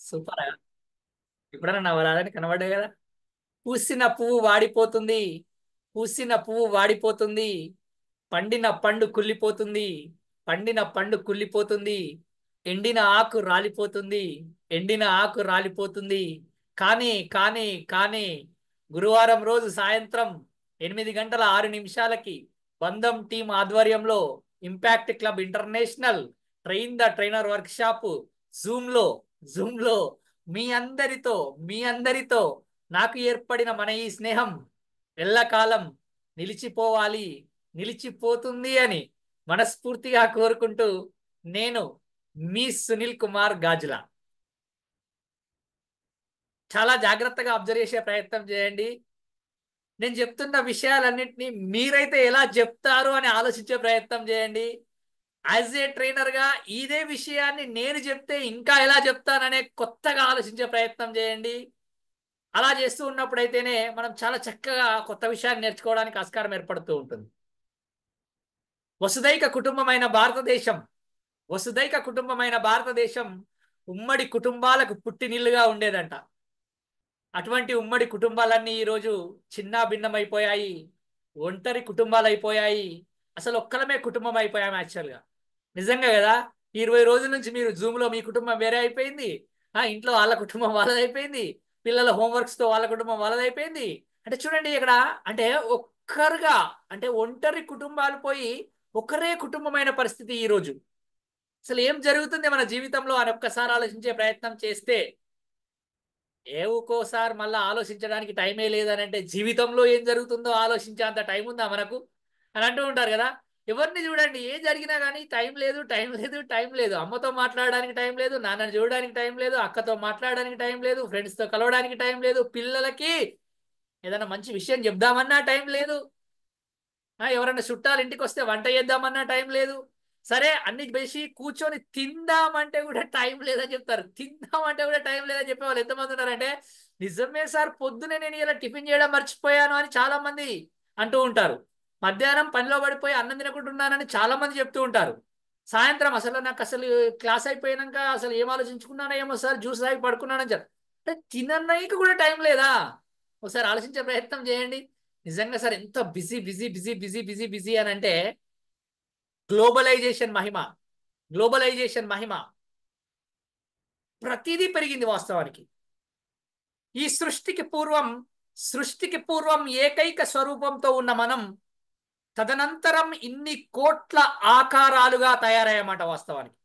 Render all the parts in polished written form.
Super. ఎప్పుడన్నా నవ్వరాదని కనబడ్డా కదా. పూసిన పువ్వు వాడిపోతుంది, పూసిన పువ్వు వాడిపోతుంది, పండిన పండు కుళ్ళిపోతుంది, పండిన పండు కుళ్ళిపోతుంది, ఎండిన ఆకు రాలిపోతుంది, ఎండిన ఆకు రాలిపోతుంది. కానీ గురువారం రోజు సాయంత్రం 8:06 బంధం టీం ఆధ్వర్యంలో impact club international train the trainer work shop Zoom లో జూమ్ లో మీ అందరితో నాకు ఏర్పడిన మన ఈ స్నేహం ఎల్లకాలం నిలిచిపోవాలి, నిలిచిపోతుంది అని మనస్ఫూర్తిగా కోరుకుంటూ నేను మీ సునీల్ కుమార్ గాజుల. చాలా జాగ్రత్తగా అబ్జర్వ్ చేసే ప్రయత్నం చేయండి. నేను చెప్తున్న విషయాలన్నింటినీ మీరైతే ఎలా చెప్తారు అని ఆలోచించే ప్రయత్నం చేయండి. యాజ్ ఏ ట్రైనర్గా ఇదే విషయాన్ని నేను చెప్తే ఇంకా ఎలా చెప్తాననే కొత్తగా ఆలోచించే ప్రయత్నం చేయండి. అలా చేస్తూ ఉన్నప్పుడైతేనే మనం చాలా చక్కగా కొత్త విషయాన్ని నేర్చుకోవడానికి ఆస్కారం ఏర్పడుతూ ఉంటుంది. వసుదైక కుటుంబమైన భారతదేశం వసుదైక కుటుంబమైన భారతదేశం ఉమ్మడి కుటుంబాలకు పుట్టినిల్లుగా ఉండేదంట. అటువంటి ఉమ్మడి కుటుంబాలన్నీ ఈరోజు చిన్న భిన్నమైపోయాయి, ఒంటరి కుటుంబాలు అయిపోయాయి, అసలు ఒక్కలమే కుటుంబం అయిపోయాము యాక్చువల్గా. నిజంగా కదా. 20 రోజుల నుంచి మీరు జూమ్లో మీ కుటుంబం వేరే అయిపోయింది, ఇంట్లో వాళ్ళ కుటుంబం వాళ్ళదైపోయింది, పిల్లల హోంవర్క్స్తో వాళ్ళ కుటుంబం వాళ్ళదైపోయింది. అంటే చూడండి ఇక్కడ, అంటే ఒక్కరుగా, అంటే ఒంటరి కుటుంబాలు పోయి ఒకరే కుటుంబమైన పరిస్థితి ఈరోజు. అసలు ఏం జరుగుతుంది మన జీవితంలో అని ఒక్కసారి ఆలోచించే ప్రయత్నం చేస్తే, ఏవుకోసారి మళ్ళీ ఆలోచించడానికి టైమే లేదని అంటే జీవితంలో ఏం జరుగుతుందో ఆలోచించే అంత టైం ఉందా మనకు అని అంటూ ఉంటారు కదా. ఎవరిని చూడండి, ఏం జరిగినా కానీ టైం లేదు, టైం లేదు, టైం లేదు. అమ్మతో మాట్లాడడానికి టైం లేదు, నాన్నని చూడడానికి టైం లేదు, అక్కతో మాట్లాడడానికి టైం లేదు, ఫ్రెండ్స్తో కలవడానికి టైం లేదు, పిల్లలకి ఏదైనా మంచి విషయం చెప్దామన్నా టైం లేదు, ఎవరైనా చుట్టాలు ఇంటికి వస్తే వంట చేద్దామన్నా టైం లేదు. సరే అన్ని వేసి కూర్చొని తిందామంటే కూడా టైం లేదని చెప్తారు. తిందామంటే కూడా టైం లేదని చెప్పే వాళ్ళు ఎంతమంది ఉన్నారంటే, నిజమే సార్ పొద్దునే నేను ఇలా టిఫిన్ చేయడం మర్చిపోయాను అని చాలా మంది అంటూ ఉంటారు. మధ్యాహ్నం పనిలో పడిపోయి అన్నం తినకుంటున్నానని చాలా మంది చెప్తూ ఉంటారు. సాయంత్రం అసలు నాకు అసలు క్లాస్ అయిపోయాక అసలు ఏం ఆలోచించుకున్నానో ఏమో సార్, జ్యూస్ తాగి పడుకున్నానని చెప్పారు. అంటే తినన్నయ్యకి కూడా టైం లేదా? ఒకసారి ఆలోచించే ప్రయత్నం చేయండి. నిజంగా సార్ ఎంత busy busy busy busy busy busy అని అంటే, గ్లోబలైజేషన్ మహిమ గ్లోబలైజేషన్ మహిమ ప్రతిదీ పెరిగింది వాస్తవానికి. ఈ సృష్టికి పూర్వం ఏకైక స్వరూపంతో ఉన్న మనం తదనంతరం ఇన్ని కోట్ల ఆకారాలుగా తయారయ్యామాట వాస్తవానికి.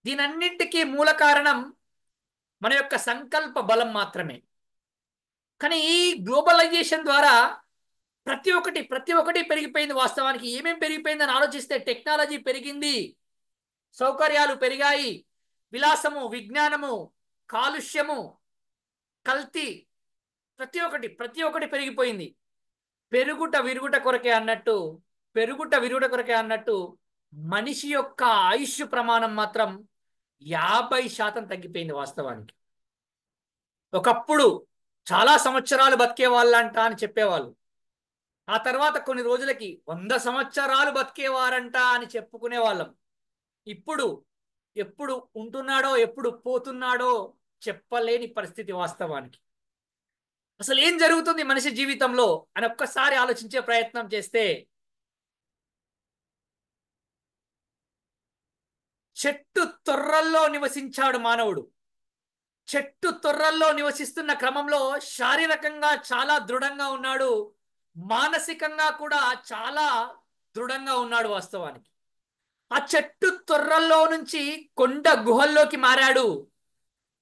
దీనన్నింటికీ మూల కారణం మన యొక్క సంకల్ప బలం మాత్రమే. కానీ ఈ గ్లోబలైజేషన్ ద్వారా ప్రతి ఒక్కటి పెరిగిపోయింది వాస్తవానికి. ఏమేం పెరిగిపోయిందని ఆలోచిస్తే, టెక్నాలజీ పెరిగింది, సౌకర్యాలు పెరిగాయి, విలాసము, విజ్ఞానము, కాలుష్యము, కల్తీ, ప్రతి ఒక్కటి పెరిగిపోయింది. పెరుగుట విరుగుట కొరకే అన్నట్టు మనిషి యొక్క ఆయుష్ ప్రమాణం మాత్రం 50% తగ్గిపోయింది వాస్తవానికి. ఒకప్పుడు చాలా సంవత్సరాలు బతికే వాళ్ళంట అని చెప్పేవాళ్ళు. ఆ తర్వాత కొన్ని రోజులకి 100 సంవత్సరాలు బతికేవారంట అని చెప్పుకునే వాళ్ళం. ఇప్పుడు ఎప్పుడు ఉంటున్నాడో ఎప్పుడు పోతున్నాడో చెప్పలేని పరిస్థితి వాస్తవానికి. అసలు ఏం జరుగుతుంది మనిషి జీవితంలో అని ఒక్కసారి ఆలోచించే ప్రయత్నం చేస్తే, చెట్టు తొర్రల్లో నివసించాడు మానవుడు. చెట్టు తొర్రల్లో నివసిస్తున్న క్రమంలో శారీరకంగా చాలా దృఢంగా ఉన్నాడు, మానసికంగా కూడా చాలా దృఢంగా ఉన్నాడు వాస్తవానికి. ఆ చెట్టు తొర్రల్లో నుంచి కొండ గుహల్లోకి మారాడు.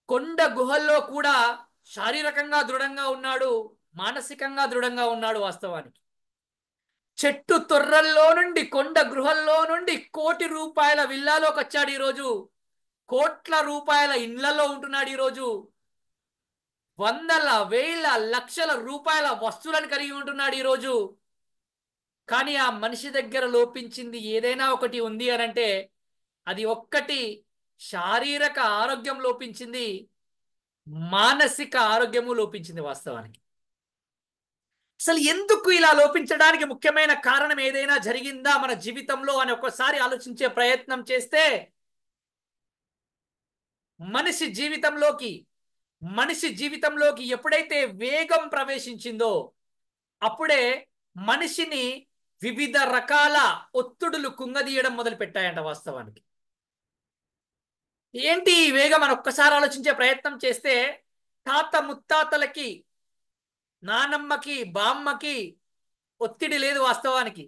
కొండ గుహల్లో కూడా శారీరకంగా దృఢంగా ఉన్నాడు, మానసికంగా దృఢంగా ఉన్నాడు వాస్తవానికి. చెట్టు తొర్రల్లో నుండి, కొండ గృహల్లో నుండి కోటి రూపాయల విల్లాలోకి వచ్చాడు ఈరోజు. కోట్ల రూపాయల ఇండ్లలో ఉంటున్నాడు ఈరోజు. వందల వేల లక్షల రూపాయల వస్తువులను కలిగి ఉంటున్నాడు ఈరోజు. కానీ ఆ మనిషి దగ్గర లోపించింది ఏదైనా ఒకటి ఉంది అనంటే, అది ఒక్కటి శారీరక ఆరోగ్యం లోపించింది, మానసిక ఆరోగ్యము లోపించింది వాస్తవానికి. అసలు ఎందుకు ఇలా లోపించడానికి ముఖ్యమైన కారణం ఏదైనా జరిగిందా మన జీవితంలో అని ఒక్కసారి ఆలోచించే ప్రయత్నం చేస్తే, మనిషి జీవితంలోకి మనిషి జీవితంలోకి ఎప్పుడైతే వేగం ప్రవేశించిందో అప్పుడే మనిషిని వివిధ రకాల ఒత్తిడులు కుంగదీయడం మొదలు పెట్టాయంట వాస్తవానికి. ఏంటి ఈ వేగం అని ఒక్కసారి ఆలోచించే ప్రయత్నం చేస్తే తాత ముత్తాతలకి, నానమ్మకి, బామ్మకి ఒత్తిడి లేదు వాస్తవానికి.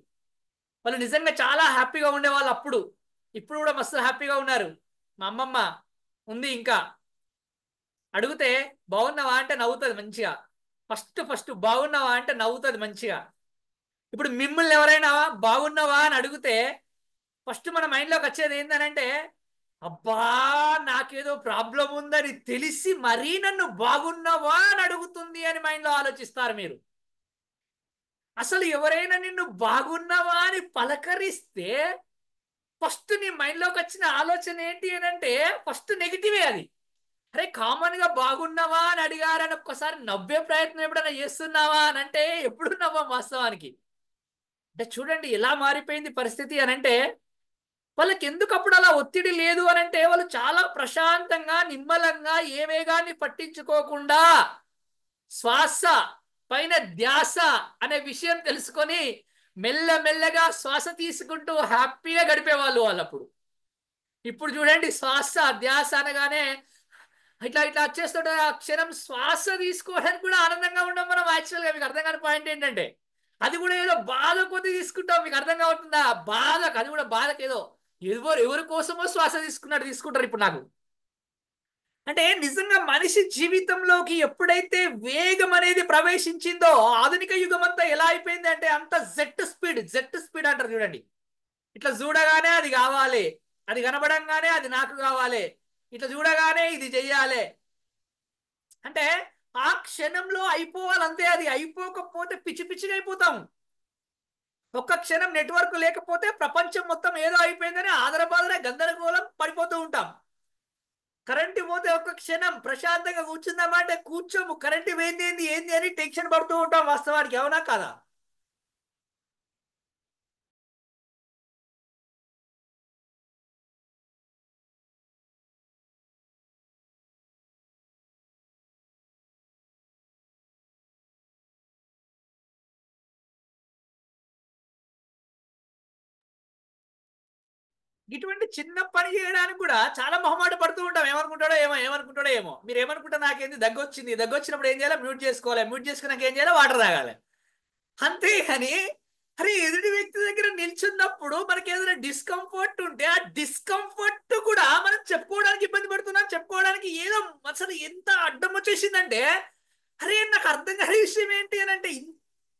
వాళ్ళు నిజంగా చాలా హ్యాపీగా ఉండేవాళ్ళు అప్పుడు. ఇప్పుడు కూడా మస్తు హ్యాపీగా ఉన్నారు. మా అమ్మమ్మ ఉంది ఇంకా. అడిగితే బాగున్నావా అంటే నవ్వుతుంది మంచిగా. ఫస్ట్ ఫస్ట్ బాగున్నావా అంటే నవ్వుతుంది మంచిగా. ఇప్పుడు మిమ్మల్ని ఎవరైనా బాగున్నావా అని అడిగితే ఫస్ట్ మన మైండ్లోకి వచ్చేది ఏంటనంటే, అబ్బా నాకేదో ప్రాబ్లం ఉందని తెలిసి మరీ నన్ను బాగున్నావా అని అడుగుతుంది అని మైండ్లో ఆలోచిస్తారు మీరు. అసలు ఎవరైనా నిన్ను బాగున్నావా అని పలకరిస్తే ఫస్ట్ నీ మైండ్లోకి వచ్చిన ఆలోచన ఏంటి అని అంటే ఫస్ట్ నెగిటివే అది. అరే కామన్ గా బాగున్నావా అని అడిగారని ఒక్కసారి నవ్వే ప్రయత్నం ఎప్పుడైనా చేస్తున్నావా అని అంటే ఎప్పుడు నవ్వం వాస్తవానికి. అంటే చూడండి ఎలా మారిపోయింది పరిస్థితి అని అంటే, వాళ్ళకి ఎందుకు అప్పుడు అలా ఒత్తిడి లేదు అని అంటే వాళ్ళు చాలా ప్రశాంతంగా నిమ్మలంగా ఏ వేగాన్ని పట్టించుకోకుండా శ్వాస పైన ధ్యాస అనే విషయం తెలుసుకొని మెల్లమెల్లగా శ్వాస తీసుకుంటూ హ్యాపీగా గడిపేవాళ్ళు వాళ్ళప్పుడు. ఇప్పుడు చూడండి శ్వాస ధ్యాస అనగానే ఇట్లా ఇట్లా వచ్చేస్తుంటే ఆ క్షణం శ్వాస తీసుకోవడానికి కూడా ఆనందంగా ఉండం మనం. యాక్చువల్గా మీకు అర్థం కాని పాయింట్ ఏంటంటే అది కూడా ఏదో బాధ కొద్ది తీసుకుంటాం. మీకు అర్థం కావుతుందా? బాధకు అది కూడా బాధకు ఏదో ఎవరి కోసమో శ్వాస తీసుకుంటారు ఇప్పుడు నాకు. అంటే నిజంగా మనిషి జీవితంలోకి ఎప్పుడైతే వేగం అనేది ప్రవేశించిందో ఆధునిక యుగం అంతా ఎలా అయిపోయింది అంటే అంత జెట్ స్పీడ్ అంటారు చూడండి. ఇట్లా చూడగానే అది కావాలి, అది కనబడంగానే అది నాకు కావాలి, ఇట్లా చూడగానే ఇది చెయ్యాలి అంటే ఆ క్షణంలో అయిపోవాలంతే. అది అయిపోకపోతే పిచ్చి పిచ్చిగా అయిపోతాం. ఒక్క క్షణం నెట్వర్క్ లేకపోతే ప్రపంచం మొత్తం ఏదో అయిపోయిందని ఆదరబాదర గందరగోళం పడిపోతూ ఉంటాం. కరెంటు పోతే ఒక్క క్షణం ప్రశాంతంగా కూర్చుందామంటే కూర్చోము. కరెంటు పోయింది ఏంది అని టెన్షన్ పడుతూ ఉంటాం వాస్తవానికి. అవునా కాదా? ఇటువంటి చిన్న పని చేయడానికి కూడా చాలా మొహమాట పడుతూ ఉంటాం. ఏమనుకుంటాడో ఏమో. మీరు ఏమనుకుంటా నాకేంది దగ్గొచ్చినప్పుడు ఏం చేయాలి? మ్యూట్ చేసుకోవాలి. మ్యూట్ చేసుకున్నాక ఏం చేయాలి? వాటర్ తాగాలి. అంతేగాని అరే ఎదుటి వ్యక్తి దగ్గర నిల్చున్నప్పుడు మనకి ఏదైనా డిస్కంఫర్ట్ ఉంటే ఆ డిస్కంఫర్ట్ కూడా మనం చెప్పుకోవడానికి ఇబ్బంది పడుతున్నాం. చెప్పుకోవడానికి ఏదో అసలు ఎంత అడ్డం వచ్చేసిందంటే అరే నాకు అర్థం కాని విషయం ఏంటి అని అంటే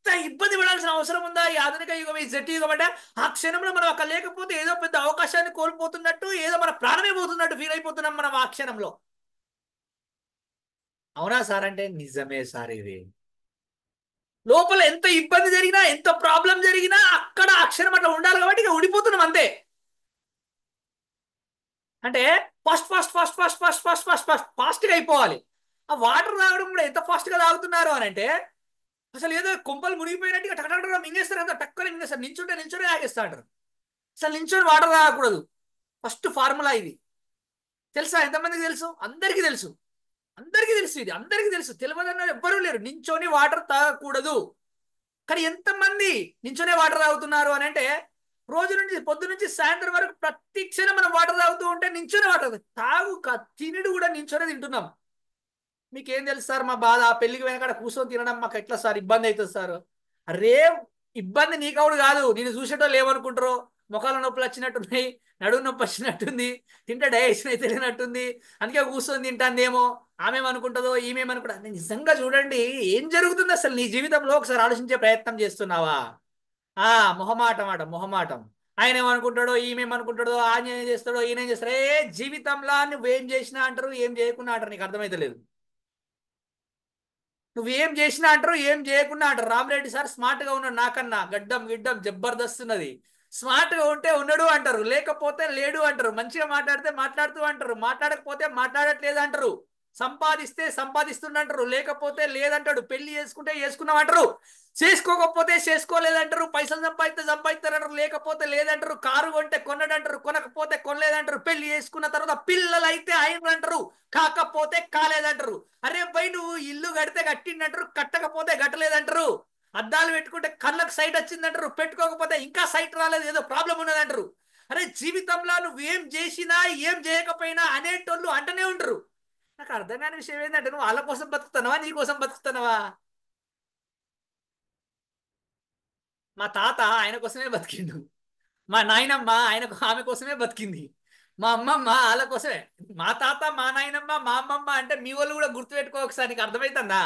ఇంత ఇబ్బంది పడాల్సిన అవసరం ఉందా ఈ ఆధునిక యుగం, ఈ జట్టు యుగం అంటే? ఆ క్షణంలో మనం అక్కడ లేకపోతే ఏదో పెద్ద అవకాశాన్ని కోల్పోతున్నట్టు, ఏదో మన ప్రాణమే పోతున్నట్టు ఫీల్ అయిపోతున్నాం మనం ఆ క్షణంలో. అవునా సార్ అంటే నిజమే సార్. ఇది లోపల ఎంత ఇబ్బంది జరిగినా ఎంత ప్రాబ్లం జరిగినా అక్కడ అక్షరం అట్లా ఉండాలి కాబట్టి ఇక ఉండిపోతున్నాం అంతే. అంటే first first first first first first first first ఫాస్ట్గా అయిపోవాలి. ఆ వాటర్ తాగడం కూడా ఎంత ఫాస్ట్గా తాగుతున్నారు అని అంటే అసలు ఏదో కుంపలు మునిగిపోయినట్టుగా టక్ మింగేస్తారు. అంత టక్కని మింగేస్తారు. నించుంటే ఆగేస్తా అంటారు. అసలు నించొని వాటర్ తాగకూడదు. ఫస్ట్ ఫార్ములా ఇది. తెలుసా? ఎంతమందికి తెలుసు? అందరికీ తెలుసు. అందరికీ తెలుసు. ఇది అందరికీ తెలుసు. తెలియదన్న ఎవ్వరూ లేరు. నించొని వాటర్ తాగకూడదు. కానీ ఎంతమంది నించొనే వాటర్ తాగుతున్నారు అని అంటే రోజు నుంచి పొద్దు నుంచి సాయంత్రం వరకు ప్రతి క్షణం మనం వాటర్ తాగుతూ ఉంటే నించొనే వాటర్ తినుడు కూడా నించొనే తింటున్నాం. మీకేం తెలుసు సార్ మా బాధ? ఆ పెళ్లికి వెనకాడ కూర్చొని తినడం మాకు ఎట్లా సార్? ఇబ్బంది అవుతుంది సార్. అరే ఇబ్బంది నీకవుడు కాదు. నేను చూసేటోళ్ళు ఏమనుకుంటారో, ముఖాల నొప్పులు వచ్చినట్టున్నాయి, నడుము నొప్పి వచ్చినట్టుంది, తింటే డైజెషన్ అయితే లేనట్టుంది, అందుకే కూర్చొని తింటాందేమో, ఆమెమనుకుంటుందో ఈమెమనుకుంటా. నిజంగా చూడండి ఏం జరుగుతుంది అసలు నీ జీవితంలో ఒకసారి ఆలోచించే ప్రయత్నం చేస్తున్నావా? ఆ మొహమాటం. ఆయన ఏమనుకుంటాడో, ఈమెమనుకుంటాడో, ఆయన ఏం చేస్తాడో, ఈయన ఏం చేస్తాడో. జీవితంలో నువ్వేం చేసినా అంటారు, ఏం చేయకున్నా అంటారు. నీకు అర్థమైతే లేదు. నువ్వేం చేసినా అంటారు, ఏం చేయకుండా అంటారు. రామరెడ్డి సార్ స్మార్ట్ గా ఉన్నాడు నాకన్నా, గడ్డం గిడ్డం జబర్దస్త్ ఉన్నది. స్మార్ట్ గా ఉంటే ఉన్నాడు అంటారు, లేకపోతే లేడు అంటారు. మంచిగా మాట్లాడితే మాట్లాడుతూ అంటారు, మాట్లాడకపోతే మాట్లాడట్లేదు అంటారు. సంపాదిస్తే సంపాదిస్తుండంటారు, లేకపోతే లేదంటాడు. పెళ్లి చేసుకుంటే చేసుకున్నామంటారు, చేసుకోకపోతే చేసుకోలేదంటారు. పైసలు సంపాదిస్తే సంపాదిస్తారంటారు, లేకపోతే లేదంటారు. కారు కొంటే కొన్నడంటారు, కొనకపోతే కొనలేదంటారు. పెళ్లి చేసుకున్న తర్వాత పిల్లలు అయితే అయినంటారు, కాకపోతే కాలేదంటారు. అరే పోయి నువ్వు ఇల్లు కడితే కట్టిండంటారు, కట్టకపోతే కట్టలేదంటారు. అద్దాలు పెట్టుకుంటే కళ్ళకు సైట్ వచ్చిందంటారు, పెట్టుకోకపోతే ఇంకా సైట్ రాలేదు, ఏదో ప్రాబ్లం ఉన్నదంటారు. అరే జీవితంలో నువ్వు ఏం చేసినా ఏం చేయకపోయినా అనేటోళ్ళు అంటనే ఉంటారు. నాకు అర్థం కాని విషయం ఏంటంటే, నువ్వు వాళ్ళ కోసం బతుకుతున్నావా, నీ కోసం బతుకుతున్నావా? మా తాత ఆయన కోసమే బతికిండు, మా నాయనమ్మ ఆమె కోసమే బతికింది, మా అమ్మమ్మ వాళ్ళ కోసమే. మా తాత, మా నాయనమ్మ, మా అమ్మమ్మ అంటే మీ వాళ్ళు కూడా గుర్తుపెట్టుకో ఒకసారి, నీకు అర్థమవుతుందా?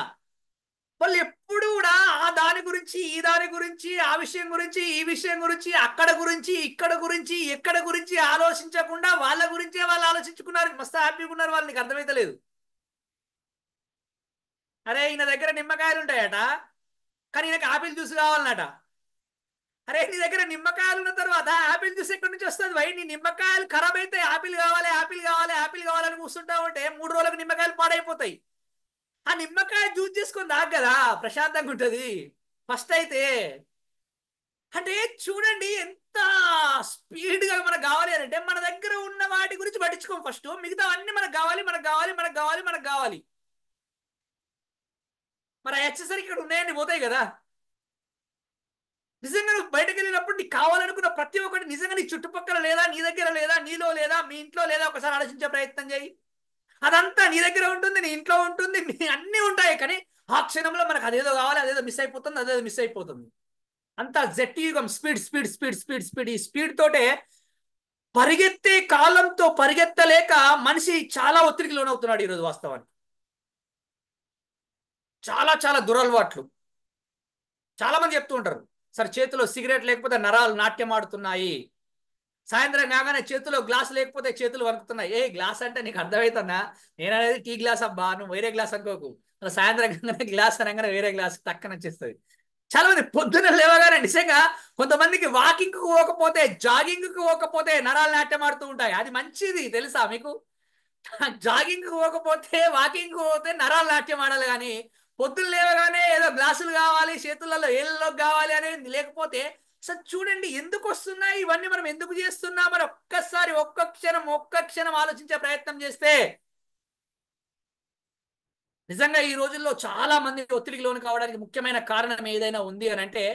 వాళ్ళు ఎప్పుడు కూడా ఆ దాని గురించి, ఈ దాని గురించి, ఆ విషయం గురించి, ఈ విషయం గురించి, అక్కడ గురించి, ఇక్కడ గురించి, ఎక్కడ గురించి ఆలోచించకుండా వాళ్ళ గురించే వాళ్ళు ఆలోచించుకున్నారు. మస్తు హ్యాపీగా ఉన్నారు వాళ్ళు, నీకు అర్థమైతలేదు. అరే ఈయన దగ్గర నిమ్మకాయలు ఉంటాయట, కానీ ఈయనకి ఆపిల్ జ్యూస్ కావాలన్నట. అరే నీ దగ్గర నిమ్మకాయలు ఉన్న తర్వాత ఆపిల్ జ్యూస్ ఎక్కడి నుంచి వస్తుంది భయ్? నీ నిమ్మకాయలు ఖరాబ్ అయితే ఆపిల్ కావాలి, ఆపిల్ కావాలి, ఆపిల్ కావాలని కూర్చుంటా ఉంటే 3 రోజులకు నిమ్మకాయలు పాడైపోతాయి. ఆ నిమ్మకాయ జ్యూస్ చేసుకొని తాగు కదా, ప్రశాంతంగా ఉంటుంది ఫస్ట్ అయితే. అంటే చూడండి ఎంత స్పీడ్ గా మనకు కావాలి అని అంటే, మన దగ్గర ఉన్న వాటి గురించి పట్టించుకోం ఫస్ట్, మిగతా అన్ని మనకు కావాలి, మనకు కావాలి, మనకు కావాలి, మనకు కావాలి. మరి వచ్చేసరికి ఇక్కడ ఉన్నాయని పోతాయి కదా. నిజంగా నువ్వు బయటకు వెళ్ళినప్పుడు నీకు కావాలనుకున్న ప్రతి ఒక్కటి నిజంగా నీ చుట్టుపక్కల లేదా, నీ దగ్గర లేదా, నీలో లేదా, మీ ఇంట్లో లేదా, ఒకసారి ఆలోచించే ప్రయత్నం చేయి. అదంతా నీ దగ్గర ఉంటుంది, నీ ఇంట్లో ఉంటుంది, నీ అన్నీ ఉంటాయి. కానీ ఆ క్షణంలో మనకు అదేదో కావాలి, అదేదో మిస్ అయిపోతుంది, అదేదో మిస్ అయిపోతుంది. అంత జట్టి యుగం, speed speed speed speed speed. ఈ స్పీడ్ తోటే పరిగెత్తే కాలంతో పరిగెత్తలేక మనిషి చాలా ఒత్తిడికి లోనవుతున్నాడు ఈరోజు వాస్తవానికి. చాలా చాలా దురలవాట్లు. చాలా మంది చెప్తూ ఉంటారు, సార్ చేతిలో సిగరెట్ లేకపోతే నరాలు నాట్యం ఆడుతున్నాయి, సాయంత్రం కాగానే చేతిలో గ్లాస్ లేకపోతే చేతులు వణుకుతున్నాయి. ఏ గ్లాస్ అంటే నీకు అర్థమవుతుందా? నేను అనేది టీ గ్లాస్ అబ్బా, నువ్వు వేరే గ్లాస్ అనుకోకు. అలా సాయంత్రం కాగానే గ్లాస్ అనగానే వేరే గ్లాస్ టక్కన వచ్చేస్తుంది. చాలా మంది పొద్దున్న లేవగానే నిజంగా కొంతమందికి వాకింగ్ కు పోకపోతే, జాగింగ్ కు పోకపోతే నరాలు నాట్యం ఆడుతూ ఉంటాయి. అది మంచిది తెలుసా మీకు? జాగింగ్ పోకపోతే, వాకింగ్ పోతే నరాలు నాట్యం ఆడాలి. కానీ పొద్దున్న లేవగానే ఏదో గ్లాసులు కావాలి, చేతులలో ఏళ్ళలో కావాలి అనేది లేకపోతే అసలు చూడండి ఎందుకు వస్తున్నాయి ఇవన్నీ, మనం ఎందుకు చేస్తున్నాం మరి ఒక్కసారి ఒక్క క్షణం ఆలోచించే ప్రయత్నం చేస్తే నిజంగా ఈ రోజుల్లో చాలా మంది ఒత్తిడికి లోను కావడానికి ముఖ్యమైన కారణం ఏదైనా ఉంది అని అంటే,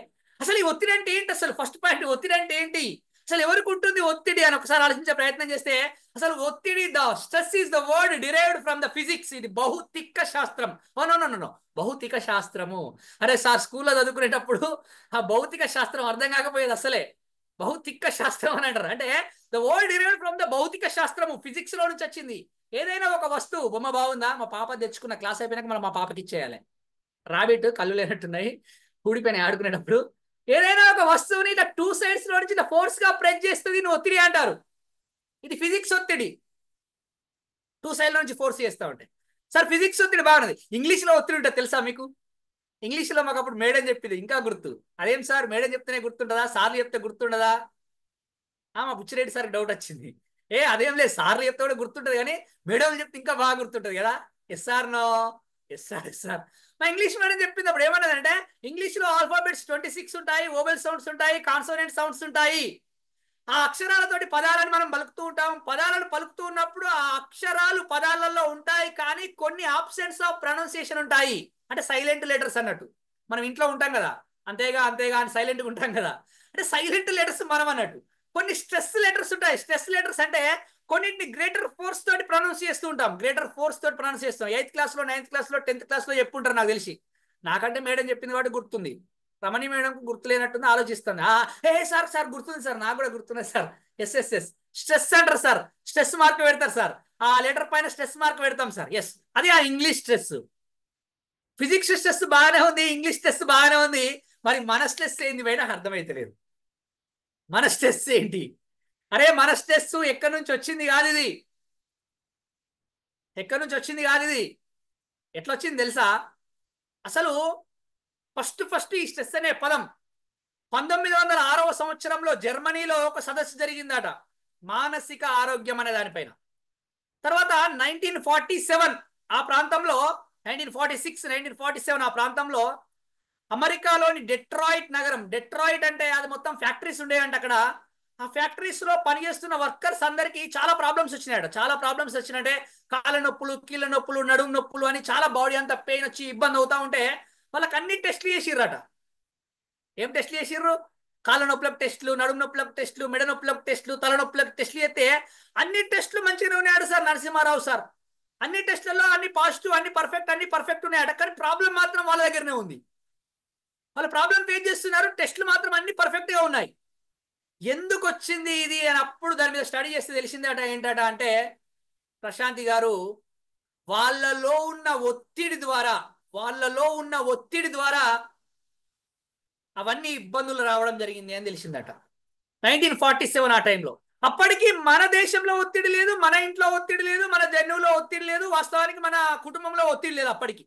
అసలు ఈ ఒత్తిడి అంటే ఏంటి? అసలు ఫస్ట్ పాయింట్, ఒత్తిడి అంటే ఏంటి? అసలు ఎవరికి ఉంటుంది ఒత్తిడి అని ఒకసారి ఆలోచించే ప్రయత్నం చేస్తే, అసలు ఒత్తిడి, the stress is the word derived from the physics. ఇది భౌతిక శాస్త్రం. ఓ నో నో నో, భౌతిక శాస్త్రము. అరే సార్ స్కూల్లో చదువుకునేటప్పుడు ఆ భౌతిక శాస్త్రం అర్థం కాకపోయేది అసలే. భౌతిక శాస్త్రం అని అంటారు. అంటే the word derived from the భౌతిక శాస్త్రము, ఫిజిక్స్ లో నుంచి వచ్చింది. ఏదైనా ఒక వస్తువు, బొమ్మ బాగుందా, మా పాప తెచ్చుకున్న క్లాస్ అయిపోయినాక మనం మా పాపకి ఇచ్చేయాలి. రాబిట్ కళ్ళు లేనట్టున్నాయి, ఊడిపోయినాయి ఆడుకునేటప్పుడు. ఏదైనా ఒక వస్తువుని ఇట్లా 2 సైడ్స్ లో నుంచి ఇట్లా ఫోర్స్ గా ప్రెస్ చేస్తుంది, నువ్వు ఒత్తిడి అంటారు. ఇది ఫిజిక్స్ ఒత్తిడి. 2 సైడ్ల నుంచి ఫోర్స్ చేస్తా ఉంటాయి. సార్ ఫిజిక్స్ ఒత్తిడి బాగున్నది, ఇంగ్లీష్ లో ఒత్తిడి ఉంటుంది తెలుసా మీకు? ఇంగ్లీష్ లో మాకు అప్పుడు మేడం చెప్పింది ఇంకా గుర్తు. అదేం సార్ మేడం చెప్తేనే గుర్తుండదా, సార్లు చెప్తే గుర్తుండదా? మా బుచ్చిరెడ్డి సార్కి డౌట్ వచ్చింది. అదేం లేదు, సార్లు చెప్తే కూడా గుర్తుంటది, కానీ మేడం చెప్తే ఇంకా బాగా గుర్తుంటది కదా. Yes or no, yes or yes or. మా ఇంగ్లీష్ మేడం చెప్పింది అప్పుడు ఏమన్నదంటే, ఇంగ్లీష్ లో ఆల్ఫాబెట్స్ 26 ఉంటాయి, ఓవెల్ సౌండ్స్ ఉంటాయి, కాన్సోనెంట్ సౌండ్స్ ఉంటాయి. ఆ అక్షరాలతోటి పదాలను మనం పలుకుతూ ఉంటాం. పదాలను పలుకుతూ ఉన్నప్పుడు ఆ అక్షరాలు పదాలలో ఉంటాయి, కానీ కొన్ని ఆప్షన్స్ ఆఫ్ ప్రొనౌన్సియేషన్ ఉంటాయి. అంటే సైలెంట్ లెటర్స్ అన్నట్టు. మనం ఇంట్లో ఉంటాం కదా, అంతేగా అంతేగా అని సైలెంట్గా ఉంటాం కదా. అంటే సైలెంట్ లెటర్స్ మనం అన్నట్టు. కొన్ని స్ట్రెస్ లెటర్స్ ఉంటాయి. స్ట్రెస్ లెటర్స్ అంటే కొన్నింటిని గ్రేటర్ ఫోర్స్ తోటి ప్రొనౌన్స్ చేస్తూ ఉంటాం. గ్రేటర్ ఫోర్స్ తోటి ప్రొనౌన్స్ చేస్తాం. 8th క్లాస్లో, 9th క్లాస్లో, 10th క్లాస్లో చెప్పుంటారు నాకు తెలిసి. నాకంటే మేడం చెప్పింది కాబట్టి గుర్తుంది. రమణి మేడంకు గుర్తు లేనట్టుంది, ఆలోచిస్తుంది. సార్ సార్ గుర్తుంది సార్, నాకు కూడా గుర్తున్నది సార్. ఎస్ స్ట్రెస్ అంటారు సార్, స్ట్రెస్ మార్క్ పెడతారు సార్. ఆ లెటర్ పైన స్ట్రెస్ మార్క్ పెడతాం సార్. ఎస్, అది ఆ ఇంగ్లీష్ స్ట్రెస్. ఫిజిక్స్ స్ట్రెస్ బాగానే ఉంది, ఇంగ్లీష్ స్ట్రెస్ బాగానే ఉంది. మరి మన స్ట్రెస్ ఏంది బయట అర్థమైతలేదు. మన స్ట్రెస్ ఏంటి? అరే మన స్ట్రెస్ ఎక్కడి నుంచి వచ్చింది కాదు ఇది. ఎక్కడి నుంచి వచ్చింది కాదు ఇది. ఎట్లా వచ్చింది తెలుసా? అసలు ఫస్ట్ ఈ స్ట్రెస్ అనే పదం 1906వ సంవత్సరంలో జర్మనీలో ఒక సదస్సు జరిగిందట, మానసిక ఆరోగ్యం అనే దానిపైన. తర్వాత 1947 ఆ ప్రాంతంలో 1946 1947 ఆ ప్రాంతంలో అమెరికాలోని డెట్రాయిట్ నగరం, డెట్రాయిట్ అంటే అది మొత్తం ఫ్యాక్టరీస్ ఉండేయంట అక్కడ. ఆ ఫ్యాక్టరీస్ లో పనిచేస్తున్న వర్కర్స్ అందరికి చాలా ప్రాబ్లమ్స్ వచ్చినాయట. చాలా ప్రాబ్లమ్స్ వచ్చినట్టే కాళ్ళ నొప్పులు, కీళ్ళ నొప్పులు, నడుము నొప్పులు అని చాలా బాడీ అంతా పెయిన్ వచ్చి ఇబ్బంది అవుతా ఉంటే వాళ్ళకి అన్ని టెస్ట్లు చేసిర్రట. ఏం టెస్ట్లు చేసిర్రు? కాళ్ళ నొప్పులకు టెస్టులు, నడుము నొప్పులకు టెస్టులు, మెడ నొప్పులకు టెస్టులు, తల నొప్పులకు టెస్టులు చేస్తే అన్ని టెస్టులు మంచిగానే ఉన్నాడు సార్ నరసింహారావు సార్. అన్ని టెస్టులలో అన్ని పాజిటివ్, అన్ని పర్ఫెక్ట్ ఉన్నాయట. కానీ ప్రాబ్లం మాత్రం వాళ్ళ దగ్గరనే ఉంది. వాళ్ళ ప్రాబ్లం ఫేస్ చేస్తున్నారు, టెస్టులు మాత్రం అన్ని పర్ఫెక్ట్ గా ఉన్నాయి. ఎందుకు వచ్చింది ఇది అని అప్పుడు దాని మీద స్టడీ చేస్తే తెలిసిందట. ఏంటట అంటే, ప్రశాంతి గారు, వాళ్ళలో ఉన్న ఒత్తిడి ద్వారా వాళ్ళలో ఉన్న ఒత్తిడి ద్వారా అవన్నీ ఇబ్బందులు రావడం జరిగింది అని తెలిసిందట. 1947 ఆ టైంలో. అప్పటికి మన దేశంలో ఒత్తిడి లేదు, మన ఇంట్లో ఒత్తిడి లేదు, మన జన్యువులో ఒత్తిడి లేదు, వాస్తవానికి మన కుటుంబంలో ఒత్తిడి లేదు, అప్పటికి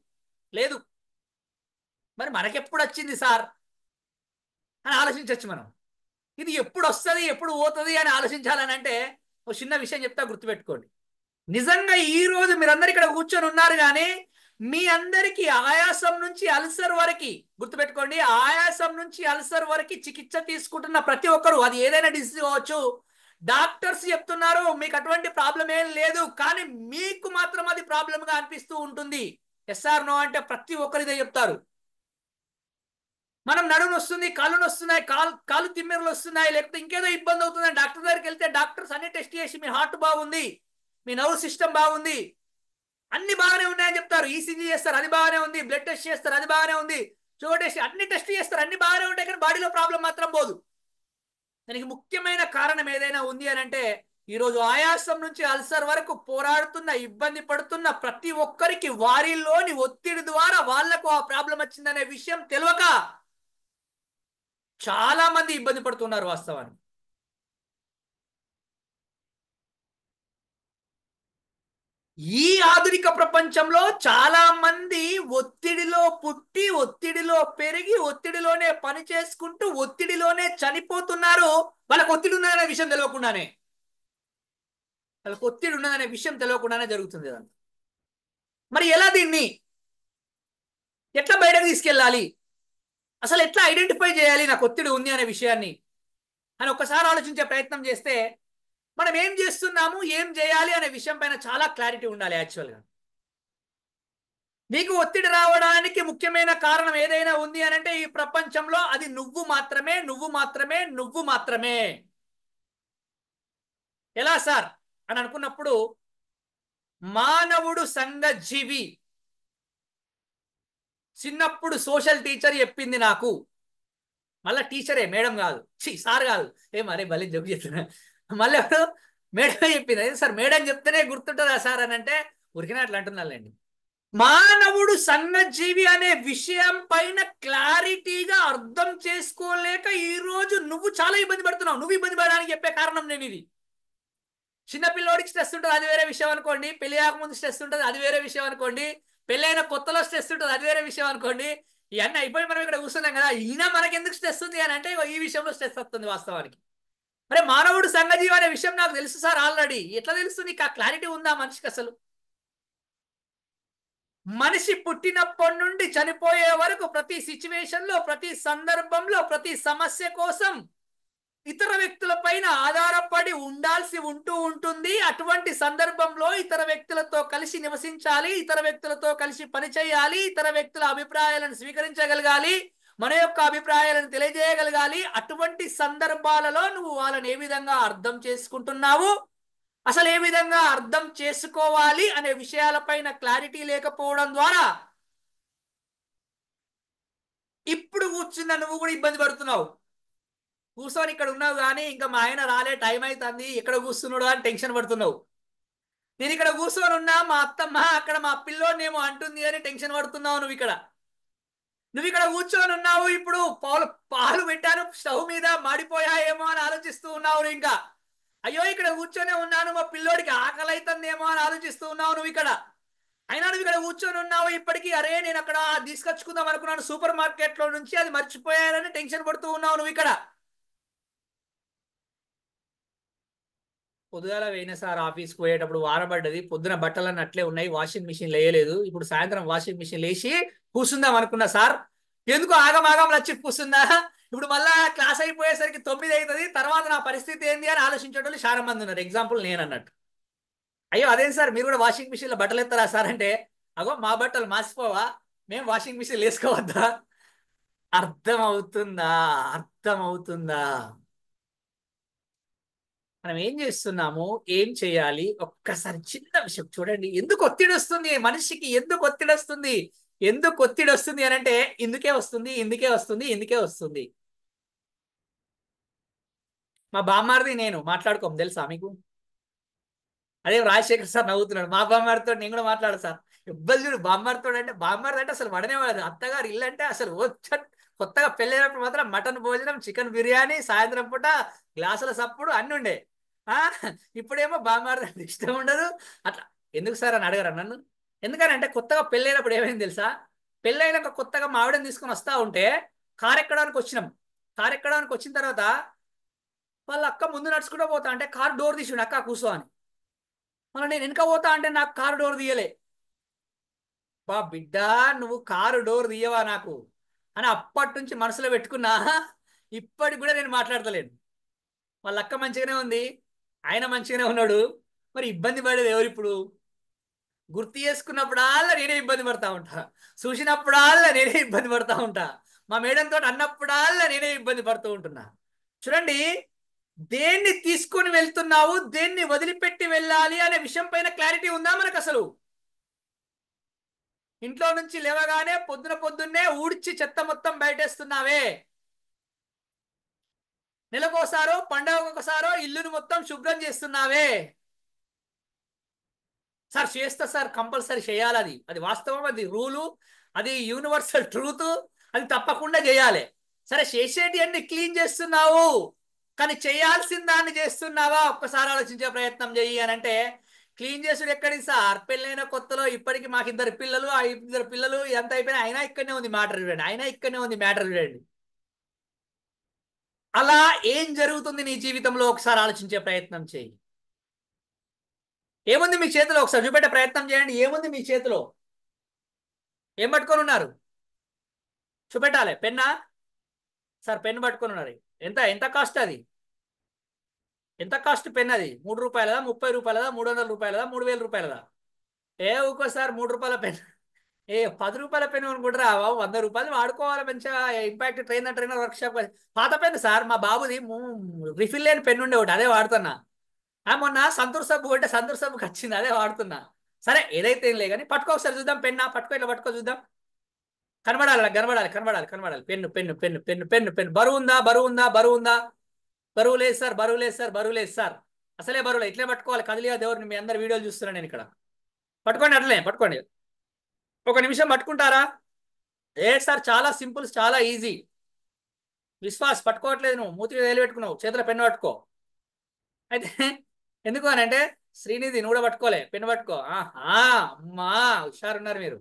లేదు. మరి మనకెప్పుడు వచ్చింది సార్ అని ఆలోచించవచ్చు మనం. ఇది ఎప్పుడు వస్తుంది, ఎప్పుడు పోతుంది అని ఆలోచించాలని అంటే ఒక చిన్న విషయం చెప్తా, గుర్తుపెట్టుకోండి. నిజంగా ఈ రోజు మీరందరూ ఇక్కడ కూర్చొని ఉన్నారు, కానీ మీ అందరికీ ఆయాసం నుంచి అల్సర్ వరకు, గుర్తుపెట్టుకోండి, ఆయాసం నుంచి అల్సర్ వరకు చికిత్స తీసుకుంటున్న ప్రతి ఒక్కరు, అది ఏదైనా డిసీజ్ కావచ్చు, డాక్టర్స్ చెప్తున్నారు మీకు అటువంటి ప్రాబ్లం ఏం లేదు, కానీ మీకు మాత్రం అది ప్రాబ్లం గా అనిపిస్తూ ఉంటుంది. ఎస్ఆర్ నో అంటే ప్రతి ఒక్కరు ఇదే చెప్తారు. మనం నడుము వస్తుంది, కాళ్ళు వస్తున్నాయి, కాళ్ళు తిమ్మెరలు వస్తున్నాయి, లేకపోతే ఇంకేదో ఇబ్బంది అవుతుంది, డాక్టర్ దగ్గరికి వెళ్తే డాక్టర్స్ అన్ని టెస్ట్ చేసి మీ హార్ట్ బాగుంది, మీ నర్వ్ సిస్టమ్ బాగుంది, అన్ని బాగానే ఉన్నాయని చెప్తారు. ఈసీజీ చేస్తారు, అది బాగానే ఉంది, బ్లడ్ టెస్ట్ చేస్తారు, అది బాగానే ఉంది, షుగర్ టెస్ట్, అన్ని టెస్ట్ చేస్తారు, అన్ని బాగానే ఉంటాయి, కానీ బాడీలో ప్రాబ్లం మాత్రం పోదు. దానికి ముఖ్యమైన కారణం ఏదైనా ఉంది అని అంటే, ఈరోజు ఆయాసం నుంచి అల్సర్ వరకు పోరాడుతున్న, ఇబ్బంది పడుతున్న ప్రతి ఒక్కరికి వారిలోని ఒత్తిడి ద్వారా వాళ్లకు ఆ ప్రాబ్లం వచ్చిందనే విషయం తెలియక చాలా మంది ఇబ్బంది పడుతున్నారు వాస్తవానికి. ఈ ఆధునిక ప్రపంచంలో చాలా మంది ఒత్తిడిలో పుట్టి, ఒత్తిడిలో పెరిగి, ఒత్తిడిలోనే పని చేసుకుంటూ, ఒత్తిడిలోనే చనిపోతున్నారు. వాళ్ళకి ఒత్తిడి ఉన్నదనే విషయం తెలియకుండానే, వాళ్ళకి ఒత్తిడి ఉన్నదనే విషయం తెలియకుండానే జరుగుతుంది అదంతా. మరి ఎలా దీన్ని ఎట్లా బయటకు తీసుకెళ్ళాలి, అసలు ఎట్లా ఐడెంటిఫై చేయాలి నాకు ఒత్తిడి ఉంది అనే విషయాన్ని అని ఒక్కసారి ఆలోచించే ప్రయత్నం చేస్తే, మనం ఏం చేస్తున్నాము, ఏం చేయాలి అనే విషయం పైన చాలా క్లారిటీ ఉండాలి. యాక్చువల్గా నీకు ఒత్తిడి రావడానికి ముఖ్యమైన కారణం ఏదైనా ఉంది అని అంటే, ఈ ప్రపంచంలో అది నువ్వు మాత్రమే, నువ్వు మాత్రమే, నువ్వు మాత్రమే. ఎలా సార్ అని అనుకున్నప్పుడు, మానవుడు సంఘజీవి. చిన్నప్పుడు సోషల్ టీచర్ చెప్పింది నాకు, మళ్ళీ టీచరే, మేడం కాదు, సార్ కాదు, మరే భలే జోక్ చెప్తున్నా, మళ్ళీ ఎవరు మేడమే చెప్పింది. అదే సార్ మేడం చెప్తేనే గుర్తుంటుందా సార్ అని అంటే, ఉరికినా అట్లా అంటున్నానండి. మానవుడు సంఘజీవి అనే విషయం పైన క్లారిటీగా అర్థం చేసుకోలేక ఈ రోజు నువ్వు చాలా ఇబ్బంది పడుతున్నావు. నువ్వు ఇబ్బంది పడడానికి చెప్పే కారణం నేను ఇది. చిన్నపిల్లోడికి స్ట్రెస్ ఉంటుంది, అది వేరే విషయం అనుకోండి. పెళ్లి కాకముందు స్ట్రెస్ ఉంటుంది, అది వేరే విషయం అనుకోండి. పెళ్ళైన కొత్తలో స్ట్రెస్ ఉంటుంది, అది వేరే విషయం అనుకోండి. ఇవన్నీ అయిపోయి మనం ఇక్కడ కూర్చున్నాం కదా, ఈయన మనకి ఎందుకు స్ట్రెస్ ఉంది అని అంటే, ఈ విషయంలో స్ట్రెస్ వస్తుంది వాస్తవానికి. మరి మానవుడు సంఘజీవి అనే విషయం నాకు తెలుసు సార్ ఆల్రెడీ. ఎట్లా తెలుస్తుంది? ఆ క్లారిటీ ఉందా మనిషికి అసలు? మనిషి పుట్టినప్పటి నుండి చనిపోయే వరకు ప్రతి సిచ్యువేషన్ లో, ప్రతి సందర్భంలో, ప్రతి సమస్య కోసం ఇతర వ్యక్తుల పైన ఆధారపడి ఉండాల్సి ఉంటుంది. అటువంటి సందర్భంలో ఇతర వ్యక్తులతో కలిసి నివసించాలి, ఇతర వ్యక్తులతో కలిసి పనిచేయాలి, ఇతర వ్యక్తుల అభిప్రాయాలను స్వీకరించగలగాలి, మన యొక్క అభిప్రాయాలను తెలియజేయగలగాలి. అటువంటి సందర్భాలలో నువ్వు వాళ్ళని ఏ విధంగా అర్థం చేసుకుంటున్నావు, అసలు ఏ విధంగా అర్థం చేసుకోవాలి అనే విషయాలపైన క్లారిటీ లేకపోవడం ద్వారా ఇప్పుడు కూర్చున్న నువ్వు కూడా ఇబ్బంది పడుతున్నావు. కూర్చొని ఇక్కడ ఉన్నావు కానీ ఇంకా మా ఆయన రాలే, టైం అవుతుంది, ఎక్కడ కూర్చున్నాడు అని టెన్షన్ పడుతున్నావు. నేను ఇక్కడ కూర్చొని ఉన్నా, మా అత్తమ్మ అక్కడ మా పిల్లోనేమో అంటుంది అని టెన్షన్ పడుతున్నావు. నువ్వు ఇక్కడ కూర్చొని ఉన్నావు, ఇప్పుడు పాలు పెట్టాను స్టవ్ మీద, మాడిపోయాయేమో అని ఆలోచిస్తూ ఉన్నావు. ఇంకా అయ్యో ఇక్కడ కూర్చొనే ఉన్నాను, మా పిల్లోడికి ఆకలి అవుతుందేమో అని ఆలోచిస్తూ ఉన్నావు. నువ్వు ఇక్కడ కూర్చొని ఉన్నావు ఇప్పటికీ. అరే నేను అక్కడ తీసుకొచ్చుకుందాం అనుకున్నాను సూపర్ మార్కెట్ లో నుంచి, అది మర్చిపోయానని టెన్షన్ పడుతూ ఉన్నావు. నువ్వు ఇక్కడ పొద్దుగాల పోయిన సార్ ఆఫీస్కి పోయేటప్పుడు వారబడ్డది, పొద్దున బట్టలన్నీ అట్లే ఉన్నాయి, వాషింగ్ మిషన్ వేయలేదు. ఇప్పుడు సాయంత్రం వాషింగ్ మిషన్ వేసి కూర్చుందాం అనుకున్నా సార్. ఎందుకు ఆగమాగం వచ్చి కూర్చుందా? ఇప్పుడు మళ్ళా క్లాస్ అయిపోయేసరికి 9 అవుతుంది, తర్వాత నా పరిస్థితి ఏంది అని ఆలోచించేటోళ్ళు చాలా మంది ఉన్నారు. ఎగ్జాంపుల్ నేను అన్నట్టు. అయ్యో అదేం సార్ మీరు కూడా వాషింగ్ మిషన్లో బట్టలు ఎత్తారా సార్ అంటే, అగో మా బట్టలు మాసిపోవా, మేము వాషింగ్ మిషన్ వేసుకోవద్దా? అర్థమవుతుందా? అర్థమవుతుందా? మనం ఏం చేస్తున్నాము, ఏం చేయాలి? ఒక్కసారి చిన్న విషయం చూడండి. ఎందుకు ఒత్తిడి వస్తుంది మనిషికి? ఎందుకు ఒత్తిడి వస్తుంది? ఎందుకు ఒత్తిడి వస్తుంది అని అంటే ఇందుకే వస్తుంది, ఇందుకే వస్తుంది, ఇందుకే వస్తుంది. మా బామ్మారిది నేను మాట్లాడుకోము తెలుసా మీకు? అదే రాజశేఖర్ సార్ నవ్వుతున్నాడు. మా బామ్మారితో నేను కూడా మాట్లాడు సార్. ఇబ్బంది చూడు, బామ్మారితో అంటే బామ్మారిది అంటే అసలు వడనే వాడు. అత్తగారు ఇల్లు అంటే అసలు కొత్తగా పెళ్ళైనప్పుడు మాత్రం మటన్ భోజనం, చికెన్ బిర్యానీ, సాయంత్రం పూట గ్లాసుల సప్పుడు అన్ని ఉండే. ఆ ఇప్పుడేమో బామ్మారిది అంటే ఇష్టం ఉండదు. అట్లా ఎందుకు సార్ అని అడగరా నన్ను? ఎందుకనంటే కొత్తగా పెళ్ళైనప్పుడు ఏమైంది తెలుసా? పెళ్ళైనాక కొత్తగా మా ఆవిడని తీసుకొని వస్తా ఉంటే కారు ఎక్కడానికి వచ్చినాం. కారు ఎక్కడానికి వచ్చిన తర్వాత వాళ్ళ అక్క ముందు నడుచుకుంటూ పోతా అంటే కారు డోర్ తీసిండు, అక్క కూర్చో అని. మళ్ళీ నేను వెనక పోతా అంటే నాకు కారు డోర్ తీయలే. బా బిడ్డ, నువ్వు కారు డోర్ తీయవా నాకు అని అప్పటి నుంచి మనసులో పెట్టుకున్నా. ఇప్పటికి కూడా నేను మాట్లాడతలేను. వాళ్ళ అక్క మంచిగానే ఉంది, ఆయన మంచిగానే ఉన్నాడు. మరి ఇబ్బంది పడేది ఎవరు ఇప్పుడు? గుర్తు చేసుకున్నప్పుడల్లా నేనే ఇబ్బంది పడతా ఉంటా, చూసినప్పుడల్లా నేనే ఇబ్బంది పడతా ఉంటా, మా మేడంతో అన్నప్పుడల్లా నేనే ఇబ్బంది పడుతూ ఉంటున్నా. చూడండి, దేన్ని తీసుకొని వెళ్తున్నావు, దేన్ని వదిలిపెట్టి వెళ్ళాలి అనే విషయం పైన క్లారిటీ ఉందా మనకు అసలు? ఇంట్లో నుంచి లేవగానే పొద్దున్నే ఊడ్చి చెత్త మొత్తం బయటేస్తున్నావే. నెలకోసారో పండగకొకసారో ఇల్లును మొత్తం శుభ్రం చేస్తున్నావే. సార్ చేస్తా సార్, కంపల్సరీ చేయాలి. అది వాస్తవం, అది రూలు, అది యూనివర్సల్ ట్రూత్. అది తప్పకుండా చేయాలి. సరే, చేసేటి అన్ని క్లీన్ చేస్తున్నావు, కానీ చేయాల్సిన దాన్ని చేస్తున్నావా? ఒక్కసారి ఆలోచించే ప్రయత్నం చెయ్యి అని అంటే, క్లీన్ చేసుడు ఎక్కడికి సార్? పెళ్ళైన కొత్తలో ఇప్పటికి మాకు 2 పిల్లలు, ఆ 2 పిల్లలు ఎంత అయిపోయినా అయినా ఇక్కడనే ఉంది మ్యాటర్ చూడండి, అయినా ఇక్కడనే ఉంది మ్యాటర్ చూడండి. అలా ఏం జరుగుతుంది నీ జీవితంలో? ఒకసారి ఆలోచించే ప్రయత్నం చేయి. ఏముంది మీ చేతిలో? ఒకసారి చూపెట్టే ప్రయత్నం చేయండి. ఏముంది మీ చేతిలో? ఏం పట్టుకొని ఉన్నారు? చూపెట్టాలి. పెన్నా? సార్ పెన్ పట్టుకొని ఉన్నారు. ఎంత ఎంత కాస్ట్ అది? ఎంత కాస్ట్ పెన్ అది? 3 రూపాయలదా, 30 రూపాయలదా, 300 రూపాయలదా, 3000 రూపాయలదా? ఏ ఊకో సార్, 3 రూపాయల పెన్? ఏ 10 రూపాయల పెన్ అనుకుంటారా బాబు? 100 రూపాయలు వాడుకోవాలి మంచిగా. Impact trainer work shop. పాత పెన్ సార్, మా బాబుది రిఫిల్ లేని పెన్ ఉండే ఒకటి, అదే వాడుతున్నా. మొన్న సంతూర్ సబ్బు కొంటే సంతూర్ సబ్బుకి వచ్చింది, అదే వాడుతున్నా. సరే, ఏదైతే ఏం లే కానీ పట్టుకో ఒకసారి చూద్దాం. పెన్నా పట్టుకో, ఇట్లా పట్టుకో చూద్దాం. కనబడాలి, కనబడాలి, కనబడాలి, కనబడాలి. Pen pen pen pen pen pen. బరువు ఉందా? బరువు ఉందా? బరువు ఉందా? బరువు లేదు సార్, బరువు లేదు సార్, బరువు లేదు సార్. అసలే బరువులే. ఇట్లే పట్టుకోవాలి. కదిలియా దేవుడిని, మీ అందరు వీడియోలు చూస్తున్నాను నేను ఇక్కడ. పట్టుకోండి, అట్లనే పట్టుకోండి. ఒక నిమిషం పట్టుకుంటారా? ఏ సార్, చాలా సింపుల్, చాలా ఈజీ. విశ్వాస్ పట్టుకోవట్లేదు, నువ్వు మూతికి వేలు పెట్టుకున్నావు, చేతిలో పెన్ను పట్టుకో. అయితే ఎందుకు అని అంటే, శ్రీనిధి నువ్వు కూడా పట్టుకోలే, పెన్ను పట్టుకో. అమ్మా, హుషారున్నారు మీరు.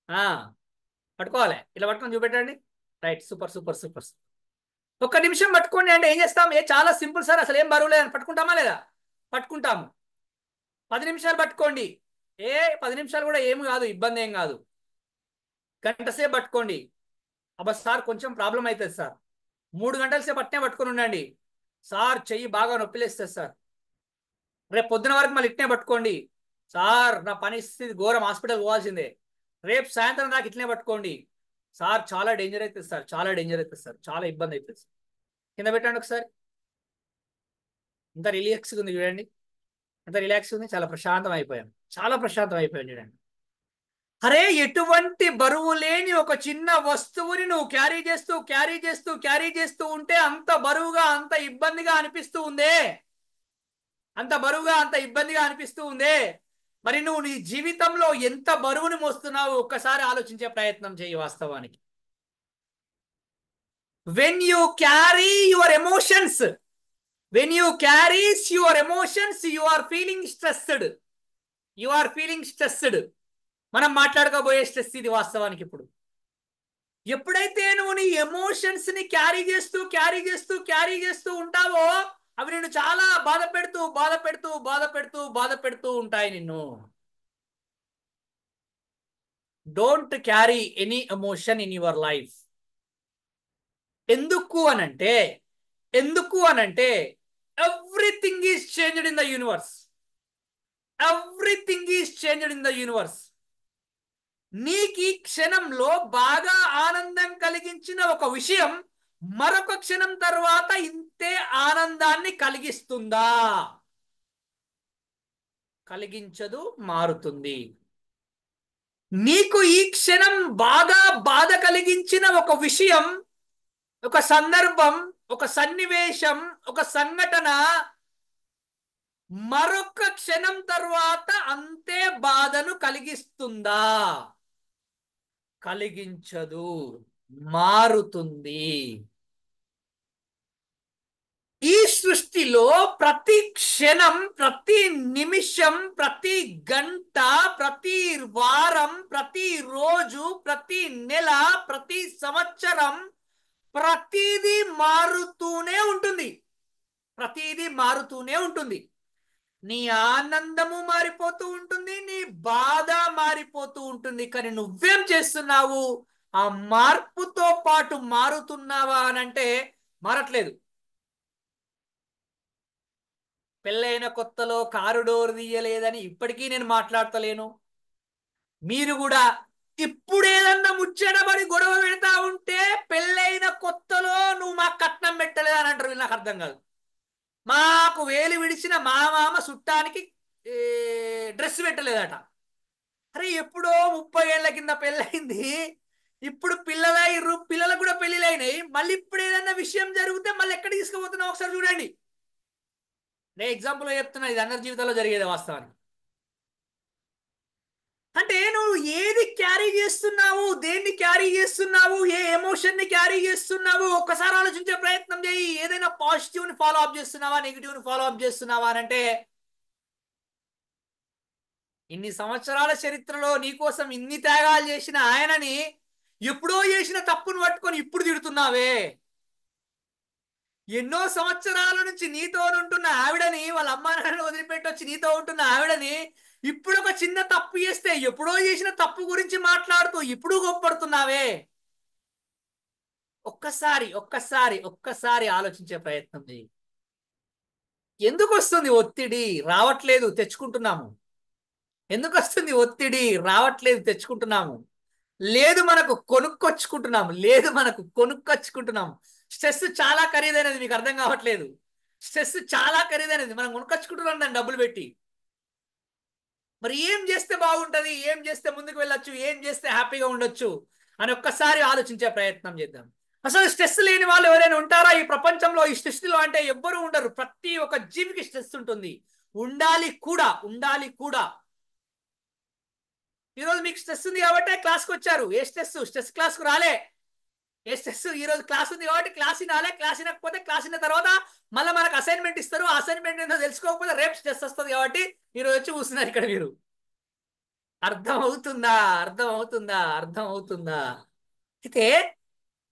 ఆ పట్టుకోవాలి. ఇలా పట్టుకొని చూపెట్టండి. Right, super super super. ఒక్క నిమిషం పట్టుకోండి అంటే ఏం చేస్తాం? చాలా సింపుల్ సార్, అసలు ఏం బరువు లేదని పట్టుకుంటామా లేదా? పట్టుకుంటాము. 10 నిమిషాలు పట్టుకోండి. 10 నిమిషాలు కూడా ఏమి కాదు, ఇబ్బంది ఏం కాదు. గంట సేపు పట్టుకోండి. అబ్బా సార్, కొంచెం ప్రాబ్లం అవుతుంది సార్. 3 గంటల సేపు అట్నే పట్టుకొని ఉండండి సార్. చెయ్యి బాగా నొప్పిలేస్తుంది సార్. రేపు పొద్దున వరకు మళ్ళీ ఇట్నే పట్టుకోండి సార్. నా పరిస్థితి ఘోరం, హాస్పిటల్ పోవాల్సిందే. రేపు సాయంత్రం దాకా ఇట్నే పట్టుకోండి సార్. చాలా డేంజర్ అవుతుంది సార్, చాలా డేంజర్ అవుతుంది సార్, చాలా ఇబ్బంది అవుతుంది సార్. కింద పెట్టండి ఒకసారి. ఇంత రిలాక్స్గా ఉంది చూడండి, ఎంత రిలాక్స్ ఉంది. చాలా ప్రశాంతం అయిపోయాం, చాలా ప్రశాంతం అయిపోయాం చూడండి. అరే, ఎటువంటి బరువు లేని ఒక చిన్న వస్తువుని నువ్వు క్యారీ చేస్తూ క్యారీ చేస్తూ క్యారీ చేస్తూ ఉంటే అంత బరువుగా, అంత ఇబ్బందిగా అనిపిస్తూ ఉందే, అంత బరువుగా, అంత ఇబ్బందిగా అనిపిస్తూ ఉందే. మరి నువ్వు నీ జీవితంలో ఎంత బరువుని మోస్తున్నావు ఒక్కసారి ఆలోచించే ప్రయత్నం చేయి. వాస్తవానికి when you carry your emotions, when you carries your emotions, you are feeling stressed, you are feeling stressed. మనం మాట్లాడుకోబోయే స్ట్రెస్ ఇది వాస్తవానికి. ఇప్పుడు ఎప్పుడైతే నువ్వు నీ ఎమోషన్స్ ని క్యారీ చేస్తూ క్యారీ చేస్తూ క్యారీ చేస్తూ ఉంటావో అవి నిన్ను చాలా బాధ పెడుతూ బాధ పెడుతూ బాధ పెడుతూ బాధ పెడుతూ ఉంటాయి నిన్ను. Don't carry any emotion in your life. ఎందుకు అనంటే ఎందుకు అనంటే everything is changed in the universe. Everything is changed in the universe. నీకు ఈ క్షణంలో బాగా ఆనందం కలిగించిన ఒక విషయం మరొక క్షణం తర్వాత ఇంతే ఆనందాన్ని కలిగిస్తుందా? కలిగించదు, మారుతుంది. నీకు ఈ క్షణం బాగా బాధ కలిగించిన ఒక విషయం, ఒక సందర్భం, ఒక సన్నివేశం, ఒక సంఘటన మరొక క్షణం తర్వాత అంతే బాధను కలిగిస్తుందా? కలిగించదు, మారుతుంది. ఈ సృష్టిలో ప్రతి క్షణం, ప్రతి నిమిషం, ప్రతి గంట, ప్రతి వారం, ప్రతి రోజు, ప్రతి నెల, ప్రతి సంవత్సరం ప్రతిదీ మారుతూనే ఉంటుంది. ప్రతిదీ మారుతూనే ఉంటుంది. నీ ఆనందము మారిపోతూ ఉంటుంది, నీ బాధ మారిపోతూ ఉంటుంది. కానీ నువ్వేం చేస్తున్నావు? ఆ మార్పుతో పాటు మారుతున్నావా అనంటే మారట్లేదు. పెళ్ళైన కొత్తలో కారు డోర్ తీయలేదని ఇప్పటికీ నేను మాట్లాడతలేను. మీరు కూడా ఇప్పుడు ఏదన్నా ముచ్చటబడి గొడవ పెడతా ఉంటే పెళ్ళైన కొత్తలో నువ్వు మాకు కట్నం పెట్టలేదని అంటారు. నాకు అర్థం కాదు. మాకు వేలు విడిచిన మా మామ చుట్టానికి డ్రెస్ పెట్టలేదట. అరే ఎప్పుడో 30 ఏళ్ల కింద పెళ్ళయింది, ఇప్పుడు పిల్లలైర్రు, పిల్లలకు కూడా పెళ్ళిళ్ళైనాయి. మళ్ళీ ఇప్పుడు ఏదన్నా విషయం జరిగితే మళ్ళీ ఎక్కడ తీసుకుపోతున్నావు ఒకసారి చూడండి. నేను ఎగ్జాంపుల్ చెప్తున్నా, ఇది అందరి జీవితంలో జరిగేది వాస్తవానికి. అంటే నువ్వు ఏది క్యారీ చేస్తున్నావు, దేన్ని క్యారీ చేస్తున్నావు, ఏ ఎమోషన్ ని క్యారీ చేస్తున్నావు ఒక్కసారి ఆలోచించే ప్రయత్నం చేయి. ఏదైనా పాజిటివ్ ని ఫాలో అప్ చేస్తున్నావా, నెగిటివ్ ని ఫాలో అప్ చేస్తున్నావా అని అంటే ఇన్ని సంవత్సరాల చరిత్రలో నీకోసం ఇన్ని త్యాగాలు చేసిన ఆయనని ఎప్పుడో చేసిన తప్పును పట్టుకొని ఇప్పుడు తిడుతున్నావే. ఎన్నో సంవత్సరాల నుంచి నీతో ఉంటున్న ఆవిడని, వాళ్ళ అమ్మా నాన్నని వదిలిపెట్టి వచ్చి నీతో ఉంటున్న ఆవిడని ఇప్పుడు ఒక చిన్న తప్పు చేస్తే ఎప్పుడో చేసిన తప్పు గురించి మాట్లాడుతూ ఇప్పుడు గొప్పడుతున్నావే. ఒక్కసారి ఒక్కసారి ఒక్కసారి ఆలోచించే ప్రయత్నం చేయి. ఎందుకు వస్తుంది ఒత్తిడి? రావట్లేదు, తెచ్చుకుంటున్నాము. ఎందుకు వస్తుంది ఒత్తిడి? రావట్లేదు, తెచ్చుకుంటున్నాము. లేదు మనకు కొనుక్కొచ్చుకుంటున్నాము, లేదు మనకు కొనుక్కొచ్చుకుంటున్నాము. స్ట్రెస్ చాలా ఖరీదైనది, మీకు అర్థం కావట్లేదు. స్ట్రెస్ చాలా ఖరీదైనది, మనం కొనుక్కొచ్చుకుంటున్నాం దాన్ని డబ్బులు పెట్టి. మరి ఏం చేస్తే బాగుంటది, ఏం చేస్తే ముందుకు వెళ్ళొచ్చు, ఏం చేస్తే హ్యాపీగా ఉండొచ్చు అని ఒక్కసారి ఆలోచించే ప్రయత్నం చేద్దాం. అసలు స్ట్రెస్ లేని వాళ్ళు ఎవరైనా ఉంటారా ఈ ప్రపంచంలో? ఈ సృష్టిలో అంటే ఎవ్వరూ ఉండరు. ప్రతి ఒక్క జీవికి స్ట్రెస్ ఉంటుంది, ఉండాలి కూడా, ఉండాలి కూడా. ఈరోజు మీకు స్ట్రెస్ ఉంది కాబట్టి క్లాస్కి వచ్చారు. ఏ స్ట్రెస్? స్ట్రెస్ క్లాస్కు రాలే. ఏ స్ట్రెస్? ఈరోజు క్లాస్ ఉంది కాబట్టి క్లాస్ వినాలే. క్లాస్ వినకపోతే క్లాస్ విన్న తర్వాత మళ్ళీ మనకు అసైన్మెంట్ ఇస్తారు. అసైన్మెంట్ ఏంటో తెలుసుకోకపోతే రేపు స్ట్రెస్ వస్తుంది కాబట్టి ఈరోజు వచ్చి కూర్చున్నారు ఇక్కడ మీరు. అర్థం అవుతుందా? అర్థం అవుతుందా? అర్థం అవుతుందా? అయితే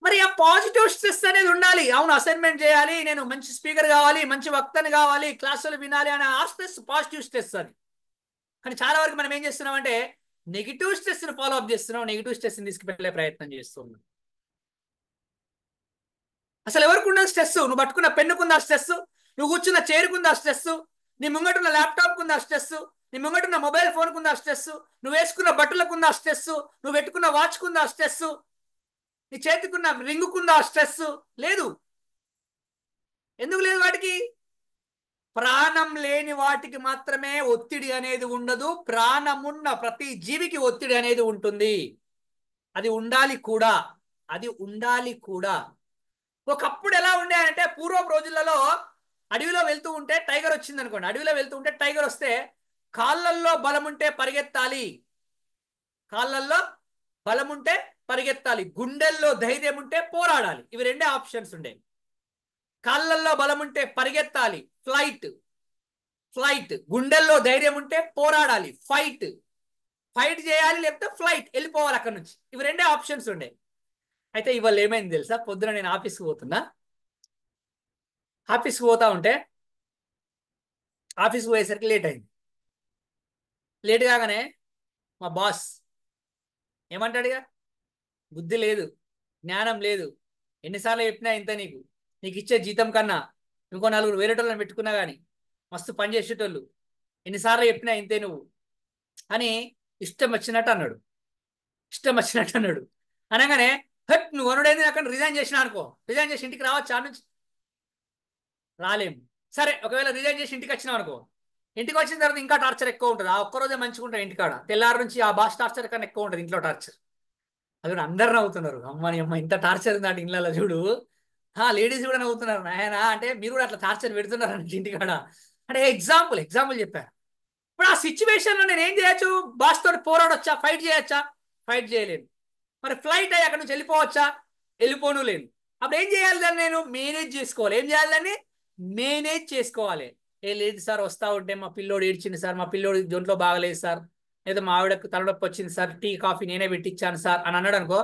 మరి ఆ పాజిటివ్ స్ట్రెస్ అనేది ఉండాలి. అవును, అసైన్మెంట్ చేయాలి, నేను మంచి స్పీకర్ కావాలి, మంచి వక్తని కావాలి, క్లాసులు వినాలి అనే ఆ స్ట్రెస్ పాజిటివ్ స్ట్రెస్ అని. కానీ చాలా వరకు మనం ఏం చేస్తున్నాం అంటే నెగిటివ్ స్ట్రెస్ ని ఫాలో అప్ చేస్తున్నాం, నెగిటివ్ స్ట్రెస్ ని తీసుకువెళ్ళే ప్రయత్నం చేస్తున్నాం. అసలు ఎవరికి ఉండదు స్ట్రెస్? నువ్వు పట్టుకున్న పెన్నుకుందా స్ట్రెస్, నువ్వు కూర్చున్న చైర్కుందా స్ట్రెస్, నీ ముంగటున్న ల్యాప్టాప్ కుందా స్ట్రెస్, నీ ముంగటున్న మొబైల్ ఫోన్ కుందా స్ట్రెస్, నువ్వు వేసుకున్న బట్టలకుందా స్ట్రెస్, నువ్వు పెట్టుకున్న వాచ్ కుందా స్ట్రెస్, నీ చేతికున్న రింగుకుందా స్ట్రెస్? లేదు. ఎందుకు లేదు వాటికి? ప్రాణం లేని వాటికి మాత్రమే ఒత్తిడి అనేది ఉండదు. ప్రాణమున్న ప్రతి జీవికి ఒత్తిడి అనేది ఉంటుంది. అది ఉండాలి కూడా, అది ఉండాలి కూడా. ఒకప్పుడు ఎలా ఉండే అంటే పూర్వపు రోజులలో అడవిలో వెళ్తూ ఉంటే టైగర్ వచ్చింది అనుకోండి. అడవిలో వెళ్తూ ఉంటే టైగర్ వస్తే కాళ్ళల్లో బలం ఉంటే పరిగెత్తాలి, కాళ్ళల్లో బలం ఉంటే పరిగెత్తాలి, గుండెల్లో ధైర్యం ఉంటే పోరాడాలి. ఇవి రెండే ఆప్షన్స్ ఉండే. కాళ్ళల్లో బలం ఉంటే పరిగెత్తాలి, ఫ్లైట్. ఫ్లైట్. గుండెల్లో ధైర్యం ఉంటే పోరాడాలి, ఫైట్. ఫైట్ చేయాలి, లేకపోతే ఫ్లైట్, వెళ్ళిపోవాలి అక్కడ నుంచి. ఇవి రెండే ఆప్షన్స్ ఉండే. అయితే ఇవాళ ఏమైంది తెలుసా? పొద్దున నేను ఆఫీస్కి పోతున్నా. ఆఫీస్కి పోతా ఉంటే ఆఫీస్కి పోయేసరికి లేట్ అయింది. లేట్ కాగానే మా బాస్ ఏమంటాడుగా, బుద్ధి లేదు, జ్ఞానం లేదు, ఎన్నిసార్లు చెప్పినా ఇంత, నీకు నీకు ఇచ్చే జీతం కన్నా ఇంకో నలుగురు వేరేటోళ్ళని పెట్టుకున్నా కానీ మస్తు పని చేసేటోళ్ళు, ఎన్నిసార్లు చెప్పినా ఇంతే నువ్వు అని ఇష్టం వచ్చినట్టు అన్నాడు. ఇష్టం వచ్చినట్టు అన్నాడు అనగానే, హట్ నువ్వు అనుడైంది, అక్కడ రిజైన్ చేసినా అనుకో, రిజైన్ చేసి ఇంటికి రావచ్చు ఆ నుంచి, రాలేము. సరే ఒకవేళ రిజైన్ చేసి ఇంటికి వచ్చినావు అనుకో, ఇంటికి వచ్చిన తర్వాత ఇంకా టార్చర్ ఎక్కువ ఉంటుంది. ఆ ఒక్కరోజే మంచిగా ఉంటుంది ఇంటికాడ, తెల్లారి నుంచి ఆ బాస్ టార్చర్ కన్నా ఎక్కువ ఉంటుంది ఇంట్లో టార్చర్. అది కూడా అందరు నవ్వుతున్నారు, అమ్మని అమ్మ ఇంత టార్చర్ ఉంది అంటే ఇళ్ళలో చూడు. లేడీస్ కూడా నవ్వుతున్నారు, నాయన అంటే మీరు కూడా అట్లా టార్చర్ పెడుతున్నారు అంటే ఇంటికాడ. అంటే ఎగ్జాంపుల్ చెప్పారు. ఇప్పుడు ఆ సిచ్యువేషన్ లో నేను ఏం చేయొచ్చు? బాస్ తోటి పోరాడొచ్చా, ఫైట్ చేయొచ్చా? ఫైట్ చేయలేను. మరి ఫ్లైట్ అయ్యి అక్కడ నుంచి వెళ్ళిపోవచ్చా? వెళ్ళిపోను లేను. అప్పుడు ఏం చేయాలి? దాన్ని నేను మేనేజ్ చేసుకోవాలి. ఏం చేయాలి? దాన్ని మేనేజ్ చేసుకోవాలి. ఏ లేదు సార్, వస్తా ఉంటే మా పిల్లోడు ఏడ్చింది సార్, మా పిల్లోడు జొంట్లో బాగలేదు సార్, లేదా మా ఆవిడకు తలనొప్పి వచ్చింది సార్, టీ కాఫీ నేనే పెట్టించాను సార్ అని అన్నాడు అనుకో,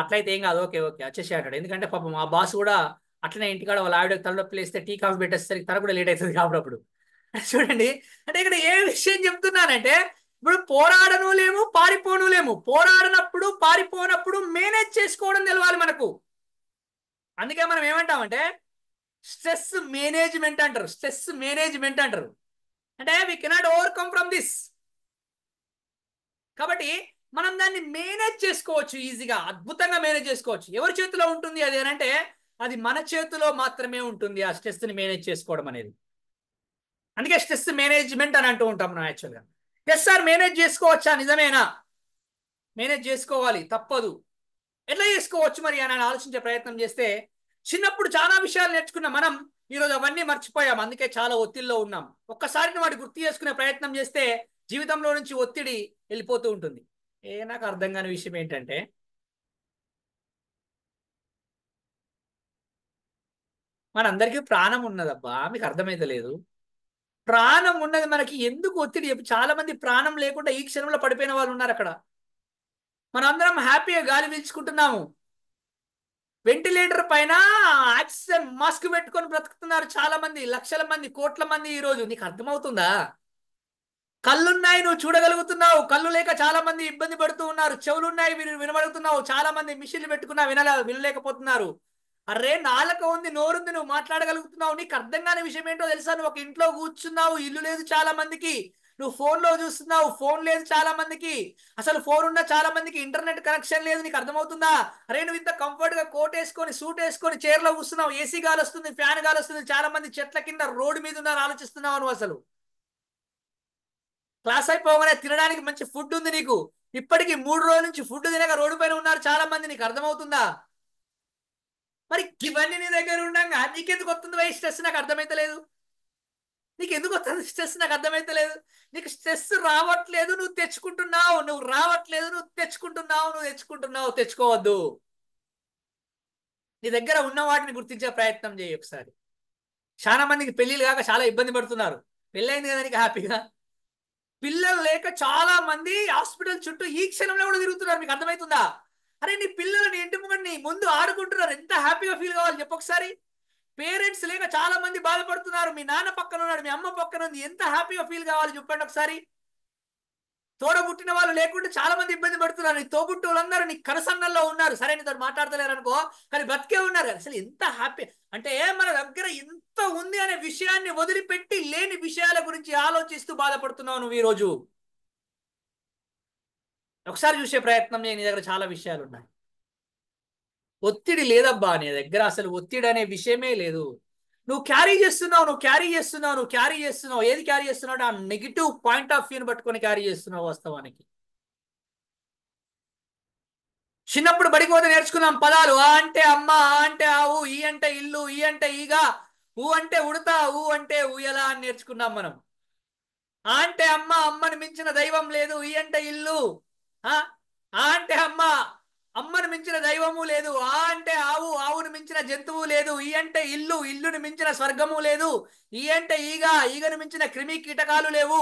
అట్లయితే ఏం కాదు, ఓకే ఓకే వచ్చేసి అంటాడు. ఎందుకంటే పాపం మా బాస్ కూడా అట్లనే ఇంటికాడ వాళ్ళ ఆవిడకు తలనొప్పి లేస్తే టీ కాఫీ పెట్టేసరికి తన కూడా లేట్ అవుతుంది కాబట్టి అప్పుడు. చూడండి, అంటే ఇక్కడ ఏ విషయం చెప్తున్నానంటే, ఇప్పుడు పోరాడను లేము, పారిపోను లేము. పోరాడినప్పుడు పారిపోనప్పుడు మేనేజ్ చేసుకోవడం తెలవాలి మనకు. అందుకే మనం ఏమంటామంటే స్ట్రెస్ మేనేజ్మెంట్ అంటారు. స్ట్రెస్ మేనేజ్మెంట్ అంటారు. అంటే we cannot overcome from this. కాబట్టి మనం దాన్ని మేనేజ్ చేసుకోవచ్చు, ఈజీగా అద్భుతంగా మేనేజ్ చేసుకోవచ్చు. ఎవరి చేతిలో ఉంటుంది అది అని అంటే, అది మన చేతిలో మాత్రమే ఉంటుంది ఆ స్ట్రెస్ ని మేనేజ్ చేసుకోవడం అనేది. అందుకే స్ట్రెస్ మేనేజ్మెంట్ అని అంటూ ఉంటాం మనం యాక్చువల్గా. ఎస్ సార్, మేనేజ్ చేసుకోవచ్చా? నిజమేనా? మేనేజ్ చేసుకోవాలి, తప్పదు. ఎట్లా చేసుకోవచ్చు మరి అని ఆలోచించే ప్రయత్నం చేస్తే, చిన్నప్పుడు చాలా విషయాలు నేర్చుకున్న మనం ఈరోజు అవన్నీ మర్చిపోయాం. అందుకే చాలా ఒత్తిడిలో ఉన్నాం. ఒక్కసారి వాటి గుర్తు చేసుకునే ప్రయత్నం చేస్తే జీవితంలో నుంచి ఒత్తిడి వెళ్ళిపోతూ ఉంటుంది. నాకు అర్థం కాని విషయం ఏంటంటే, మనందరికీ ప్రాణం ఉన్నదబ్బా, మీకు అర్థమైతే లేదు. ప్రాణం ఉన్నది మనకి, ఎందుకు ఒత్తిడి చెప్పి? చాలా మంది ప్రాణం లేకుండా ఈ క్షణంలో పడిపోయిన వాళ్ళు ఉన్నారు అక్కడ. మనందరం హ్యాపీగా గాలి పీల్చుకుంటున్నాము. వెంటిలేటర్ పైన ఆక్సిజన్ మాస్క్ పెట్టుకొని బ్రతుకుతున్నారు చాలా మంది, లక్షల మంది, కోట్ల మంది ఈ రోజు. నీకు అర్థమవుతుందా? కళ్ళున్నాయి, నువ్వు చూడగలుగుతున్నావు. కళ్ళు లేక చాలా మంది ఇబ్బంది పడుతూ ఉన్నారు. చెవులున్నాయి, వినబడుతున్నావు. చాలా మంది మిషన్లు పెట్టుకున్నా వినలేకపోతున్నారు. అరే నాలుక ఉంది, నోరుంది, నువ్వు మాట్లాడగలుగుతున్నావు. నీకు అర్థం కాని విషయం ఏంటో తెలుసా? నువ్వు ఒక ఇంట్లో కూర్చున్నావు, ఇల్లు లేదు చాలా మందికి. నువ్వు ఫోన్ లో చూస్తున్నావు, ఫోన్ లేదు చాలా మందికి. అసలు ఫోన్ ఉన్న చాలా మందికి ఇంటర్నెట్ కనెక్షన్ లేదు. నీకు అర్థమవుతుందా? అరే నువ్వు ఇంత కంఫర్ట్ గా కోట్ వేసుకొని, సూట్ వేసుకొని చైర్ లో కూర్చున్నావు, ఏసీ గాలి వస్తుంది, ఫ్యాన్ గాలి వస్తుంది. చాలా మంది చెట్ల కింద రోడ్డు మీద ఉన్నారు, ఆలోచిస్తున్నావు నువ్వు అసలు. క్లాస్ అయిపోగానే తినడానికి మంచి ఫుడ్ ఉంది నీకు. ఇప్పటికి 3 రోజుల నుంచి ఫుడ్ తినక రోడ్డు పైన ఉన్నారు చాలా మంది. నీకు అర్థమవుతుందా? మరి ఇవన్నీ నీ దగ్గర ఉండగా నీకెందుకు వస్తుంది వై స్ట్రెస్? నాకు అర్థమైతలేదు. నీకు ఎందుకు వస్తుంది స్ట్రెస్? నాకు అర్థమైతలేదు. నీకు స్ట్రెస్ రావట్లేదు, నువ్వు తెచ్చుకుంటున్నావు. నువ్వు రావట్లేదు, నువ్వు తెచ్చుకుంటున్నావు. నువ్వు తెచ్చుకుంటున్నావు, తెచ్చుకోవద్దు. నీ దగ్గర ఉన్న వాటిని గుర్తించే ప్రయత్నం చేయి ఒకసారి. చాలా మందికి పెళ్లిళ్ళు కాక చాలా ఇబ్బంది పడుతున్నారు. పెళ్ళైంది కదా నీకు హ్యాపీగా. పిల్లలు లేక చాలా మంది హాస్పిటల్ చుట్టూ ఈ క్షణంలో కూడా తిరుగుతున్నారు. మీకు అర్థమవుతుందా? అరే నీ పిల్లలు నీ ఇంటి ముందు ఆడుకుంటున్నారు, ఎంత హ్యాపీగా ఫీల్ కావాలి చెప్పు ఒకసారి. పేరెంట్స్ లేక చాలా మంది బాధపడుతున్నారు. మీ నాన్న పక్కన ఉన్నాడు, మీ అమ్మ పక్కన ఉంది, ఎంత హ్యాపీగా ఫీల్ కావాలి చెప్పండి ఒకసారి. తోడబుట్టిన వాళ్ళు లేకుంటే చాలా మంది ఇబ్బంది పడుతున్నారు. నీ తోబుట్టు వాళ్ళందరూ నీ కరసన్నల్లో ఉన్నారు, సరే నీతో మాట్లాడతలేరు అనుకో, కానీ బతికే ఉన్నారు. అసలు ఎంత హ్యాపీ అంటే, మన దగ్గర ఎంత ఉంది అనే విషయాన్ని వదిలిపెట్టి లేని విషయాల గురించి ఆలోచిస్తూ బాధపడుతున్నావు నువ్వు ఈరోజు. ఒకసారి చూసే ప్రయత్నం చేయి, నీ దగ్గర చాలా విషయాలు ఉన్నాయి. ఒత్తిడి లేదబ్బా నీ దగ్గర, అసలు ఒత్తిడి అనే విషయమే లేదు. నువ్వు క్యారీ చేస్తున్నావు, నువ్వు క్యారీ చేస్తున్నావు, నువ్వు క్యారీ చేస్తున్నావు. ఏది క్యారీ చేస్తున్నావు? ఆ నెగిటివ్ పాయింట్ ఆఫ్ వ్యూని పట్టుకొని క్యారీ చేస్తున్నావు వాస్తవానికి. చిన్నప్పుడు బడికి పోతే నేర్చుకున్నాం పదాలు. ఆ అంటే అమ్మ, ఆ అంటే ఆవు, ఈ అంటే ఇల్లు, ఈ అంటే ఈగ, ఊ అంటే ఉడత, ఊ అంటే ఊయల అని నేర్చుకున్నాం మనం. ఆ అంటే అమ్మ, అమ్మని మించిన దైవం లేదు, ఈ అంటే ఇల్లు. ఆ ఆ అంటే అమ్మ, అమ్మను మించిన దైవము లేదు. ఆ అంటే ఆవు, ఆవును మించిన జంతువు లేదు. ఈ అంటే ఇల్లు, ఇల్లుని మించిన స్వర్గము లేదు. ఈ అంటే ఈగ, ఈగను మించిన క్రిమి కీటకాలు లేవు.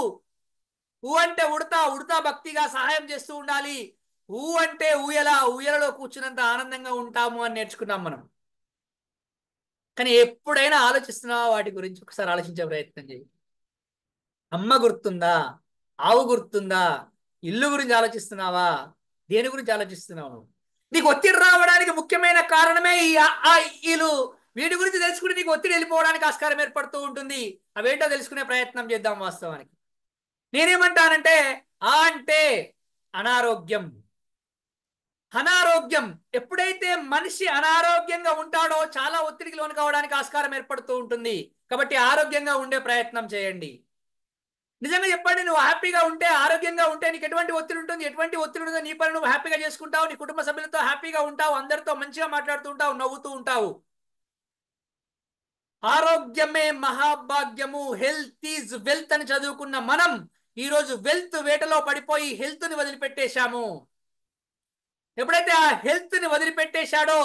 ఊ అంటే ఉడతా, ఉడతా భక్తిగా సహాయం చేస్తూ ఉండాలి. ఊ అంటే ఊయల, ఊయలలో కూర్చున్నంత ఆనందంగా ఉంటాము అని నేర్చుకున్నాం మనం. కానీ ఎప్పుడైనా ఆలోచిస్తున్నావా వాటి గురించి? ఒకసారి ఆలోచించే ప్రయత్నం చేయి. అమ్మ గుర్తుందా? ఆవు గుర్తుందా? ఇల్లు గురించి ఆలోచిస్తున్నావా? దేని గురించి ఆలోచిస్తున్నావు? నీకు ఒత్తిడి రావడానికి ముఖ్యమైన కారణమే ఈ ఆ ఈలు. వీటి గురించి తెలుసుకుంటే నీకు ఒత్తిడి వెళ్ళిపోవడానికి ఆస్కారం ఏర్పడుతూ ఉంటుంది. అవేంటో తెలుసుకునే ప్రయత్నం చేద్దాం. వాస్తవానికి నేనేమంటానంటే ఆ అంటే అనారోగ్యం. అనారోగ్యం. ఎప్పుడైతే మనిషి అనారోగ్యంగా ఉంటాడో చాలా ఒత్తిడికి లోను కావడానికి ఆస్కారం ఏర్పడుతూ ఉంటుంది. కాబట్టి ఆరోగ్యంగా ఉండే ప్రయత్నం చేయండి. నిజంగా చెప్పండి, నువ్వు హ్యాపీగా ఉంటే, ఆరోగ్యంగా ఉంటే నీకు ఎటువంటి ఒత్తిడి ఉంటుంది? ఎటువంటి ఒత్తిడి ఉంటుందో నీ పని నువ్వు హ్యాపీగా చేసుకుంటావు, నీ కుటుంబ సభ్యులతో హ్యాపీగా ఉంటావు, అందరితో మంచిగా మాట్లాడుతూ ఉంటావు, నవ్వుతూ ఉంటావు. ఆరోగ్యమే మహాభాగ్యము, హెల్త్ ఈజ్ వెల్త్ అని చదువుకున్న మనం ఈరోజు వెల్త్ వేటలో పడిపోయి హెల్త్ ని వదిలిపెట్టేశాము. ఎప్పుడైతే ఆ హెల్త్ ని వదిలిపెట్టేశాడో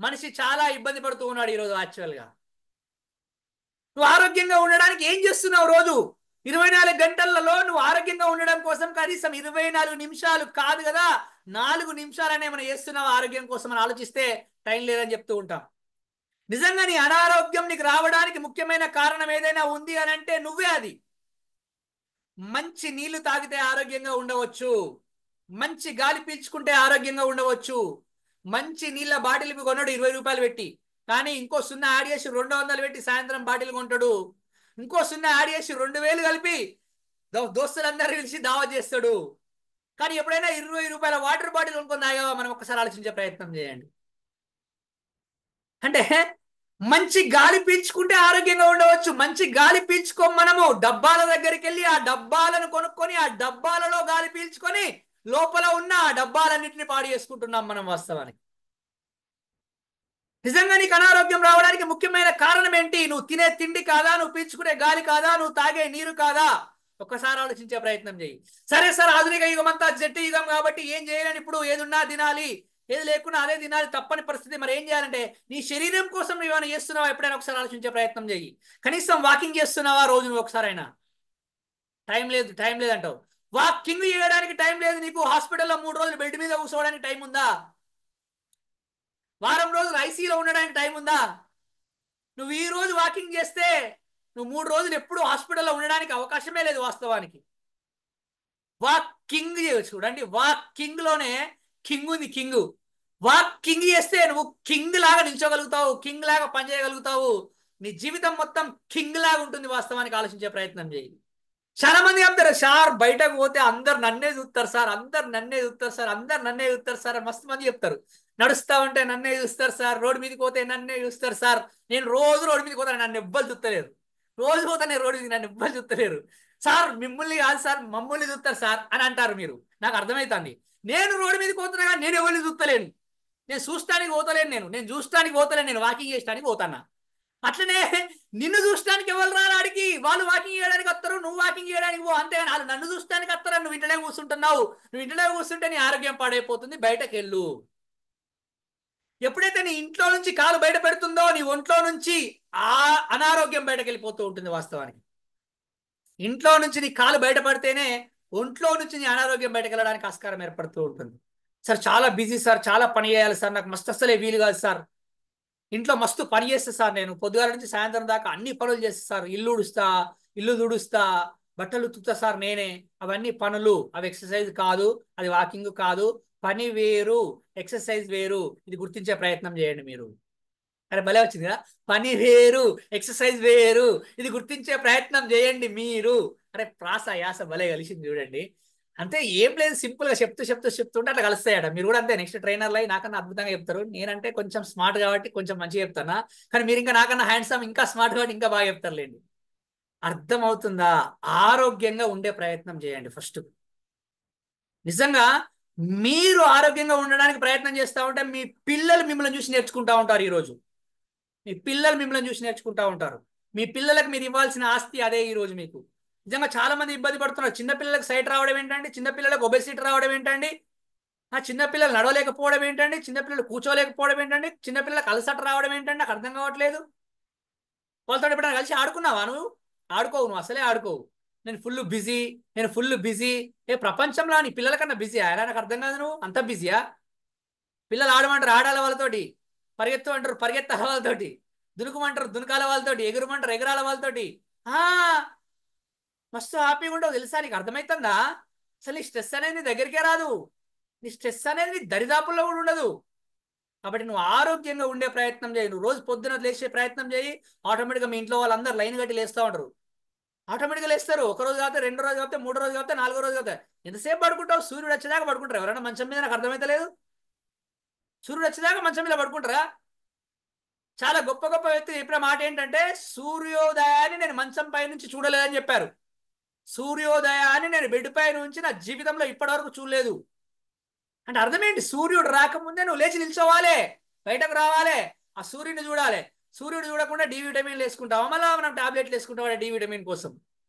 మనిషి చాలా ఇబ్బంది పడుతూ ఉన్నాడు ఈరోజు. యాక్చువల్గా నువ్వు ఆరోగ్యంగా ఉండడానికి ఏం చేస్తున్నావు? రోజు 24 గంటలలో నువ్వు ఆరోగ్యంగా ఉండడం కోసం కనీసం 24 నిమిషాలు కాదు కదా, 4 నిమిషాలనే మనం చేస్తున్నావు ఆరోగ్యం కోసం అని ఆలోచిస్తే టైం లేదని చెప్తూ ఉంటాం. నిజంగా నీ అనారోగ్యం నీకు రావడానికి ముఖ్యమైన కారణం ఏదైనా ఉంది అని అంటే నువ్వే అది. మంచి నీళ్లు తాగితే ఆరోగ్యంగా ఉండవచ్చు, మంచి గాలి పీల్చుకుంటే ఆరోగ్యంగా ఉండవచ్చు. మంచి నీళ్ళ బాటిల్ కొన్నాడు 20 రూపాయలు పెట్టి, కానీ ఇంకో సున్నా యాడ్ చేసి 200 పెట్టి సాయంత్రం బాటిల్ కొంటాడు. ఇంకో సున్నా యాడ్ చేసి 2000 కలిపి దోస్తులందరూ కలిసి దావా చేస్తాడు. కానీ ఎప్పుడైనా 20 రూపాయల వాటర్ బాటిల్ కొనుక్కొని తాగావా? మనం ఒక్కసారి ఆలోచించే ప్రయత్నం చేయండి. అంటే మంచి గాలి పీల్చుకుంటే ఆరోగ్యంగా ఉండవచ్చు. మంచి గాలి పీల్చుకోం, మనము డబ్బాల దగ్గరికి వెళ్ళి ఆ డబ్బాలను కొనుక్కొని ఆ డబ్బాలలో గాలి పీల్చుకొని లోపల ఉన్న ఆ డబ్బాలన్నింటినీ పాడు చేసుకుంటున్నాం మనం. వాస్తవానికి నిజంగా నీకు అనారోగ్యం రావడానికి ముఖ్యమైన కారణం ఏంటి? నువ్వు తినే తిండి కాదా? నువ్వు పీల్చుకునే గాలి కాదా? నువ్వు తాగే నీరు కాదా? ఒక్కసారి ఆలోచించే ప్రయత్నం చేయి. సరే సార్, ఆధునిక యుగం అంతా జట్టు యుగం కాబట్టి ఏం చేయాలని, ఇప్పుడు ఏదున్నా తినాలి, ఏది లేకున్నా అదే తినాలి, తప్పని పరిస్థితి. మరి ఏం చేయాలంటే నీ శరీరం కోసం నువ్వు ఏమైనా చేస్తున్నావా? ఎప్పుడైనా ఒకసారి ఆలోచించే ప్రయత్నం చేయి. కనీసం వాకింగ్ చేస్తున్నావా రోజు నువ్వు ఒకసారైనా? టైం లేదు, టైం లేదంటావు. వాకింగ్ చేయడానికి టైం లేదు నీకు. హాస్పిటల్లో 3 రోజులు బెడ్ మీద కూర్చోవడానికి టైం ఉందా? వారం రోజులు ఐసీలో ఉండడానికి టైం ఉందా? నువ్వు ఈ రోజు వాకింగ్ చేస్తే నువ్వు 3 రోజులు ఎప్పుడు హాస్పిటల్లో ఉండడానికి అవకాశమే లేదు. వాస్తవానికి వాకింగ్ చేయవచ్చు. చూడండి, వాకింగ్ లోనే కింగ్ ఉంది, కింగ్. వాకింగ్ చేస్తే నువ్వు కింగ్ లాగా నిల్చోగలుగుతావు, కింగ్ లాగా పనిచేయగలుగుతావు. నీ జీవితం మొత్తం కింగ్ లాగా ఉంటుంది. వాస్తవానికి ఆలోచించే ప్రయత్నం చేయి. చాలా మంది చెప్తారు, సార్ బయటకు పోతే అందరు నన్నే చూస్తారు సార్, అందరు నన్నే చూస్తారు సార్, అందరు నన్నే చూస్తారు సార్ అని మస్తు మంది చెప్తారు. నడుస్తా ఉంటే నన్నే చూస్తారు సార్, రోడ్డు మీదకి పోతే నన్నే చూస్తారు సార్. నేను రోజు రోడ్డు మీదకి పోతాను, నన్ను ఎవ్వరు చూస్తలేరు. రోజు పోతాను రోడ్డు మీదకి, నన్ను ఎవ్వరు చూస్తలేరు. సార్ మిమ్మల్ని కాదు సార్, మమ్మల్ని చూస్తారు సార్ అని అంటారు మీరు. నాకు అర్థమవుతుంది. నేను రోడ్డు మీదకి పోతున్నా కానీ నేను ఎవరిని చూస్తలేను. నేను చూస్తానికి పోతలేను, నేను చూస్తానికి పోతలేను, నేను వాకింగ్ చేయడానికి పోతానా. అట్లనే నిన్ను చూడటానికి ఎవరు రాడికి? వాళ్ళు వాకింగ్ చేయడానికి వస్తారు, నువ్వు వాకింగ్ చేయడానికి పో, అంతేగాని వాళ్ళు నన్ను చూడటానికి వస్తారని నువ్వు ఇంటనే కూర్చుంటున్నావు. నువ్వు ఇంటనే కూర్చుంటే నీ ఆరోగ్యం పాడైపోతుంది. బయటకు వెళ్ళు. ఎప్పుడైతే నీ ఇంట్లో నుంచి కాలు బయట పెడుతుందో నీ ఒంట్లో నుంచి ఆ అనారోగ్యం బయటకు వెళ్ళిపోతూ ఉంటుంది. వాస్తవానికి ఇంట్లో నుంచి నీ కాలు బయటపడితేనే ఒంట్లో నుంచి నీ అనారోగ్యం బయటకు వెళ్ళడానికి ఆస్కారం ఏర్పడుతూ ఉంటుంది. సార్ చాలా బిజీ సార్, చాలా పని చేయాలి సార్, నాకు మస్తు అసలే వీలు కాదు సార్, ఇంట్లో మస్తు పని చేస్తా సార్, నేను పొద్దుగాల నుంచి సాయంత్రం దాకా అన్ని పనులు చేస్తా సార్, ఇల్లు ఉడుస్తా, ఇల్లు తుడుస్తా, బట్టలు ఉతుకుతా సార్ నేనే. అవన్నీ పనులు, అవి ఎక్సర్సైజ్ కాదు, అది వాకింగ్ కాదు. పని వేరు, ఎక్సర్సైజ్ వేరు. ఇది గుర్తించే ప్రయత్నం చేయండి మీరు. అరే భలే వచ్చింది కదా, పని వేరు ఎక్సర్సైజ్ వేరు, ఇది గుర్తించే ప్రయత్నం చేయండి మీరు. అరే ప్రాస యాస భలే కలిసింది చూడండి. అంతే, ఏం లేదు, సింపుల్ గా చెప్తుంటే అట్లా కలుస్తాయట. మీరు కూడా అంతే, నెక్స్ట్ ట్రైనర్లు అయి నాకన్నా అద్భుతంగా చెప్తారు. నేనంటే కొంచెం స్మార్ట్ కాబట్టి కొంచెం మంచిగా చెప్తానా, కానీ మీరు ఇంకా నాకన్నా హ్యాండ్సమ్, ఇంకా స్మార్ట్ కాబట్టి ఇంకా బాగా చెప్తారులేండి. అర్థం అవుతుందా? ఆరోగ్యంగా ఉండే ప్రయత్నం చేయండి ఫస్ట్. నిజంగా మీరు ఆరోగ్యంగా ఉండడానికి ప్రయత్నం చేస్తూ ఉంటే మీ పిల్లలు మిమ్మల్ని చూసి నేర్చుకుంటా ఉంటారు. ఈరోజు మీ పిల్లలు మిమ్మల్ని చూసి నేర్చుకుంటా ఉంటారు. మీ పిల్లలకు మీరు ఇవ్వాల్సిన ఆస్తి అదే ఈ రోజు మీకు. నిజంగా చాలా మంది ఇబ్బంది పడుతున్నారు. చిన్నపిల్లలకు సైట్ రావడం ఏంటండి? చిన్నపిల్లలకు ఒబెసిటీ రావడం ఏంటండి? ఆ చిన్నపిల్లలు నడవలేకపోవడం ఏంటండి? చిన్నపిల్లలు కూర్చోలేకపోవడం ఏంటండి? చిన్నపిల్లలకు అలసట రావడం ఏంటండి? నాకు అర్థం కావట్లేదు. వాళ్ళతో ఎప్పుడైనా కలిసి ఆడుకున్నావా నువ్వు? ఆడుకోవు, నువ్వు అసలే ఆడుకోవు. నేను ఫుల్ బిజీ, నేను ఫుల్ బిజీ. ఏ ప్రపంచంలో నీ పిల్లల కన్నా బిజీ ఆయన? నాకు అర్థం కాదు. నువ్వు అంత బిజీయా? పిల్లలు ఆడమంటారు ఆడాల వాళ్ళతోటి, పరిగెత్తు అంటారు పరిగెత్తాల వాళ్ళతోటి, దునుకుమంటారు దునకాల వాళ్ళతోటి, ఎగురమంటారు ఎగరాల వాళ్ళతోటి. ఆ మస్తు హ్యాపీగా ఉండవు తెలుసా? నీకు అర్థమవుతుందా? అసలు నీ స్ట్రెస్ అనేది నీ దగ్గరికే రాదు. నీ స్ట్రెస్ అనేది నీ దరిదాపుల్లో కూడా ఉండదు. కాబట్టి నువ్వు ఆరోగ్యంగా ఉండే ప్రయత్నం చేయి. నువ్వు రోజు పొద్దున లేచే ప్రయత్నం చేయి. ఆటోమేటిక్గా మీ ఇంట్లో వాళ్ళందరూ లైన్ కట్టి లేస్తూ ఉంటారు. ఆటోమేటిక్గా లేస్తారు. ఒక రోజు కాకపోతే, రెండో రోజు కాకపోతే, మూడో రోజు కాకపోతే, నాలుగో రోజు కాకపోతే. ఎంతసేపు పడుకుంటావు? సూర్యుడు వచ్చేదాకా పడుకుంటారు. ఎవరైనా మంచం మీద? నాకు అర్థమైతలేదు. సూర్యుడు వచ్చేదాకా మంచం మీద పడుకుంటారా? చాలా గొప్ప గొప్ప వ్యక్తులు చెప్పిన మాట ఏంటంటే, సూర్యోదయాన్ని నేను మంచం పై నుంచి చూడలేదని చెప్పారు. సూర్యోదయాన్ని నేను బెడ్ పై నుంచి నా జీవితంలో ఇప్పటివరకు చూడలేదు. అంటే అర్థం ఏంటి? సూర్యుడు రాకముందే నువ్వు లేచి నిల్చోవాలి, బయటకు రావాలి, ఆ సూర్యుని చూడాలి. సూర్యుడు చూడకుండా డి విటమిన్లు వేసుకుంటావా? మళ్ళీ మనం టాబ్లెట్లు వేసుకుంటావా డి విటమిన్ కోసం?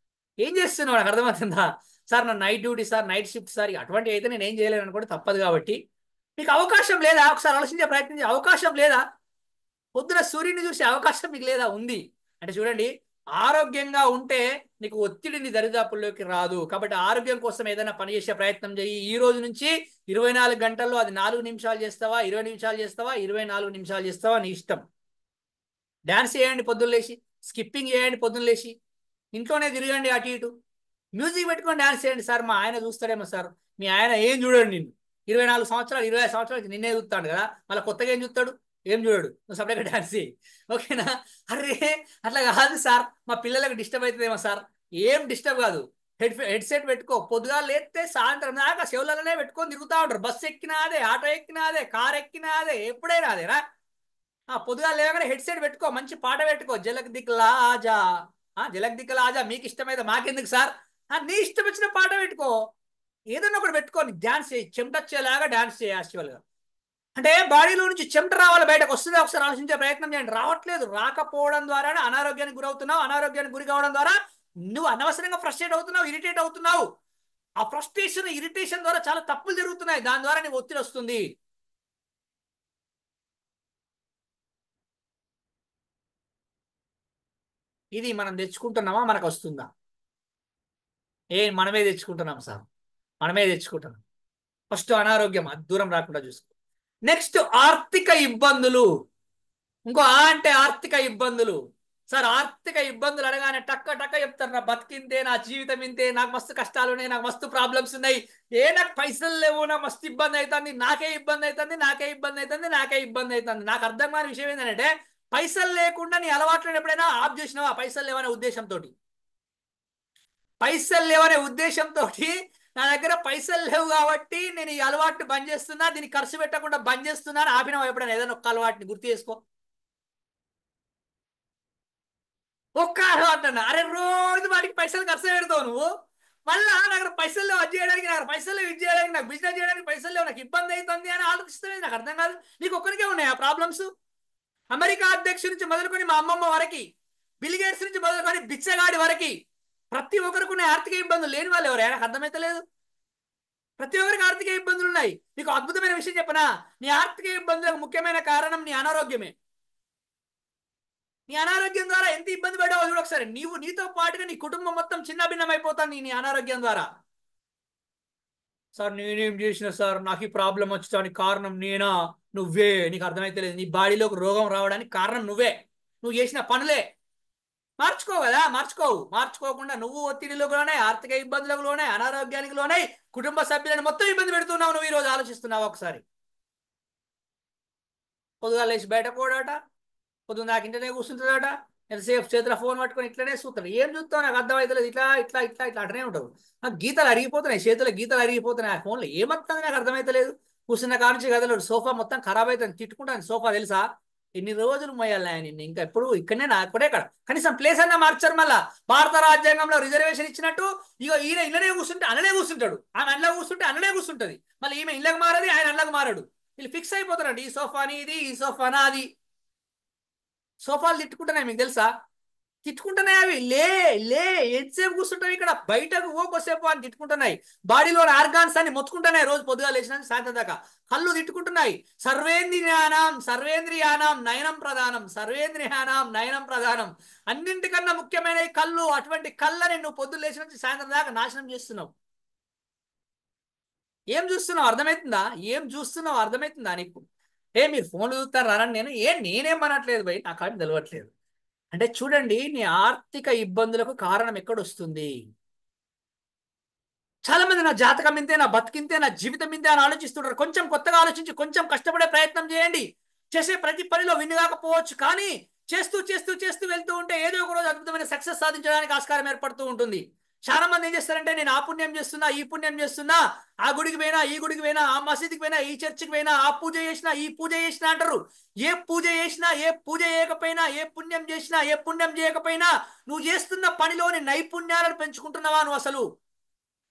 ఏం చేస్తున్నావు? నాకు అర్థమవుతుందా? సార్ నా night duty sir, night shift sir, అటువంటి అయితే నేను ఏం చేయలేను అనుకోండి, తప్పదు. కాబట్టి మీకు అవకాశం లేదా? ఒకసారి ఆలోచించే ప్రయత్నం చేయ. అవకాశం లేదా? పొద్దున సూర్యుని చూసే అవకాశం మీకు లేదా? ఉంది. అంటే చూడండి, ఆరోగ్యంగా ఉంటే నీకు ఒత్తిడిని దరిదాపుల్లోకి రాదు. కాబట్టి ఆరోగ్యం కోసం ఏదైనా పని చేసే ప్రయత్నం చేయి. ఈ రోజు నుంచి 24 గంటల్లో అది 4 నిమిషాలు చేస్తావా, 20 నిమిషాలు చేస్తావా, 24 నిమిషాలు చేస్తావా, నీ ఇష్టం. డాన్స్ చేయండి పొద్దున్న లేచి, స్కిప్పింగ్ చేయండి పొద్దున్న లేచి, ఇంట్లోనే తిరగండి అటు ఇటు, మ్యూజిక్ పెట్టుకొని డాన్స్ చేయండి. సార్ మా ఆయన చూస్తాడేమో సార్. మీ ఆయన ఏం చూడండి నిన్ను. 24 సంవత్సరాలు, 25 సంవత్సరాలు నిన్నే చూస్తాడు కదా, మళ్ళీ కొత్తగా ఏం చూస్తాడు? ఏం చూడడు. నువ్వు సపరేట్గా డాన్స్ చేయి. ఓకేనా? అరే అట్లా కాదు సార్, మా పిల్లలకు డిస్టర్బ్ అవుతుందేమో సార్. ఏం డిస్టర్బ్ కాదు. హెడ్సెట్ పెట్టుకో. పొద్దుగా లేస్తే సాయంత్రం దాకా చెవులలోనే పెట్టుకొని తిరుగుతూ ఉంటారు. బస్సు ఎక్కినా అదే, ఆటో ఎక్కినా అదే, కార్ ఎక్కినా అదే, ఎప్పుడైనా అదేనా? పొద్దుగా లేవగానే హెడ్సెట్ పెట్టుకో, మంచి పాట పెట్టుకో. జలక్ దిక్లా ఆజా, జలక్ దిక్లా ఆజా. మీకు ఇష్టమైతే మాకెందుకు సార్? నీ ఇష్టం వచ్చిన పాట పెట్టుకో. ఏదన్నా ఒకటి పెట్టుకొని డాన్స్ చేయి. చెమటొచ్చేలాగా డాన్స్ చేయి యాక్చువల్గా. అంటే బాడీలో నుంచి చెమట రావాలి, బయటకు వస్తుంది. ఒకసారి ఆలోచించే ప్రయత్నం చేయండి. రావట్లేదు. రాకపోవడం ద్వారానే అనారోగ్యానికి గురవుతున్నావు. అనారోగ్యానికి గురి కావడం ద్వారా నువ్వు అనవసరంగా ఫ్రస్ట్రేట్ అవుతున్నావు, ఇరిటేట్ అవుతున్నావు. ఆ ఫ్రస్ట్రేషన్, ఇరిటేషన్ ద్వారా చాలా తప్పులు జరుగుతున్నాయి. దాని ద్వారా నీకు ఒత్తిడి వస్తుంది. ఇది మనం తెచ్చుకుంటున్నామా, మనకు వస్తుందా? మనమే తెచ్చుకుంటున్నాం సార్, మనమే తెచ్చుకుంటున్నాం. ఫస్ట్ అనారోగ్యం, అది దూరం రాకుండా చూసుకో. నెక్స్ట్ ఆర్థిక ఇబ్బందులు. ఇంకో అంటే ఆర్థిక ఇబ్బందులు. సార్ ఆర్థిక ఇబ్బందులు అనగానే టక్క టక్క చెప్తారు, నా బతికింతే, నా జీవితం ఇంతే, నాకు మస్తు కష్టాలు ఉన్నాయి, నాకు మస్తు ప్రాబ్లమ్స్ ఉన్నాయి, నాకు పైసలు లేవు, నాకు మస్తు ఇబ్బంది అవుతుంది, నాకే ఇబ్బంది అవుతుంది, నాకే ఇబ్బంది అవుతుంది, నాకే ఇబ్బంది అవుతుంది. నాకు అర్థం కాని విషయం ఏంటంటే, పైసలు లేకుండా నీ అలవాట్లను ఎప్పుడైనా ఆఫ్ చేసినావా? పైసలు లేవనే ఉద్దేశంతో, పైసలు లేవనే ఉద్దేశంతో, నా దగ్గర పైసలు లేవు కాబట్టి నేను ఈ అలవాటు బంద్ చేస్తున్నా, దీన్ని ఖర్చు పెట్టకుండా బంద్ చేస్తున్నా అని ఆపినావు ఎప్పుడైనా? ఏదైనా ఒక్క అలవాటుని గుర్తు చేసుకో. ఒక్క అలవాటు అన్న. అరే రోజు వాటికి పైసలు ఖర్చు పెడతావు నువ్వు. మళ్ళా నా దగ్గర పైసలు లేవు, అది చేయడానికి, నాకు పైసలు లేవు, ఇది చేయడానికి, నాకు బిజినెస్ చేయడానికి పైసలు లేవు, నాకు ఇబ్బంది అవుతుంది అని ఆలోచిస్తుంది. నాకు అర్థం కాదు. నీకు ఒక్కరికే ఉన్నాయి ఆ ప్రాబ్లమ్స్? అమెరికా అధ్యక్షుడి నుంచి మొదలుకొని మా అమ్మమ్మ వరకు, బిల్ గేట్స్ నుంచి మొదలుకొని బిచ్చగాడి వరకు, ప్రతి ఒక్కరికి ఉన్న ఆర్థిక ఇబ్బందులు లేని వాళ్ళు ఎవరు? నాకు అర్థమైతలేదు. ప్రతి ఒక్కరికి ఆర్థిక ఇబ్బందులు ఉన్నాయి. నీకు అద్భుతమైన విషయం చెప్పనా? నీ ఆర్థిక ఇబ్బందులకు ముఖ్యమైన కారణం నీ అనారోగ్యమే. నీ అనారోగ్యం ద్వారా ఎంత ఇబ్బంది పడ్డావో చూడు ఒకసారి. నీతో పాటుగా నీ కుటుంబం మొత్తం చిన్న భిన్నం అయిపోతుంది నీ అనారోగ్యం ద్వారా. సార్ నేనేం చేసిన సార్, నాకు ఈ ప్రాబ్లం వచ్చడానికి కారణం నేనా? నువ్వే. నీకు అర్థమైతలేదు. నీ బాడీలోకి రోగం రావడానికి కారణం నువ్వే, నువ్వు చేసిన పనులే. మార్చుకో కదా, మార్చుకోవు. మార్చుకోకుండా నువ్వు ఒత్తిడిలోకి లోనే, ఆర్థిక ఇబ్బందులకు లోనే, అనారోగ్యానికి లోనే, కుటుంబ సభ్యులను మొత్తం ఇబ్బంది పెడుతున్నావు. నువ్వు ఈ రోజు ఆలోచిస్తున్నావు ఒకసారి. పొద్దుగా లేచి బయట పోడాట, పొద్దున్న నాకు ఇంటనే కూర్చుంటుందట, ఎంతసేపు చేతిలో ఫోన్ పట్టుకొని ఇట్లనే చూస్తాడు. ఏం చూస్తావు? నాకు అర్థమవుతలేదు. ఇట్లా ఇట్లా ఇట్లా ఇట్లా అంటనే ఉంటావు. నాకు గీతలు అరిగిపోతున్నాయి, చేతుల గీతలు అరిగిపోతున్నాయి. ఆ ఫోన్లో ఏమవుతుంది నాకు అర్థమవుతలేదు. కూర్చున్న కానుంచి కదలడు. సోఫా మొత్తం ఖరాబ్ అవుతుంది, తిట్టుకుంటాను సోఫా తెలుసా? ఎన్ని రోజులు మొయ్యాలి ఆయన నిన్ను? ఇంకా ఎప్పుడు ఇక్కడనే, నా అక్కడే ఇక్కడ కనీసం ప్లేస్ అన్నా మార్చారు. మళ్ళా భారత రాజ్యాంగంలో రిజర్వేషన్ ఇచ్చినట్టు ఇగో ఈయన ఇళ్ళనే కూర్చుంటే అన్ననే కూర్చుంటాడు, ఆమె అండ్లో కూర్చుంటే అన్ననే కూర్చుంటది. మళ్ళీ ఈమె ఇళ్ళకి మారది, ఆయన అన్నకు మారడు. వీళ్ళు ఫిక్స్ అయిపోతారండి, ఈ సోఫాని ఇది, ఈ సోఫానా అది. సోఫాలు తిట్టుకుంటున్నాయి, మీకు తెలుసా? తిట్టుకుంటున్నాయి అవి. లే లే ఎంతసేపు కూర్చుంటావు ఇక్కడ? బయటకు ఓకొసేపు అని తిట్టుకుంటున్నాయి. బాడీలోని ఆర్గాన్స్ అన్ని మొత్తుకుంటున్నాయి రోజు పొద్దుగా లేచిన సాయంత్రం దాకా. కళ్ళు తిట్టుకుంటున్నాయి. సర్వేంద్రియానాం సర్వేంద్రియానాం నయనం ప్రధానం, సర్వేంద్రియానాం నయనం ప్రధానం. అన్నింటికన్నా ముఖ్యమైన ఈ కళ్ళు. అటువంటి కళ్ళని నువ్వు పొద్దున్న లేచిన నుంచి సాయంత్రం దాకా నాశనం చేస్తున్నావు. ఏం చూస్తున్నావు అర్థమవుతుందా? ఏం చూస్తున్నావు అర్థమవుతుందా నీకు? మీరు ఫోన్లు చూస్తారు రానని నేనేం అనట్లేదు భయ్, నాకు తెలియట్లేదు. అంటే చూడండి, నీ ఆర్థిక ఇబ్బందులకు కారణం ఎక్కడొస్తుంది? చాలా మంది నా జాతకం ఇంతే, నా బతికింతే, నా జీవితం ఇంతే అని ఆలోచిస్తుంటారు. కొంచెం కొత్తగా ఆలోచించి కొంచెం కష్టపడే ప్రయత్నం చేయండి. చేసే ప్రతి పనిలో విన్ కాకపోవచ్చు, కానీ చేస్తూ చేస్తూ చేస్తూ వెళ్తూ ఉంటే ఏదో ఒక రోజు అద్భుతమైన సక్సెస్ సాధించడానికి ఆస్కారం ఏర్పడుతూ ఉంటుంది. చాలా మంది ఏం చేస్తారంటే, నేను ఆ పుణ్యం చేస్తున్నా, ఈ పుణ్యం చేస్తున్నా, ఆ గుడికి పోయినా, ఈ గుడికి పోయినా, ఆ మసీదుకి పోయినా, ఈ చర్చికి పోయినా, ఆ పూజ చేసినా, ఈ పూజ చేసినా అంటారు. ఏ పూజ చేసినా, ఏ పూజ చేయకపోయినా, ఏ పుణ్యం చేసినా, ఏ పుణ్యం చేయకపోయినా, నువ్వు చేస్తున్న పనిలోని నైపుణ్యాలను పెంచుకుంటున్నావా?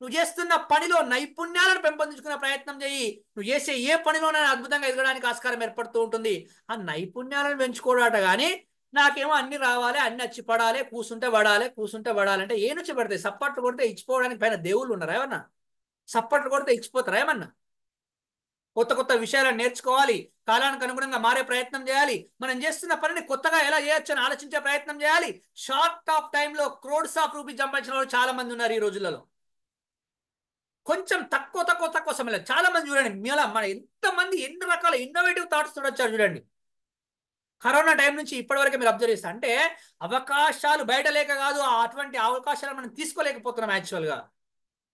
నువ్వు చేస్తున్న పనిలో నైపుణ్యాలను పెంపొందించుకునే ప్రయత్నం చేయి. నువ్వు చేసే ఏ పనిలోనైనా అద్భుతంగా ఎదగడానికి ఆస్కారం ఏర్పడుతూ ఉంటుంది. ఆ నైపుణ్యాలను పెంచుకోవడాట కానీ నాకేమో అన్ని రావాలి, అన్ని వచ్చి పడాలి, కూర్చుంటే పడాలి, కూర్చుంటే పడాలి అంటే ఏ నుంచి పడతాయి? సప్పట్లు కొడితే ఇచ్చిపోవడానికి పైన దేవుళ్ళు ఉన్నారా ఏమన్నా? సప్పట్లు కొడితే ఇచ్చిపోతారా ఏమన్నా? కొత్త కొత్త విషయాలను నేర్చుకోవాలి, కాలానికి అనుగుణంగా మారే ప్రయత్నం చేయాలి. మనం చేస్తున్న పనిని కొత్తగా ఎలా చేయొచ్చు అని ఆలోచించే ప్రయత్నం చేయాలి. షార్ట్ ఆఫ్ టైంలో క్రోడ్స్ ఆఫ్ రూపీస్ సంపాదించిన వాళ్ళు చాలా మంది ఉన్నారు ఈ రోజులలో. కొంచెం తక్కువ తక్కువ తక్కువ సమయంలో చాలా మంది చూడండి, మీలా మన ఎంతమంది ఎన్ని రకాల ఇన్నోవేటివ్ థాట్స్ తోటి వచ్చారు చూడండి. కరోనా టైం నుంచి ఇప్పటివరకు మీరు అబ్జర్వ్ చేస్తారు అంటే అవకాశాలు బయట లేక కాదు, అటువంటి అవకాశాలు మనం తీసుకోలేకపోతున్నాం యాక్చువల్గా.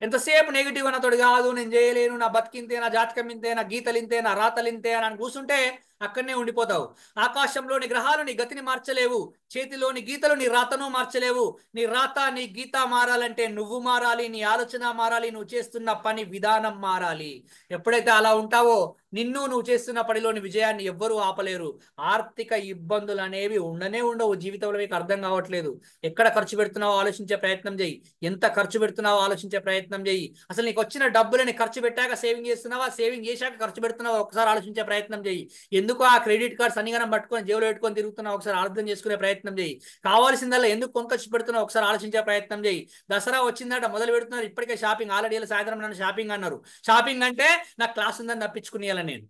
ఎంతసేపు నెగిటివ్ అన్నతోడు కాదు, నేను చేయలేను, నా బతికింతే, నా జాతకం ఇంతే, నా గీతలు ఇంతే, నా రాతలు ఇంతే అని కూర్చుంటే అక్కడనే ఉండిపోతావు. ఆకాశంలోని గ్రహాలు నీ గతిని మార్చలేవు, చేతిలోని గీతలు నీ రాతను మార్చలేవు. నీ రాత నీ గీత మారాలంటే నువ్వు మారాలి, నీ ఆలోచన మారాలి, నువ్వు చేస్తున్న పని విధానం మారాలి. ఎప్పుడైతే అలా ఉంటావో నువ్వు చేస్తున్న పనిలోని విజయాన్ని ఎవ్వరూ ఆపలేరు. ఆర్థిక ఇబ్బందులు అనేవి ఉండనే ఉండవు జీవితంలో. మీకు అర్థం కావట్లేదు. ఎక్కడ ఖర్చు పెడుతున్నావో ఆలోచించే ప్రయత్నం చేయి. ఎంత ఖర్చు పెడుతున్నావో ఆలోచించే ప్రయత్నం చేయి. అసలు నీకు వచ్చిన డబ్బులని ఖర్చు పెట్టాక సేవింగ్ చేస్తున్నావా, సేవింగ్ చేశాక ఖర్చు పెడుతున్నావా ఒకసారి ఆలోచించే ప్రయత్నం చేయి. ఎందుకు ఆ క్రెడిట్ కార్డ్స్ అన్నిగానం పట్టుకొని జేబులో పెట్టుకొని తిరుగుతున్నావు ఒకసారి అర్థం చేసుకునే ప్రయత్నం చేయి. కావాల్సిందల్లా ఎందుకు కొనుకొచ్చి పెడుతున్నావు ఒకసారి ఆలోచించే ప్రయత్నం చేయి. దసరా వచ్చిందట మొదలు పెడుతున్నారు ఇప్పటికే షాపింగ్. ఆల్రెడీ సాయంత్రం నన్ను షాపింగ్ అన్నారు. షాపింగ్ అంటే నాకు క్లాస్ ఉందని తప్పించుకునేయాల నేను.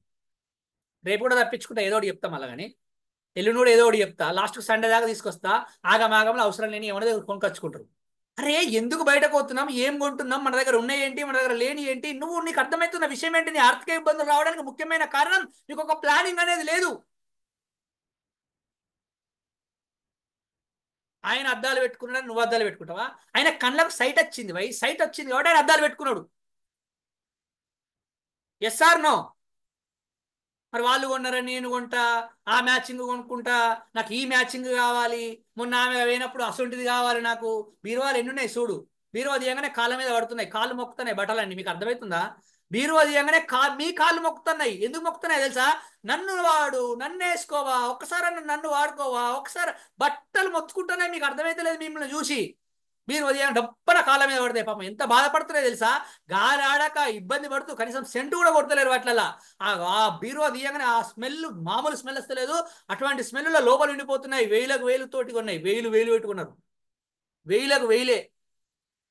రేపు కూడా తప్పించుకుంటా, ఏదో ఒకటి చెప్తాం అలా. కానీ ఎల్లుండి కూడా ఏదో ఒకటి చెప్తా, లాస్ట్ సండే దాకా తీసుకొస్తా. ఆగమాగంలో అవసరం లేని ఏమన్నా కొనుకొచ్చుకుంటారు. అరే ఎందుకు బయటకు పోతున్నాం, ఏం కొంటున్నాం, మన దగ్గర ఉన్నాయి ఏంటి, మన దగ్గర లేని ఏంటి? నీకు అర్థమవుతున్న విషయం ఏంటి? నీ ఆర్థిక ఇబ్బందులు రావడానికి ముఖ్యమైన కారణం నీకు ఒక ప్లానింగ్ అనేది లేదు. ఆయన అద్దాలు పెట్టుకున్నాడు, నువ్వు అద్దాలు పెట్టుకుంటావా? ఆయన కళ్ళకు సైట్ వచ్చింది, సైట్ వచ్చింది కాబట్టి ఆయన అద్దాలు పెట్టుకున్నాడు. Yes or no? మరి వాళ్ళు కొన్నారని నేను కొంటా, ఆ మ్యాచింగ్ కొనుక్కుంటా, నాకు ఈ మ్యాచింగ్ కావాలి, మొన్న ఆమె పోయినప్పుడు అసొంటిది కావాలి నాకు. బీరువాలు ఎన్ని ఉన్నాయి చూడు. బీరువా తీయగానే కాళ్ళ మీద పడుతున్నాయి, కాళ్ళు మొక్కుతున్నాయి బట్టలన్నీ. మీకు అర్థమవుతుందా? బీరువా తీయగానే మీ కాళ్ళు మొక్కుతున్నాయి. ఎందుకు మొక్కుతున్నాయి తెలుసా? నన్ను వాడు, నన్ను వేసుకోవా, ఒక్కసారి నన్ను వాడుకోవా, ఒకసారి బట్టలు మొత్తుకుంటున్నాయి. మీకు అర్థమైతే లేదు మిమ్మల్ని చూసి. మీరు ఉదయం డబ్బన కాళ్ళ మీద పడతాయి. పాపం ఎంత బాధపడుతున్నాయో తెలుసా? గాలి ఆడక ఇబ్బంది పడుతూ కనీసం సెంటు కూడా కొడతలేరు వాటిలలో. ఆ బీరువా తీయగానే ఆ స్మెల్ మామూలు స్మెల్ వస్తలేదు. అటువంటి స్మెల్లో లోపల ఉండిపోతున్నాయి. వేలకు వేలు తోటి ఉన్నాయి, వేలు వేలు పెట్టుకున్నారు, వేలకు వేలే.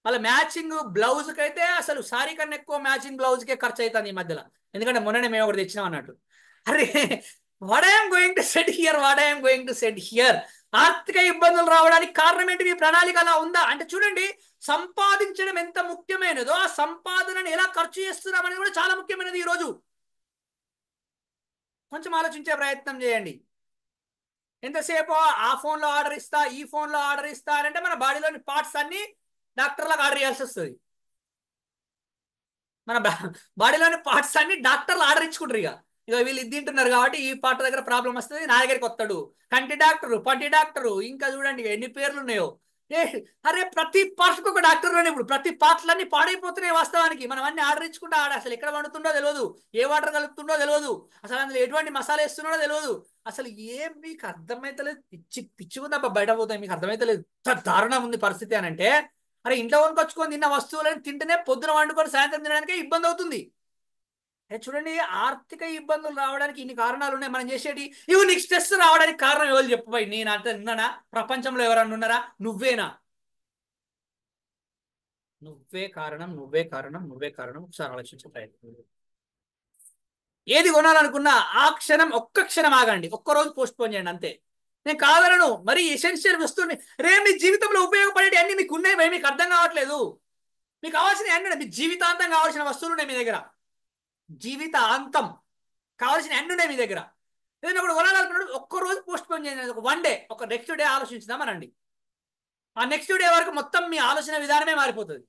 మళ్ళీ మ్యాచింగ్ బ్లౌజ్కి అయితే అసలు సారీ కన్నా ఎక్కువ మ్యాచింగ్ బ్లౌజ్కే ఖర్చు అవుతుంది ఈ మధ్యలో. ఎందుకంటే మొన్ననే మేము ఒకటి తెచ్చినాం అన్నట్టు. అరే what I'm going to set here, what I'm going to set here. ఆర్థిక ఇబ్బందులు రావడానికి కారణం ఏంటి? మీ ప్రణాళిక అలా ఉందా అంటే చూడండి. సంపాదించడం ఎంత ముఖ్యమైనదో ఆ సంపాదనను ఎలా ఖర్చు చేస్తున్నాం అనేది కూడా చాలా ముఖ్యమైనది. ఈరోజు కొంచెం ఆలోచించే ప్రయత్నం చేయండి. ఎంతసేపు ఆ ఫోన్లో ఆర్డర్ ఇస్తా, ఈ ఫోన్లో ఆర్డర్ ఇస్తా అంటే మన బాడీలోని పార్ట్స్ అన్ని డాక్టర్లకు ఆర్డర్ చేయాల్సి వస్తుంది. మన బాడీలోని పార్ట్స్ అన్ని డాక్టర్లు ఆర్డర్ ఇచ్చుకుంటారు. ఇక వీళ్ళు ఇది తింటున్నారు కాబట్టి ఈ పార్ట్ దగ్గర ప్రాబ్లం వస్తుంది, నా దగ్గరికి వస్తాడు. కంటి డాక్టరు, పంటి డాక్టరు, ఇంకా చూడండి ఎన్ని పేర్లు ఉన్నాయో. ఏ అరే ప్రతి పార్ట్కి ఒక డాక్టర్ ఉన్నాడు. ఇప్పుడు ప్రతి పార్ట్లన్నీ పాడైపోతున్నాయి వాస్తవానికి. మనం అన్ని ఆర్డర్ ఇచ్చుకుంటా, అసలు ఎక్కడ వండుతుండో తెలియదు, ఏ వాటర్ కలుపుతుండో తెలియదు, అసలు అందులో ఎటువంటి మసాలా వేస్తున్నాడో తెలియదు. అసలు ఏం మీకు అర్థమైతలేదు. పిచ్చి పిచ్చి ఉందబ్బా బయట పోతాయి. మీకు అర్థమైతలేదు. దారుణం ఉంది పరిస్థితి అని అంటే. అరే ఇంట్లో కొనుకొచ్చుకొని తిన్న వస్తువులను తింటేనే పొద్దున వండుకొని సాయంత్రం తినడానికి ఇబ్బంది అవుతుంది. చూడండి, ఆర్థిక ఇబ్బందులు రావడానికి ఇన్ని కారణాలు ఉన్నాయి. మనం చేసేటి ఇవి. నీకు స్ట్రెస్ రావడానికి కారణం ఎవరు చెప్పబోయి? నేను అంత విన్నానా? ప్రపంచంలో ఎవరన్నా ఉన్నారా? నువ్వేనా? నువ్వే కారణం, నువ్వే కారణం, నువ్వే కారణం. ఒకసారి ఆలోచించే ప్రయత్నం. ఏది కొనాలనుకున్నా ఆ క్షణం, ఒక్క క్షణం ఆగండి, ఒక్కరోజు పోస్ట్ పోన్ చేయండి అంతే. నేను కాదనను, మరి ఎసెన్షియల్ వస్తువుని రేపు మీ జీవితంలో ఉపయోగపడేవి అన్ని మీకు ఉన్నాయి. మీకు అర్థం కావట్లేదు. మీకు కావాల్సిన అన్నీ, మీ జీవితాంతం కావాల్సిన వస్తువులు ఉన్నాయి మీ దగ్గర. జీవితాంతం కావాల్సిన అన్ని ఉన్నాయి మీ దగ్గర. ఏదైనా ఒకటి కొనాలనుకున్నాడు, ఒక్కరోజు పోస్ట్ పోన్ చేయండి. ఒక వన్ డే, ఒక నెక్స్ట్ డే ఆలోచించుదామనండి. ఆ నెక్స్ట్ డే వరకు మొత్తం మీ ఆలోచన విధానమే మారిపోతుంది.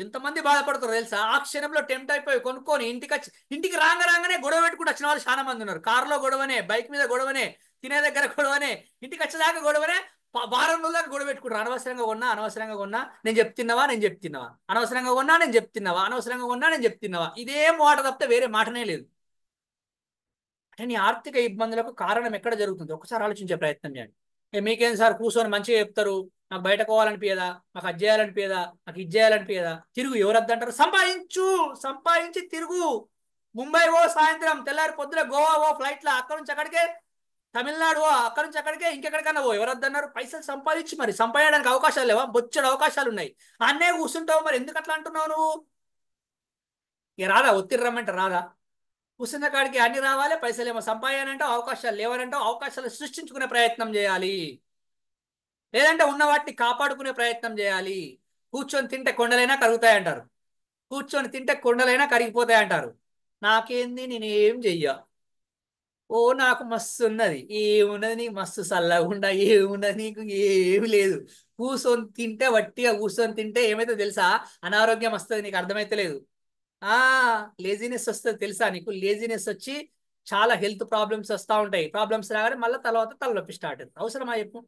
ఎంతమంది బాధపడతారు తెలుసా? ఆ క్షణంలో టెంప్ట్ అయిపోయి కొనుక్కొని ఇంటికి రాగానే గొడవ పెట్టుకుంటూ వచ్చిన వాళ్ళు చాలా మంది ఉన్నారు. కారులో గొడవనే, బైక్ మీద గొడవనే, తినే దగ్గర గొడవనే, ఇంటికి వచ్చేదాకా గొడవనే, వారం రోజుల దాకా గొడవ పెట్టుకుంటారు. అనవసరంగా కొన్నా నేను చెప్తున్నావా, అనవసరంగా కొన్నా నేను చెప్తున్నావా, ఇదే మాట తప్పితే వేరే మాటనే లేదు. అంటే నీ ఆర్థిక ఇబ్బందులకు కారణం ఎక్కడ జరుగుతుంది ఒకసారి ఆలోచించే ప్రయత్నం చేయండి. మీకేం సార్ కూర్చొని మంచిగా చెప్తారు, నాకు బయట పోవాలనిపించదా, నాకు అది చేయాలనిపించదా, నాకు ఇది చేయాలనిపించదా, తిరుగు, ఎవరు వద్దంటారు? సంపాదించి తిరుగు. ముంబై ఓ సాయంత్రం, తెల్లారి పొద్దున గోవా ఓ ఫ్లైట్లో, అక్కడ నుంచి అక్కడికే, తమిళనాడు ఓ అక్కడ నుంచి అక్కడికే, ఇంకెక్కడికన్నా ఓ, ఎవరు వద్దన్నారు? పైసలు సంపాదించి మరి సంపాదించడానికి అవకాశాలు లేవా? బొచ్చడు అవకాశాలు ఉన్నాయి. అన్నే కూర్చుంటావు, మరి ఎందుకు అట్లా అంటున్నావు నువ్వు? ఇక రాదా? ఒత్తిడి రమ్మంటే రాదా? కూర్చున్న కాడికి అన్ని రావాలి, పైసలు ఏమో సంపాదనంటావు, అవకాశాలు లేవనంటావు. అవకాశాలు సృష్టించుకునే ప్రయత్నం చేయాలి, లేదంటే ఉన్న వాటిని కాపాడుకునే ప్రయత్నం చేయాలి. కూర్చొని తింటే కొండలైనా కరుగుతాయంటారు, కూర్చొని తింటే కొండలైనా కరిగిపోతాయంటారు. నాకేంది, నేను ఏం చెయ్య. ఓ నాకు మస్తు ఉన్నది, ఏమున్నది నీకు? మస్తు చల్లగుండా, ఏమున్నది నీకు? ఏమి లేదు. కూర్చొని తింటే, వట్టిగా కూర్చొని తింటే ఏమైతే తెలుసా? అనారోగ్యం వస్తుంది, నీకు అర్థమైతే లేదు. ఆ లేజినెస్ వస్తుంది తెలుసా నీకు? లేజినెస్ వచ్చి చాలా హెల్త్ ప్రాబ్లమ్స్ వస్తూ ఉంటాయి. ప్రాబ్లమ్స్ రాగానే మళ్ళీ తర్వాత తలనొప్పి స్టార్ట్ అవుతుంది. అవసరమా చెప్పు?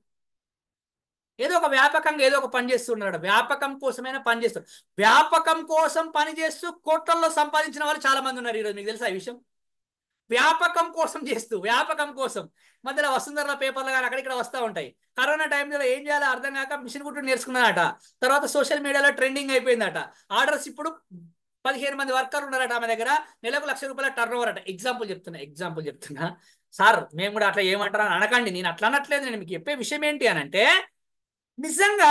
ఏదో ఒక వ్యాపకంగా ఏదో ఒక పని చేస్తున్నాడు, వ్యాపకం కోసమైనా పని చేస్తాడు. వ్యాపకం కోసం పని చేస్తూ కోట్లల్లో సంపాదించిన వాళ్ళు చాలా మంది ఉన్నారు ఈరోజు. మీకు తెలుసా ఈ విషయం? వ్యాపకం కోసం చేస్తూ, వ్యాపకం కోసం. మధ్యలో వసుంధరల పేపర్లు కానీ అక్కడిక్కడ వస్తూ ఉంటాయి. కరోనా టైంలో ఏం చేయాలో అర్థం కాక మిషన్ కుట్టు నేర్చుకున్నాడట. తర్వాత సోషల్ మీడియాలో ట్రెండింగ్ అయిపోయిందట. ఆర్డర్స్ ఇప్పుడు 15 మంది వర్కర్లు ఉన్నారట ఆమె దగ్గర, నెలకు ₹1,00,000 టర్న్ ఓవర్ అట. ఎగ్జాంపుల్ చెప్తున్నా సార్. మేము కూడా అట్లా ఏమంటారా అని అనకండి, నేను అట్లా అనట్లేదు. నేను మీకు చెప్పే విషయం ఏంటి అని అంటే, నిజంగా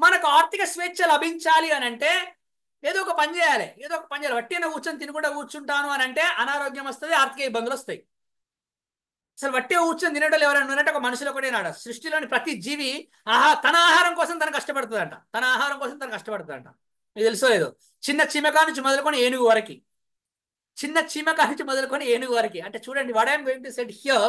మనకు ఆర్థిక స్వేచ్ఛ లభించాలి అని అంటే ఏదో ఒక పని చేయాలి, వట్టిన కూర్చొని తినకుండా కూర్చుంటాను అని అంటే అనారోగ్యం వస్తుంది, ఆర్థిక ఇబ్బందులు వస్తాయి. అసలు వట్టిగా కూర్చొని తినేటోళ్ళు ఎవరైనా ఉన్నారంటే ఒక మనుషులు ఒకటే నాడు. సృష్టిలోని ప్రతి జీవి తన ఆహారం కోసం తను కష్టపడుతుందంట. మీకు తెలుసో లేదో? చిన్న చీమకా నుంచి మొదలుకొని ఏనుగు వరకు, అంటే చూడండి, what I'm going to set here.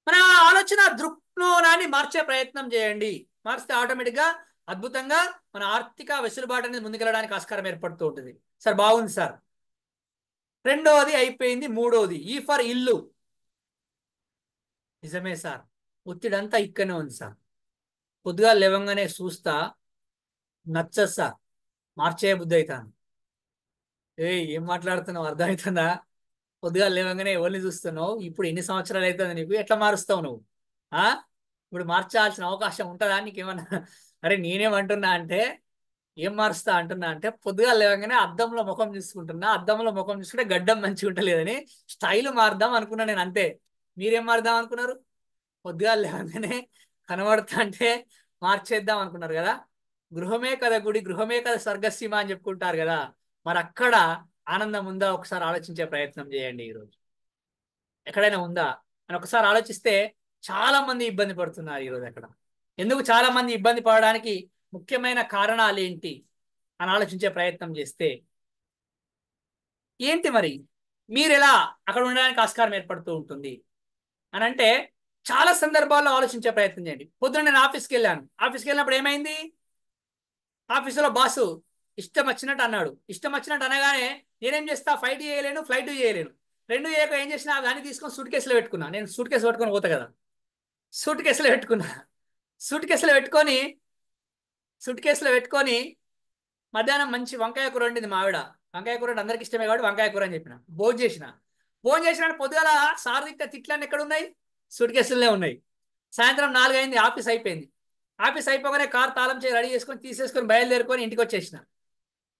మన ఆలోచన దృక్కోణాన్ని మార్చే ప్రయత్నం చేయండి. మార్చితే ఆటోమేటిక్గా అద్భుతంగా మన ఆర్థిక వెసులుబాటు అనేది ముందుకెళ్ళడానికి ఆస్కారం ఏర్పడుతూ ఉంటుంది. సార్ బాగుంది సార్. రెండోది అయిపోయింది, మూడోది ఈ ఫర్ ఇల్లు. నిజమే సార్, ఒత్తిడంతా ఇక్కడనే ఉంది సార్. పొద్దుగా లేవంగానే చూస్తా, నచ్చదు సార్, మార్చే బుద్ధి అవుతాను. ఏం మాట్లాడుతున్నావు, అర్థమవుతుందా? పొద్దుగా లేవంగానే ఎవరిని చూస్తున్నావు? ఇప్పుడు ఎన్ని సంవత్సరాలు అవుతుంది నీకు? ఎట్లా మారుస్తావు నువ్వు? ఆ ఇప్పుడు మార్చాల్సిన అవకాశం ఉంటుందా నీకేమన్నా? అరే నేనేమంటున్నా అంటే, ఏం మారుస్తా అంటున్నా అంటే, పొద్దుగా లేవగానే అద్దంలో ముఖం చూసుకుంటే గడ్డం మంచిగా ఉంటలేదని స్టైల్ మారుద్దాం అనుకున్నా నేను, అంతే. మీరేం మారుద్దాం అనుకున్నారు? పొద్దుగా లేవగానే కనబడతా అంటే మార్చేద్దాం అనుకున్నారు కదా. గృహమే కదా గుడి, గృహమే కదా స్వర్గసీమ అని చెప్పుకుంటారు కదా. మరి అక్కడ ఆనందం ఉందా? ఒకసారి ఆలోచించే ప్రయత్నం చేయండి. ఈరోజు ఎక్కడైనా ఉందా అని ఒకసారి ఆలోచిస్తే, చాలా మంది ఇబ్బంది పడుతున్నారు ఈరోజు అక్కడ. ఎందుకు చాలా మంది ఇబ్బంది పడడానికి ముఖ్యమైన కారణాలు ఏంటి అని ఆలోచించే ప్రయత్నం చేస్తే, ఏంటి మరి మీరు ఎలా అక్కడ ఉండడానికి ఆస్కారం ఏర్పడుతూ ఉంటుంది అని అంటే, చాలా సందర్భాల్లో ఆలోచించే ప్రయత్నం చేయండి. పొద్దున్న నేను ఆఫీస్కి వెళ్ళినప్పుడు ఏమైంది? ఆఫీసులో బాసు ఇష్టం వచ్చినట్టు అన్నాడు. ఇష్టం వచ్చినట్టు అనగానే నేనేం చేస్తా? ఫైట్ చేయలేను, ఫ్లైట్ చేయలేను. రెండు చేయక ఏం చేసినా కానీ తీసుకొని సూట్ కేసులో పెట్టుకున్నా. నేను సూట్ కేసు పట్టుకొని పోతా కదా. సూట్ కేసులో పెట్టుకున్నా. సూట్ కేసులో పెట్టుకొని సూట్ కేసులో పెట్టుకొని మధ్యాహ్నం మంచి వంకాయ కూర వండింది మా ఆవిడ. వంకాయ కూర అంటే అందరికి ఇష్టమే కాబట్టి వంకాయ కూర అని చెప్పిన. భోజనం చేసిన పొద్దుగాల సార్ తిట్లన్నీ ఎక్కడ ఉన్నాయి? సూట్ కేసులనే ఉన్నాయి. సాయంత్రం 4 అయింది, ఆఫీస్ అయిపోయింది. ఆఫీస్ అయిపోగానే కార్ తాళం చేసి రెడీ చేసుకొని తీసేసుకొని బయలుదేరుకొని ఇంటికి వచ్చేసిన.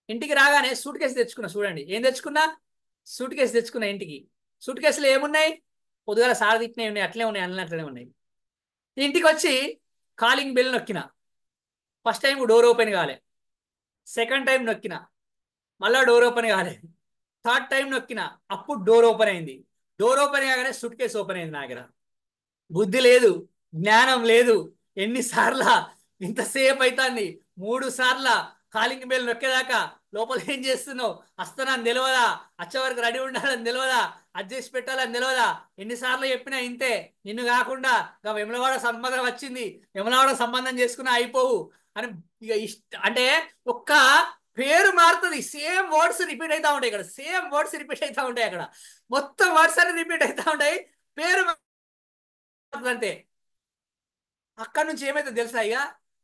ఇంటికి రాగానే సూట్ కేసు తెచ్చుకున్నా. చూడండి ఏం తెచ్చుకున్నా? సూట్ కేసు తెచ్చుకున్నా ఇంటికి. సూట్ కేసులో ఏమున్నాయి? పొద్దుగాల సార్ తిట్టినవి ఉన్నాయి, అట్లే ఉన్నాయి, అట్లనే ఉన్నాయి. ఇంటికి వచ్చి కాలింగ్ బెల్ నొక్కిన. ఫస్ట్ టైం డోర్ ఓపెన్ కాలే, సెకండ్ టైం నొక్కిన, మళ్ళీ డోర్ ఓపెన్ కాలే, థర్డ్ టైం నొక్కిన, అప్పుడు డోర్ ఓపెన్ అయింది. డోర్ ఓపెన్ కాగానే సూట్ కేసు ఓపెన్ అయింది. నా దగ్గర బుద్ధి లేదు, జ్ఞానం లేదు. ఎన్నిసార్లా ఇంతసేపు అవుతుంది? 3 సార్ల కాలింగ్ బెల్ నొక్కేదాకా లోపల ఏం చేస్తున్నావు? వస్తానని తెలియదా? వచ్చే వరకు రెడీ ఉండాలని తెలియదా? అడ్జస్ట్ పెట్టాలని తెలియదా? ఎన్నిసార్లు చెప్పినా ఇంతే. నిన్ను కాకుండా ఇక వెమలవాడ సంబంధం వచ్చింది, వెమలవాడ సంబంధం చేసుకున్నా అయిపోవు అని. ఇక అంటే ఒక్క పేరు మారుతుంది, సేమ్ వర్డ్స్ రిపీట్ అవుతా ఉంటాయి ఇక్కడ, సేమ్ వర్డ్స్ రిపీట్ అవుతా ఉంటాయి అక్కడ, మొత్తం వర్డ్స్ అన్ని రిపీట్ అవుతా ఉంటాయి, పేరు మారుతుంది అంతే. అక్కడ నుంచి ఏమైతే తెలుసా ఇక,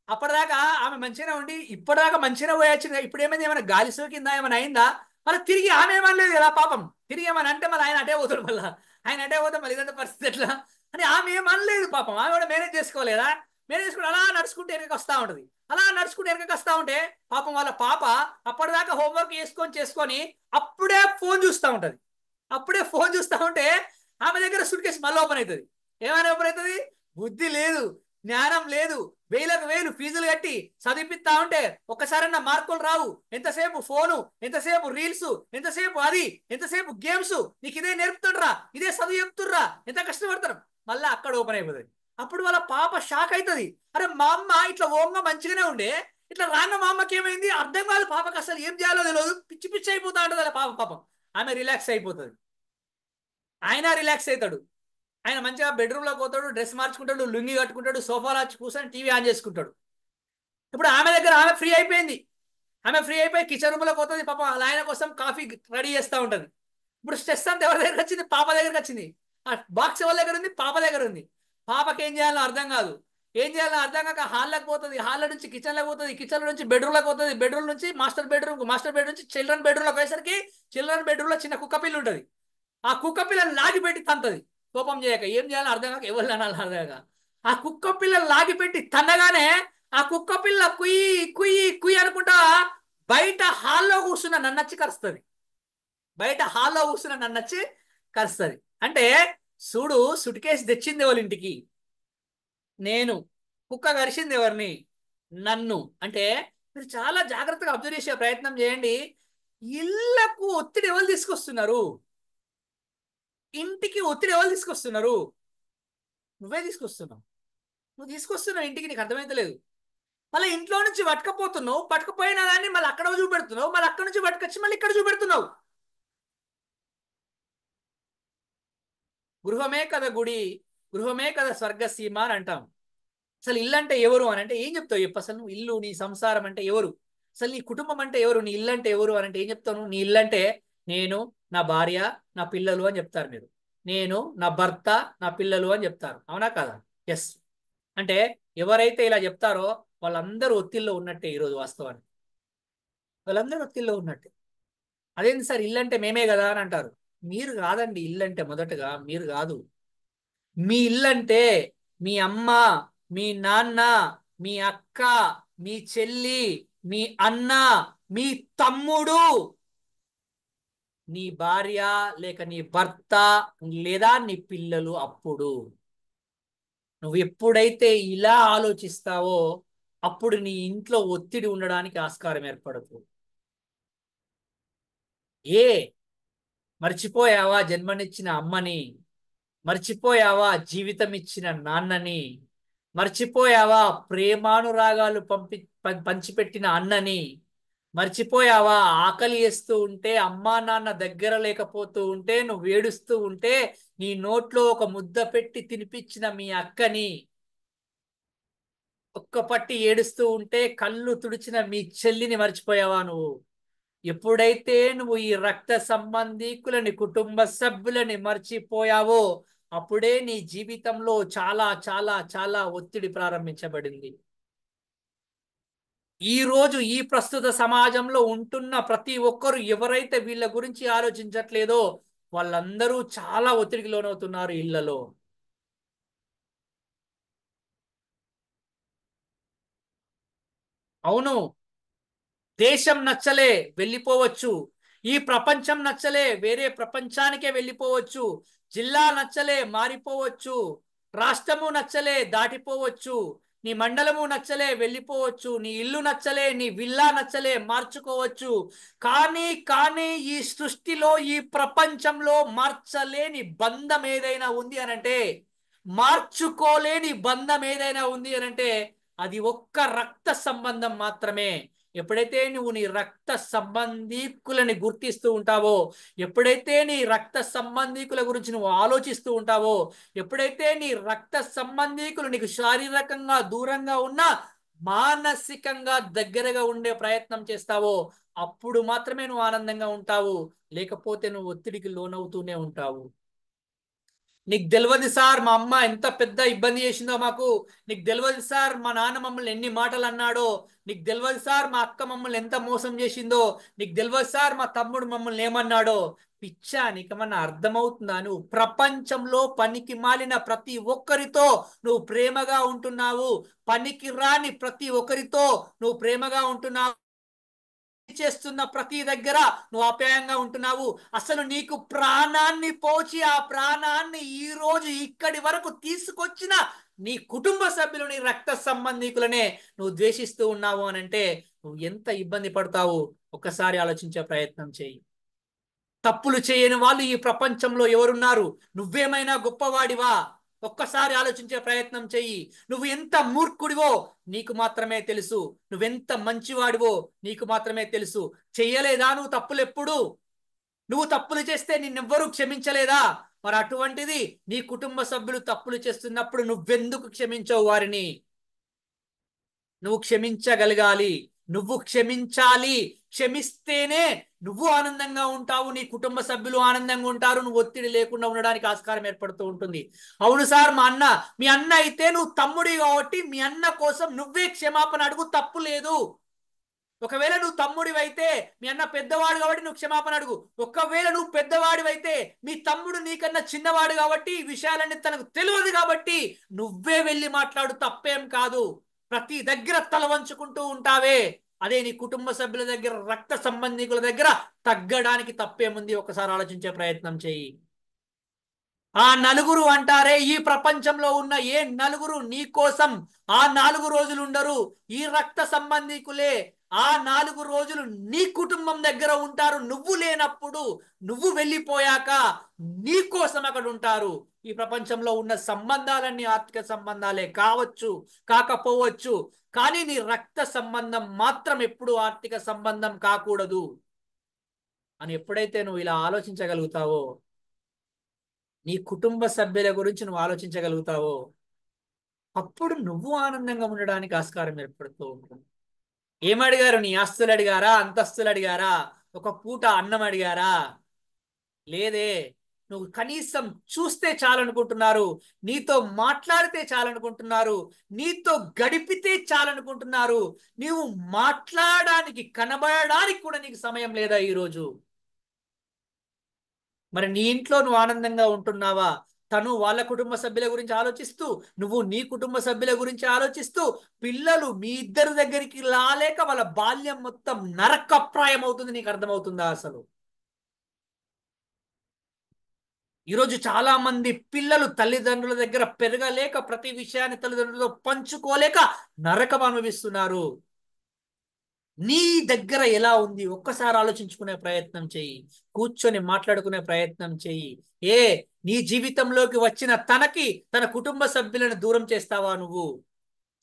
అప్పటిదాకా ఆమె మంచిగా ఉండి ఇప్పటిదాకా మంచిగా పోయొచ్చింది, ఇప్పుడు ఏమైంది, ఏమైనా గాలి సోకిందా, ఏమైనా అయిందా, మళ్ళీ తిరిగి ఆమె ఏమనలేదు కదా పాపం, తిరిగి ఏమని అంటే మళ్ళీ ఆయన అటే పోతాడు, మళ్ళీ ఆయన అటే పోతే మళ్ళీ ఇదంతా పరిస్థితి ఎట్లా అని ఆమె ఏమనలేదు పాపం, ఆమె కూడా మేనేజ్ చేసుకోలేదా, మేనేజ్ చేసుకుంటే అలా నడుచుకుంటే వెనకకి వస్తూ ఉంటుంది, అలా నడుచుకుంటే వెనకకి వస్తూ ఉంటే పాపం వాళ్ళ పాప అప్పటిదాకా హోంవర్క్ చేసుకొని అప్పుడే ఫోన్ చూస్తూ ఉంటుంది, అప్పుడే ఫోన్ చూస్తూ ఉంటే ఆమె దగ్గర సూట్ కేసు మళ్ళీ ఓపెన్ అవుతుంది. ఏమైనా ఓపెన్ అవుతుంది, బుద్ధి లేదు, జ్ఞానం లేదు, వేలకు వేలు ఫీజులు కట్టి చదివిపిస్తా ఉంటే ఒక్కసారన్నా మార్కులు రావు, ఎంతసేపు ఫోను, ఎంతసేపు రీల్స్, ఎంతసేపు అది, ఎంతసేపు గేమ్స్, నీకు ఇదే నేర్పుతుండ్రా, ఇదే చదువు చెప్తుర్రా, ఎంత కష్టపడతారు, మళ్ళీ అక్కడ ఓపెన్ అయిపోతుంది. అప్పుడు వాళ్ళ పాప షాక్ అవుతుంది, అరే మా అమ్మ ఇట్లా ఓంగా మంచిగానే ఉండే, ఇట్లా రాంగ మా అమ్మకి ఏమైంది అర్థం కాదు, పాపకు అసలు ఏం చేయాలో తెలియదు, పిచ్చి పిచ్చి అయిపోతా ఉంటుంది అలా పాప, పాపం ఆమె రిలాక్స్ అయిపోతుంది, ఆయన రిలాక్స్ అవుతాడు, ఆయన మంచిగా బెడ్రూమ్ లోకి పోతాడు, డ్రెస్ మార్చుకుంటాడు, లుంగి కట్టుకుంటాడు, సోఫాలో వచ్చి కూర్చొని టీవీ ఆన్ చేసుకుంటాడు. ఇప్పుడు ఆమె దగ్గర ఆమె ఫ్రీ అయిపోయింది, ఆమె ఫ్రీ అయిపోయి కిచెన్ రూమ్ లోకి పోతుంది, పాప ఆయన కోసం కాఫీ రెడీ చేస్తూ ఉంటుంది. ఇప్పుడు స్ట్రెస్ అంతా ఎవరి దగ్గర వచ్చింది, పాప దగ్గరకు వచ్చింది, ఆ బాక్స్ ఎవరి దగ్గర ఉంది, పాప దగ్గర ఉంది. పాపకి ఏం చేయాలో అర్థం కాదు, ఏం చేయాలో అర్థం కాక హాల్లోకి పోతుంది, హాల్లో నుంచి కిచెన్లోకి పోతుంది, కిచెన్ నుంచి బెడ్రూమ్లోకి పోతుంది, బెడ్రూమ్ నుంచి మాస్టర్ బెడ్రూమ్, మాస్టర్ బెడ్రూమ్ నుంచి చిల్డ్రన్ బెడ్రూమ్లోకి పోయేసరికి చిల్డ్రన్ బెడ్రూమ్లో చిన్న కుక్క పిల్ల ఉంటుంది, ఆ కుక్క పిల్లని లాగి పెట్టి తంతది, కోపం చేయక, ఏం చేయాలో అర్థం కాక, ఎవరు అనాలి అర్థం కాక, ఆ కుక్క పిల్లని లాగి పెట్టి తన్నగానే ఆ కుక్క పిల్ల కుయ్యి కుయ్యి కుయ్యి అనుకుంటా బయట హాల్లో కూర్చున్న నన్నచ్చి కరుస్తుంది, బయట హాల్లో కూర్చున్న నన్నచ్చి కరుస్తుంది. అంటే చూడు, సుట్కేసి తెచ్చింది వాళ్ళ ఇంటికి నేను, కుక్క కరిచింది ఎవరిని, నన్ను. అంటే మీరు చాలా జాగ్రత్తగా అబ్జర్వ్ చేసే ప్రయత్నం చేయండి, ఇళ్లకు ఒత్తిడి ఎవరు తీసుకొస్తున్నారు, ఇంటికి ఒత్తిడి ఎవరు తీసుకొస్తున్నారు, నువ్వే తీసుకొస్తున్నావు, నువ్వు తీసుకొస్తున్నావు ఇంటికి, నీకు అర్థమైతలేదు. మళ్ళీ ఇంట్లో నుంచి పట్టుకపోతున్నావు, పట్టుకపోయిన దాన్ని మళ్ళీ అక్కడ చూపెడుతున్నావు, మళ్ళీ అక్కడ నుంచి పట్టుకొచ్చి మళ్ళీ ఇక్కడ చూపెడుతున్నావు. గృహమే కదా గుడి, గృహమే కదా స్వర్గసీమ అని అంటాం. అసలు ఇల్లు అంటే ఎవరు అని అంటే ఏం చెప్తావు చెప్పు, అసలు నువ్వు ఇల్లు, నీ సంసారం అంటే ఎవరు, అసలు నీ కుటుంబం అంటే ఎవరు, నీ ఇల్లు అంటే ఎవరు అని అంటే ఏం చెప్తావు నువ్వు, నీ ఇల్లు అంటే నేను, నా భార్య, నా పిల్లలు అని చెప్తారు మీరు, నేను, నా భర్త, నా పిల్లలు అని చెప్తారు, అవునా కదా. ఎస్. అంటే ఎవరైతే ఇలా చెప్తారో వాళ్ళందరూ ఒత్తిడిలో ఉన్నట్టే ఈరోజు వాస్తవానికి, వాళ్ళందరూ ఒత్తిడిలో ఉన్నట్టే. అదేంటి సార్ ఇల్లు అంటే మేమే కదా అని అంటారు, మీరు కాదండి ఇల్లు అంటే, మొదటగా మీరు కాదు, మీ ఇల్లు అంటే మీ అమ్మ, మీ నాన్న, మీ అక్క, మీ చెల్లి, మీ అన్న, మీ తమ్ముడు, నీ భార్య లేక నీ భర్త, లేదా నీ పిల్లలు. అప్పుడు నువ్వు ఎప్పుడైతే ఇలా ఆలోచిస్తావో అప్పుడు నీ ఇంట్లో ఒత్తిడి ఉండడానికి ఆస్కారం ఏర్పడదు. ఏ మర్చిపోయావా జన్మనిచ్చిన అమ్మని, మర్చిపోయావా జీవితం ఇచ్చిన నాన్నని, మర్చిపోయావా ప్రేమానురాగాలు పంచిపెట్టిన అన్నని, మర్చిపోయావా ఆకలి వేస్తూ ఉంటే అమ్మా నాన్న దగ్గర లేకపోతూ ఉంటే నువ్వు ఏడుస్తూ ఉంటే నీ నోట్లో ఒక ముద్ద పెట్టి తినిపించిన మీ అక్కని, ఒక్క పట్టి ఏడుస్తూ ఉంటే కళ్ళు తుడిచిన మీ చెల్లిని మర్చిపోయావా నువ్వు. ఎప్పుడైతే నువ్వు ఈ రక్త సంబంధీకులని, కుటుంబ సభ్యులని మర్చిపోయావో అప్పుడే నీ జీవితంలో చాలా చాలా చాలా ఒత్తిడి ప్రారంభించబడింది. ఈ రోజు ఈ ప్రస్తుత సమాజంలో ఉంటున్న ప్రతి ఒక్కరు ఎవరైతే వీళ్ళ గురించి ఆలోచించట్లేదో వాళ్ళందరూ చాలా ఒత్తిడికి లోనవుతున్నారు ఇళ్లలో. అవును, దేశం నచ్చలే వెళ్ళిపోవచ్చు, ఈ ప్రపంచం నచ్చలే వేరే ప్రపంచానికే వెళ్ళిపోవచ్చు, జిల్లా నచ్చలే మారిపోవచ్చు, రాష్ట్రము నచ్చలే దాటిపోవచ్చు, నీ మండలము నచ్చలే వెళ్ళిపోవచ్చు, నీ ఇల్లు నచ్చలే, నీ విల్లా నచ్చలే మార్చుకోవచ్చు. కానీ ఈ సృష్టిలో ఈ ప్రపంచంలో మార్చలేని బంధం ఏదైనా ఉంది అనంటే, మార్చుకోలేని బంధం ఏదైనా ఉంది అనంటే అది ఒక్క రక్త సంబంధం మాత్రమే. ఎప్పుడైతే నువ్వు నీ రక్త సంబంధీకులని గుర్తిస్తూ ఉంటావో, ఎప్పుడైతే నీ రక్త సంబంధీకుల గురించి నువ్వు ఆలోచిస్తూ ఉంటావో, ఎప్పుడైతే నీ రక్త సంబంధీకులు నీకు శారీరకంగా దూరంగా ఉన్నా మానసికంగా దగ్గరగా ఉండే ప్రయత్నం చేస్తావో అప్పుడు మాత్రమే నువ్వు ఆనందంగా ఉంటావు. లేకపోతే నువ్వు ఒత్తిడికి లోనవుతూనే ఉంటావు. నీకు తెలియదు సార్ మా అమ్మ ఎంత పెద్ద ఇబ్బంది చేసిందో మాకు. నీకు తెలియదు సార్ మా నాన్న మమ్మల్ని ఎన్ని మాటలు అన్నాడో. నీకు తెలియదు సార్ మా అక్క మమ్మల్ని ఎంత మోసం చేసిందో. నీకు తెలియదు సార్ మా తమ్ముడు మమ్మల్ని ఏమన్నాడో. పిచ్చా, నీకేమన్నా అర్థమవుతుందా? నువ్వు ప్రపంచంలో పనికి మాలిన ప్రతి ఒక్కరితో నువ్వు ప్రేమగా ఉంటున్నావు. పనికి రాని ప్రతి ఒక్కరితో నువ్వు ప్రేమగా ఉంటున్నావు. చేస్తున్న ప్రతి దగ్గర నువ్వు ఆప్యాయంగా ఉంటున్నావు. అసలు నీకు ప్రాణాన్ని పోచి ఆ ప్రాణాన్ని ఈ రోజు ఇక్కడి వరకు తీసుకొచ్చిన నీ కుటుంబ సభ్యులు, నీ రక్త సంబంధికులనే నువ్వు ద్వేషిస్తూ ఉన్నావు అని అంటే నువ్వు ఎంత ఇబ్బంది పడతావు ఒక్కసారి ఆలోచించే ప్రయత్నం చేయి. తప్పులు చేయని వాళ్ళు ఈ ప్రపంచంలో ఎవరున్నారు? నువ్వేమైనా గొప్పవాడివా? ఒక్కసారి ఆలోచించే ప్రయత్నం చెయ్యి. నువ్వు ఎంత మూర్ఖుడివో నీకు మాత్రమే తెలుసు. నువ్వెంత మంచివాడివో నీకు మాత్రమే తెలుసు. చెయ్యలేదా నువ్వు తప్పులు ఎప్పుడు? నువ్వు తప్పులు చేస్తే నిన్నెవ్వరూ క్షమించలేదా? మరి అటువంటిది నీ కుటుంబ సభ్యులు తప్పులు చేస్తున్నప్పుడు నువ్వెందుకు క్షమించవు వారిని? నువ్వు క్షమించగలగాలి. నువ్వు క్షమించాలి. క్షమిస్తేనే నువ్వు ఆనందంగా ఉంటావు, నీ కుటుంబ సభ్యులు ఆనందంగా ఉంటారు, నువ్వు ఒత్తిడి లేకుండా ఉండడానికి ఆస్కారం ఏర్పడుతూ ఉంటుంది. అవును సార్ మా అన్న, మీ అన్న అయితే నువ్వు తమ్ముడి కాబట్టి మీ అన్న కోసం నువ్వే క్షమాపణ అడుగు, తప్పు లేదు. ఒకవేళ నువ్వు తమ్ముడివైతే మీ అన్న పెద్దవాడు కాబట్టి నువ్వు క్షమాపణ అడుగు. ఒకవేళ నువ్వు పెద్దవాడివైతే మీ తమ్ముడు నీకన్నా చిన్నవాడు కాబట్టి ఈ విషయాలన్నీ తనకు తెలియదు కాబట్టి నువ్వే వెళ్ళి మాట్లాడు, తప్పేం కాదు. ప్రతి దగ్గర తల వంచుకుంటూ ఉంటావే, అదే నీ కుటుంబ సభ్యుల దగ్గర, రక్త సంబంధికుల దగ్గర తగ్గడానికి తప్పేముంది? ఒకసారి ఆలోచించే ప్రయత్నం చేయి. ఆ నలుగురు అంటారే, ఈ ప్రపంచంలో ఉన్న ఏ నలుగురు నీ కోసం ఆ 4 రోజులు ఉండరు. ఈ రక్త సంబంధికులే ఆ 4 రోజులు నీ కుటుంబం దగ్గర ఉంటారు. నువ్వు లేనప్పుడు, నువ్వు వెళ్ళిపోయాక నీ కోసం అక్కడ ఉంటారు. ఈ ప్రపంచంలో ఉన్న సంబంధాలన్నీ ఆర్థిక సంబంధాలే కావచ్చు, కాకపోవచ్చు, కానీ నీ రక్త సంబంధం మాత్రం ఎప్పుడు ఆర్థిక సంబంధం కాకూడదు అని ఎప్పుడైతే నువ్వు ఇలా ఆలోచించగలుగుతావో, నీ కుటుంబ సభ్యుల గురించి నువ్వు ఆలోచించగలుగుతావో, అప్పుడు నువ్వు ఆనందంగా ఉండడానికి ఆస్కారం ఏర్పడుతూ ఉంటుంది. ఏమడిగారు? నీ ఆస్తులు అడిగారా? అంతస్తులు అడిగారా? ఒక పూట అన్నం అడిగారా? లేదే. నువ్వు కనీసం చూస్తే చాలనుకుంటున్నారు, నీతో మాట్లాడితే చాలనుకుంటున్నారు, నీతో గడిపితే చాలనుకుంటున్నారు. నీవు మాట్లాడడానికి, కనబడడానికి కూడా నీకు సమయం లేదా ఈరోజు? మరి నీ ఇంట్లో నువ్వు ఆనందంగా ఉంటున్నావా? తను వాళ్ళ కుటుంబ సభ్యుల గురించి ఆలోచిస్తూ, నువ్వు నీ కుటుంబ సభ్యుల గురించి ఆలోచిస్తూ, పిల్లలు మీ ఇద్దరి దగ్గరికి రాలేక వాళ్ళ బాల్యం మొత్తం నరకప్రాయం అవుతుంది. నీకు అర్థమవుతుందా అసలు? ఈరోజు చాలా మంది పిల్లలు తల్లిదండ్రుల దగ్గర పెరగలేక, ప్రతి విషయాన్ని తల్లిదండ్రులతో పంచుకోలేక నరకం అనుభవిస్తున్నారు. నీ దగ్గర ఎలా ఉంది ఒక్కసారి ఆలోచించుకునే ప్రయత్నం చెయ్యి. కూర్చొని మాట్లాడుకునే ప్రయత్నం చెయ్యి. ఏ నీ జీవితంలోకి వచ్చిన తనకి తన కుటుంబ సభ్యులను దూరం చేస్తావా నువ్వు?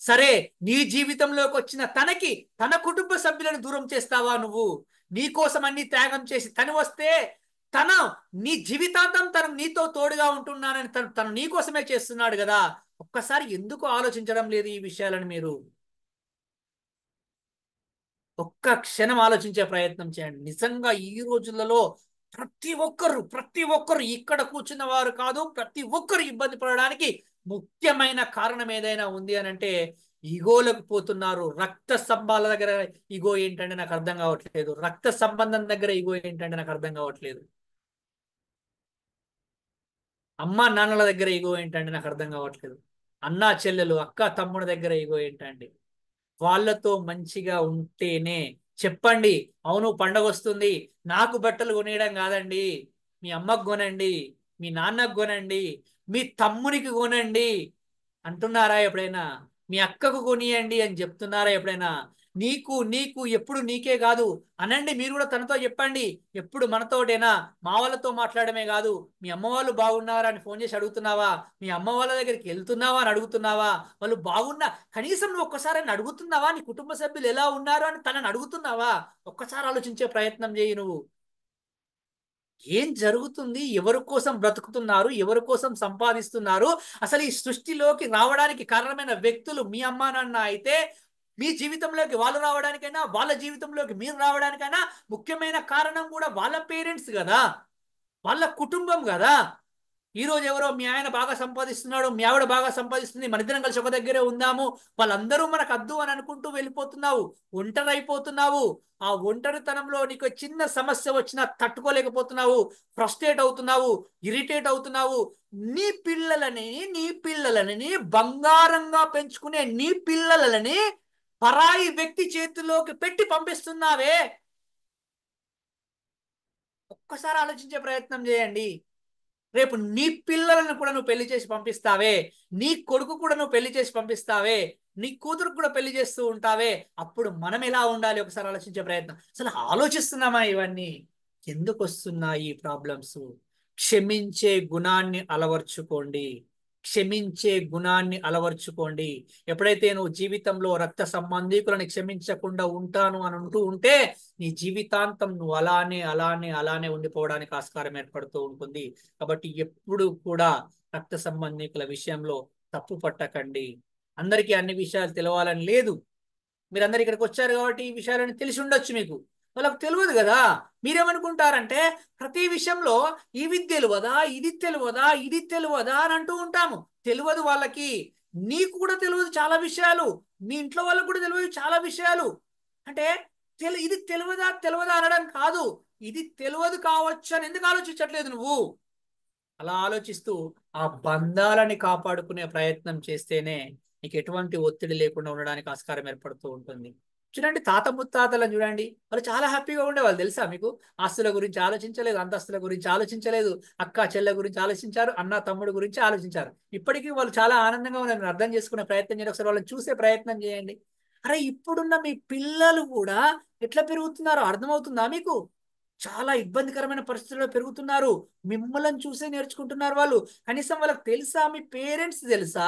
సరే, నీ జీవితంలోకి వచ్చిన తనకి తన కుటుంబ సభ్యులను దూరం చేస్తావా నువ్వు? నీ కోసం అన్ని త్యాగం చేసి తను వస్తే, తన నీ జీవితాంతం తను నీతో తోడుగా ఉంటున్నానని తను తను నీ కోసమే చేస్తున్నాడు కదా. ఒక్కసారి ఎందుకు ఆలోచించడం లేదు ఈ విషయాలను మీరు? ఒక్క క్షణం ఆలోచించే ప్రయత్నం చేయండి. నిజంగా ఈ రోజులలో ప్రతి ఒక్కరు ఇక్కడ కూర్చున్న వారు కాదు, ప్రతి ఒక్కరు ఇబ్బంది పడడానికి ముఖ్యమైన కారణం ఏదైనా ఉంది అని అంటే ఈగోలకు పోతున్నారు. రక్త స్తంభాల దగ్గర ఈగో ఏంటంటే నాకు అర్థం కావట్లేదు. రక్త సంబంధం దగ్గర ఈగో ఏంటంటే నాకు అర్థం కావట్లేదు. అమ్మ నాన్నల దగ్గర ఈగో ఏంటంటే నాకు అర్థం కావట్లేదు. అన్నా చెల్లెలు, అక్క తమ్ముడి దగ్గర ఈగో ఏంటండి? వాళ్ళతో మంచిగా ఉంటేనే చెప్పండి. అవును, పండగ వస్తుంది, నాకు బట్టలు కొనేయడం కాదండి, మీ అమ్మకు కొనండి, మీ నాన్నకు కొనండి, మీ తమ్మునికి కొనండి అంటున్నారా ఎప్పుడైనా? మీ అక్కకు కొనియండి అని చెప్తున్నారా ఎప్పుడైనా? నీకు నీకు ఎప్పుడు నీకే కాదు అనండి. మీరు కూడా తనతో చెప్పండి. ఎప్పుడు మనతోటేనా? మా వాళ్ళతో మాట్లాడమే కాదు, మీ అమ్మ వాళ్ళు బాగున్నారా అని ఫోన్ చేసి అడుగుతున్నావా? మీ అమ్మ వాళ్ళ దగ్గరికి వెళ్తున్నావా అని అడుగుతున్నావా? వాళ్ళు బాగున్నా కనీసం నువ్వు ఒక్కసారి అడుగుతున్నావా? నీ కుటుంబ సభ్యులు ఎలా ఉన్నారు అని తనని అడుగుతున్నావా? ఒక్కసారి ఆలోచించే ప్రయత్నం చేయి నువ్వు. ఏం జరుగుతుంది? ఎవరి కోసం బ్రతుకుతున్నారు? ఎవరి కోసం సంపాదిస్తున్నారు? అసలు ఈ సృష్టిలోకి రావడానికి కారణమైన వ్యక్తులు మీ అమ్మా నాన్న అయితే మీ జీవితంలోకి వాళ్ళు రావడానికైనా, వాళ్ళ జీవితంలోకి మీరు రావడానికైనా ముఖ్యమైన కారణం కూడా వాళ్ళ పేరెంట్స్ కదా, వాళ్ళ కుటుంబం కదా. ఈ రోజు ఎవరో మీ ఆయన బాగా సంపాదిస్తున్నాడు, మీ ఆవిడ బాగా సంపాదిస్తుంది, మన ఇద్దరం కలిసి ఒక దగ్గరే ఉందాము, వాళ్ళందరూ మనకు అద్దు అని అనుకుంటూ వెళ్ళిపోతున్నావు, ఒంటరి అయిపోతున్నావు. ఆ ఒంటరితనంలో నీకు చిన్న సమస్య వచ్చినా తట్టుకోలేకపోతున్నావు, ఫ్రస్ట్రేట్ అవుతున్నావు, ఇరిటేట్ అవుతున్నావు. నీ పిల్లలని బంగారంగా పెంచుకునే నీ పిల్లలని పరాయి వ్యక్తి చేతిలోకి పెట్టి పంపిస్తున్నావే. ఒక్కసారి ఆలోచించే ప్రయత్నం చేయండి. రేపు నీ పిల్లలను కూడా నువ్వు పెళ్లి చేసి పంపిస్తావే, నీ కొడుకు కూడా నువ్వు పెళ్లి చేసి పంపిస్తావే, నీ కూతురు కూడా పెళ్లి చేస్తూ ఉంటావే. అప్పుడు మనం ఎలా ఉండాలి ఒకసారి ఆలోచించే ప్రయత్నం. అసలు ఆలోచిస్తున్నామా ఇవన్నీ? ఎందుకు వస్తున్నాయి ఈ ప్రాబ్లమ్స్? క్షమించే గుణాన్ని అలవర్చుకోండి. క్షమించే గుణాన్ని అలవర్చుకోండి. ఎప్పుడైతే నువ్వు జీవితంలో రక్త సంబంధీకులను క్షమించకుండా ఉంటాను అని అంటూ ఉంటే నీ జీవితాంతం నువ్వు అలానే అలానే అలానే ఉండిపోవడానికి ఆస్కారం ఏర్పడుతూ ఉంటుంది. కాబట్టి ఎప్పుడు కూడా రక్త సంబంధికుల విషయంలో తప్పు పట్టకండి. అందరికీ అన్ని విషయాలు తెలవాలని లేదు. మీరందరు ఇక్కడికి వచ్చారు కాబట్టి ఈ విషయాలని తెలిసి ఉండొచ్చు మీకు. వాళ్ళకు తెలియదు కదా. మీరేమనుకుంటారంటే ప్రతి విషయంలో ఇది తెలియదా, ఇది తెలియదా, ఇది తెలియదా అని అంటూ ఉంటాము. తెలియదు వాళ్ళకి. నీకు కూడా తెలియదు చాలా విషయాలు, మీ ఇంట్లో వాళ్ళకు కూడా తెలియదు చాలా విషయాలు. అంటే ఇది తెలియదా తెలియదా అనడం కాదు, ఇది తెలియదు కావచ్చు అని ఎందుకు ఆలోచించట్లేదు నువ్వు? అలా ఆలోచిస్తూ ఆ బంధాలని కాపాడుకునే ప్రయత్నం చేస్తేనే నీకు ఎటువంటి ఒత్తిడి లేకుండా ఉండడానికి ఆస్కారం ఏర్పడుతూ ఉంటుంది. చూడండి, తాత ముత్తాతలను చూడండి, వాళ్ళు చాలా హ్యాపీగా ఉండేవాళ్ళు. తెలుసా మీకు? ఆస్తుల గురించి ఆలోచించలేదు, అంతస్తుల గురించి ఆలోచించలేదు, అక్క చెల్లె గురించి ఆలోచించారు, అన్న తమ్ముడు గురించి ఆలోచించారు. ఇప్పటికీ వాళ్ళు చాలా ఆనందంగా ఉన్నారు. మీరు అర్థం చేసుకునే ప్రయత్నం చేయండి, ఒకసారి వాళ్ళని చూసే ప్రయత్నం చేయండి. అరే, ఇప్పుడున్న మీ పిల్లలు కూడా ఎట్లా పెరుగుతున్నారో అర్థమవుతుందా మీకు? చాలా ఇబ్బందికరమైన పరిస్థితుల్లో పెరుగుతున్నారు. మిమ్మల్ని చూసే నేర్చుకుంటున్నారు వాళ్ళు. కనీసం వాళ్ళకి తెలుసా? మీ పేరెంట్స్ తెలుసా?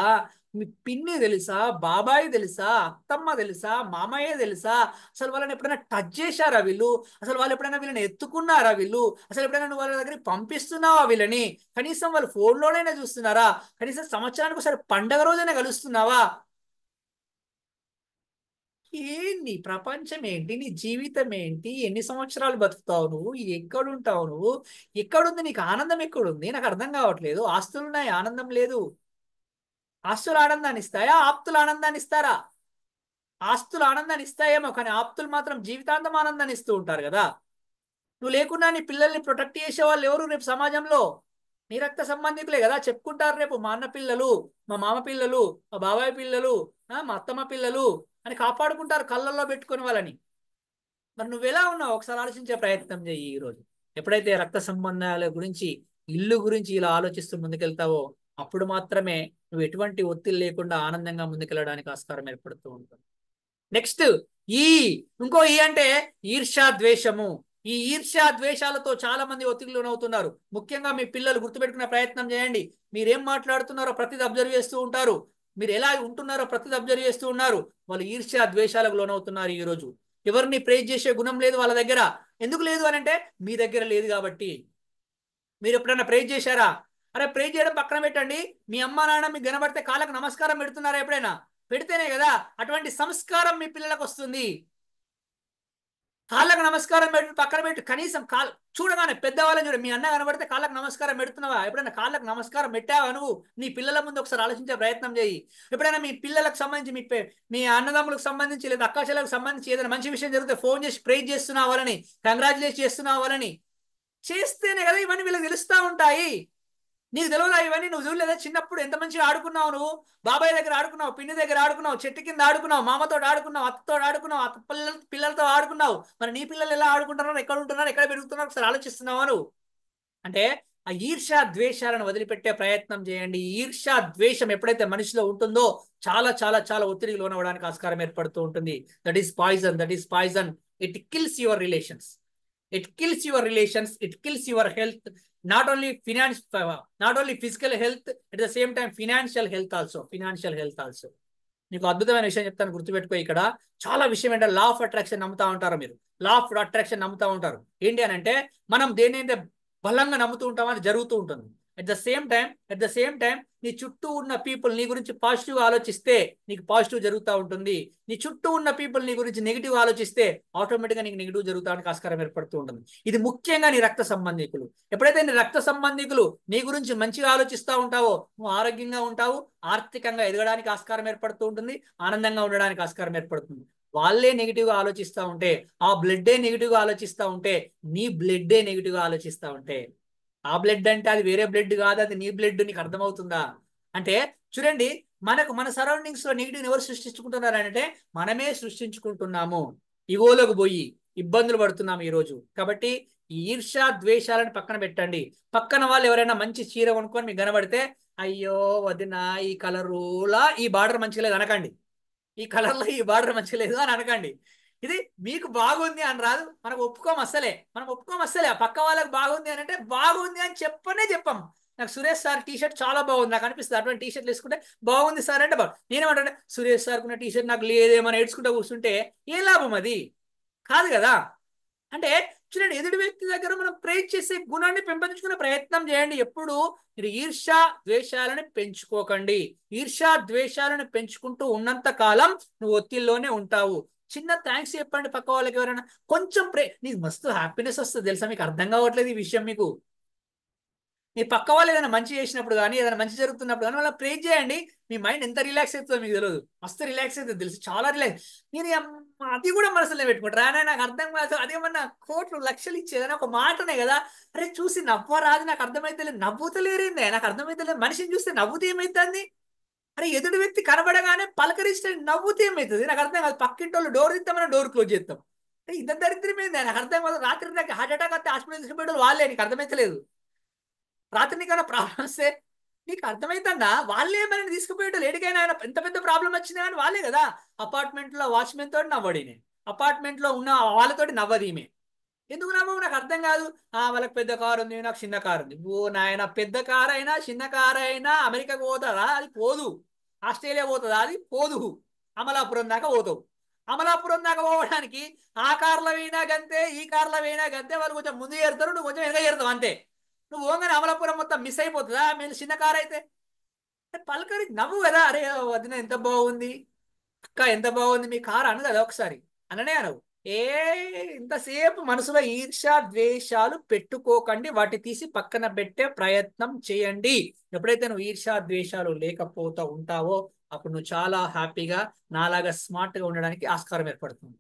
మీ పిన్ని తెలుసా? బాబాయ్ తెలుసా? అత్తమ్మ తెలుసా? మామయ్య తెలుసా? అసలు వాళ్ళని ఎప్పుడైనా టచ్ చేశారా వీళ్ళు? అసలు వాళ్ళు ఎప్పుడైనా వీళ్ళని ఎత్తుకున్నారా వీళ్ళు? అసలు ఎప్పుడైనా నువ్వు వాళ్ళ దగ్గరికి పంపిస్తున్నావా వీళ్ళని? కనీసం వాళ్ళు ఫోన్లోనైనా చూస్తున్నారా? కనీసం సంవత్సరానికి ఒకసారి పండగ రోజైనా కలుస్తున్నావా? ఏంటి ప్రపంచం? ఏంటి నీ జీవితం? ఏంటి? ఎన్ని సంవత్సరాలు బతుకుతావు నువ్వు? ఎక్కడుంటావు నువ్వు? ఎక్కడుంది నీకు ఆనందం? ఎక్కడుంది? నాకు అర్థం కావట్లేదు. ఆస్తులు ఉన్నాయి, ఆనందం లేదు. ఆస్తులు ఆనందాన్ని ఇస్తాయా? ఆప్తులు ఆనందాన్ని ఇస్తారా? ఆస్తులు ఆనందాన్ని ఇస్తాయేమో, కానీ ఆప్తులు మాత్రం జీవితాంతం ఆనందాన్ని ఇస్తూ ఉంటారు కదా. నువ్వు లేకున్నా నీ పిల్లల్ని ప్రొటెక్ట్ చేసే వాళ్ళు ఎవరు రేపు సమాజంలో? నీ రక్త సంబంధికులే కదా. చెప్పుకుంటారు రేపు మా అన్న పిల్లలు, మా మామ పిల్లలు, మా బాబాయ్ పిల్లలు, మా అత్తమ్మ పిల్లలు అని కాపాడుకుంటారు కళ్ళల్లో పెట్టుకుని వాళ్ళని. మరి నువ్వు ఎలా ఉన్నావు ఒకసారి ఆలోచించే ప్రయత్నం చెయ్యి. ఈరోజు ఎప్పుడైతే రక్త సంబంధాల గురించి, ఇల్లు గురించి ఇలా ఆలోచిస్తూ ముందుకెళ్తావో అప్పుడు మాత్రమే నువ్వు ఎటువంటి ఒత్తిడి లేకుండా ఆనందంగా ముందుకెళ్ళడానికి ఆస్కారం ఏర్పడుతూ ఉంటుంది. నెక్స్ట్, ఈ ఇంకో ఈ అంటే ఈర్ష్యా ద్వేషము. ఈ ఈర్ష్యా ద్వేషాలతో చాలా మంది ఒత్తిడికి లోనవుతున్నారు. ముఖ్యంగా మీ పిల్లలు గుర్తుపెట్టుకునే ప్రయత్నం చేయండి. మీరేం మాట్లాడుతున్నారో ప్రతిదీ అబ్జర్వ్ చేస్తూ ఉంటారు, మీరు ఎలా ఉంటున్నారో ప్రతిదీ అబ్జర్వ్ చేస్తూ ఉన్నారు. వాళ్ళు ఈర్ష్యా ద్వేషాలకు లోనవుతున్నారు. ఈ రోజు ఎవరిని ప్రేజ్ చేసే గుణం లేదు వాళ్ళ దగ్గర. ఎందుకు లేదు అని అంటే మీ దగ్గర లేదు కాబట్టి. మీరు ఎప్పుడైనా ప్రేజ్ చేశారా? అరే, ప్రేజ్ చేయడం పక్కన పెట్టండి, మీ అమ్మ నాన్న మీకు కనబడితే కాళ్ళకు నమస్కారం పెడుతున్నారా ఎప్పుడైనా? పెడితేనే కదా అటువంటి సంస్కారం మీ పిల్లలకు వస్తుంది. కాళ్ళకు నమస్కారం పెట్టి పక్కన పెట్టి కనీసం చూడగానే పెద్దవాళ్ళని చూడ, మీ అన్న కనబడితే కాళ్ళకు నమస్కారం పెడుతున్నావా? ఎప్పుడైనా కాళ్ళకు నమస్కారం పెట్టావా నువ్వు? నీ పిల్లల ముందు ఒకసారి ఆలోచించే ప్రయత్నం చేయి. ఎప్పుడైనా మీ పిల్లలకు సంబంధించి, మీ అన్నదమ్ములకు సంబంధించి లేదా అక్కా చెల్లెలకు సంబంధించి ఏదైనా మంచి విషయం జరిగితే ఫోన్ చేసి ప్రేజ్ చేస్తున్నావు వాళ్ళని, కంగ్రాచులేట్ చేస్తున్నావు వాళ్ళని. చేస్తేనే కదా ఇవన్నీ వీళ్ళకి తెలుస్తూ ఉంటాయి. నీకు తెలియదా ఇవన్నీ? నువ్వు చూడలేదా చిన్నప్పుడు ఎంత మంచిగా ఆడుకున్నావు నువ్వు? బాబాయ్ దగ్గర ఆడుకున్నావు, పిన్ని దగ్గర ఆడుకున్నావు, చెట్టు కింద ఆడుకున్నావు, మామతో ఆడుకున్నావు, అత్తతో ఆడుకున్నావు, అత్త పిల్లలతో ఆడుకున్నావు. మరి నీ పిల్లలు ఎలా ఆడుకుంటున్నారు, ఎక్కడ ఉంటున్నారు, ఎక్కడ పెరుగుతున్నారు ఒకసారి ఆలోచిస్తున్నావా నువ్వు? అంటే ఆ ఈర్ష్యా ద్వేషాలను వదిలిపెట్టే ప్రయత్నం చేయండి. ఈర్ష్యా ద్వేషం ఎప్పుడైతే మనిషిలో ఉంటుందో చాలా చాలా చాలా ఒత్తిడికి లోనవడానికి ఆస్కారం ఏర్పడుతూ ఉంటుంది. That is poison, that is poison. It kills your relations, it kills your relations, it kills your health. Not only finance, not only physical health, at the same time financial health also, financial health also. నీకు అద్భుతమైన విషయం చెప్తాను, గుర్తుపెట్టుకో. ఇక్కడ చాలా విషయం ఏంటంటే law of attraction నమ్ముతా ఉంటారు మీరు. లా ఆఫ్ అట్రాక్షన్ నమ్ముతా ఉంటారు. ఏంటి అని అంటే మనం దేనైతే బలంగా నమ్ముతూ ఉంటామో అది జరుగుతూ ఉంటుంది. అట్ ద సేమ్ టైం నీ చుట్టూ ఉన్న పీపుల్ నీ గురించి పాజిటివ్ ఆలోచిస్తే నీకు పాజిటివ్ జరుగుతూ ఉంటుంది. నీ చుట్టూ ఉన్న పీపుల్ నీ గురించి నెగిటివ్ ఆలోచిస్తే ఆటోమేటిక్గా నీకు నెగిటివ్ జరుగుతానికి ఆస్కారం ఏర్పడుతూ ఉంటుంది. ఇది ముఖ్యంగా నీ రక్త సంబంధికులు. ఎప్పుడైతే నీ రక్త సంబంధికులు నీ గురించి మంచిగా ఆలోచిస్తూ ఉంటావో నువ్వు ఆరోగ్యంగా ఉంటావు, ఆర్థికంగా ఎదగడానికి ఆస్కారం ఏర్పడుతూ ఉంటుంది, ఆనందంగా ఉండడానికి ఆస్కారం ఏర్పడుతుంది. వాళ్ళే నెగిటివ్గా ఆలోచిస్తూ ఉంటే, ఆ బ్లడ్డే నెగిటివ్గా ఆలోచిస్తూ ఉంటే, నీ బ్లడ్డే నెగిటివ్గా ఆలోచిస్తూ ఉంటే, ఆ బ్లడ్ అంటే అది వేరే బ్లడ్ కాదు, అది నీ బ్లడ్. నీకు అర్థమవుతుందా? అంటే చూడండి, మన సరౌండింగ్స్ లో నెగిటివ్ ఎవరు సృష్టించుకుంటున్నారు అంటే మనమే సృష్టించుకుంటున్నాము. ఇగోలోకి పోయి ఇబ్బందులు పడుతున్నాము ఈరోజు. కాబట్టి ఈ ఈర్ష్య ద్వేషాలను పక్కన పెట్టండి. పక్కన వాళ్ళు ఎవరైనా మంచి చీర కొనుక్కొని మీకు కనబడితే, అయ్యో వదిన ఈ కలరులా ఈ బార్డర్ మంచిగా లేదు అనకండి, ఈ కలర్లో ఈ బార్డర్ మంచిగా లేదు అని అనకండి. ఇది మీకు బాగుంది అని రాదు, మనకు ఒప్పుకోం అస్సలే. ఆ పక్క వాళ్ళకి బాగుంది అని అంటే బాగుంది అని చెప్పం. నాకు సురేష్ సార్ టీ షర్ట్ చాలా బాగుంది, నాకు అనిపిస్తుంది అటువంటి టీ షర్ట్లు వేసుకుంటే బాగుంది సార్ అంటే బాగు. నేనేమంటే సురేష్ సార్ ఉన్న టీ షర్ట్ నాకు లేదేమని ఏడ్చుకుంటూ కూర్చుంటే ఏ లాభం? అది కాదు కదా. అంటే చూడండి, ఎదుటి వ్యక్తి దగ్గర మనం ప్రేజ్ చేసే గుణాన్ని పెంపొందించుకునే ప్రయత్నం చేయండి. ఎప్పుడు మీరు ఈర్ష్య ద్వేషాలను పెంచుకోకండి. ఈర్ష్య ద్వేషాలను పెంచుకుంటూ ఉన్నంత కాలం నువ్వు ఒత్తిడిలోనే ఉంటావు. చిన్న థ్యాంక్స్ చెప్పండి పక్క వాళ్ళకి, ఎవరైనా కొంచెం నీకు మస్తు హ్యాపీనెస్ వస్తుంది తెలుసా. మీకు అర్థం కావట్లేదు ఈ విషయం. మీకు మీ పక్క వాళ్ళు ఏదైనా మంచి చేసినప్పుడు కానీ ఏదైనా మంచి జరుగుతున్నప్పుడు కానీ వాళ్ళని ప్రేజ్ చేయండి. మీ మైండ్ ఎంత రిలాక్స్ అవుతుందో మీకు తెలియదు. మస్తు రిలాక్స్ అవుతుంది తెలుసు, చాలా రిలాక్స్. నేను అది కూడా మనసులో పెట్టుకుంటారా? నాకు అర్థం కాదు, అదేమన్నా కోట్లు లక్షలు ఇచ్చేదని ఒక మాటనే కదా. అరే చూసి నవ్వరాదు, నాకు అర్థమైతే లేదు, నవ్వుతలేరేందే నాకు అర్థమైతే లేదు. మనిషిని చూస్తే నవ్వుతే ఏమైతుంది? అరే ఎదుటి వ్యక్తి కనబడగానే పలకరిస్తే నవ్వుతే ఏమవుతుంది? నాకు అర్థం కాదు. పక్కింటి వాళ్ళు డోర్ తీస్తే మనం డోర్ క్లోజ్ చేస్తాం. ఇంత దరిద్రమైంది నాకు అర్థం కాదు. రాత్రి నాకు హార్ట్ అటాక్ వస్తే హాస్పిటల్ తీసుకుపోయే వాళ్ళే. నీకు అర్థమైతే లేదు. రాత్రి నీకైనా ప్రాబ్లం వస్తే నీకు అర్థమైతుందా? వాళ్ళే మనని తీసుకుపోయేటోళ్ళు. ఏడికైనా ఆయన ఎంత పెద్ద ప్రాబ్లం వచ్చినా కానీ వాళ్ళే కదా. అపార్ట్మెంట్ లో వాచ్మెన్ తోటి నవ్వడినే, అపార్ట్మెంట్ లో ఉన్న వాళ్ళతోటి నవ్వదు ఈమె. ఎందుకు నవ్వవు నాకు అర్థం కాదు. వాళ్ళకి పెద్ద కారు ఉంది, నాకు చిన్న కారు ఉంది. ఓ నాయన, పెద్ద కారు అయినా చిన్న కారు అయినా అమెరికాకు పోతుందా? అది పోదు. ఆస్ట్రేలియా పోతుందా? అది పోదు. అమలాపురం దాకా పోతావు. అమలాపురం దాకా పోవడానికి ఆ కార్లో పోయినా గంతే, ఈ కార్లో పోయినా గంతే. వాళ్ళు కొంచెం ముందు చేరుతారు, నువ్వు కొంచెం వెనక చేరుతావు అంతే. నువ్వు ఓంగానే అమలాపురం మొత్తం మిస్ అయిపోతుందా మీరు చిన్న కారు అయితే? పలకరి నవ్వు కదా. అరే వదిన ఎంత బాగుంది, అక్క ఎంత బాగుంది మీ కారు అను కదా ఒకసారి. అననే అనవు. ఏ ఇంతసేపు మనసులో ఈర్ష్య ద్వేషాలు పెట్టుకోకండి, వాటి తీసి పక్కన పెట్టే ప్రయత్నం చేయండి. ఎప్పుడైతే నువ్వు ఈర్ష్య ద్వేషాలు లేకపోతూ ఉంటావో అప్పుడు నువ్వు చాలా హ్యాపీగా నాలాగా స్మార్ట్ గా ఉండడానికి ఆస్కారం ఏర్పడుతుంది.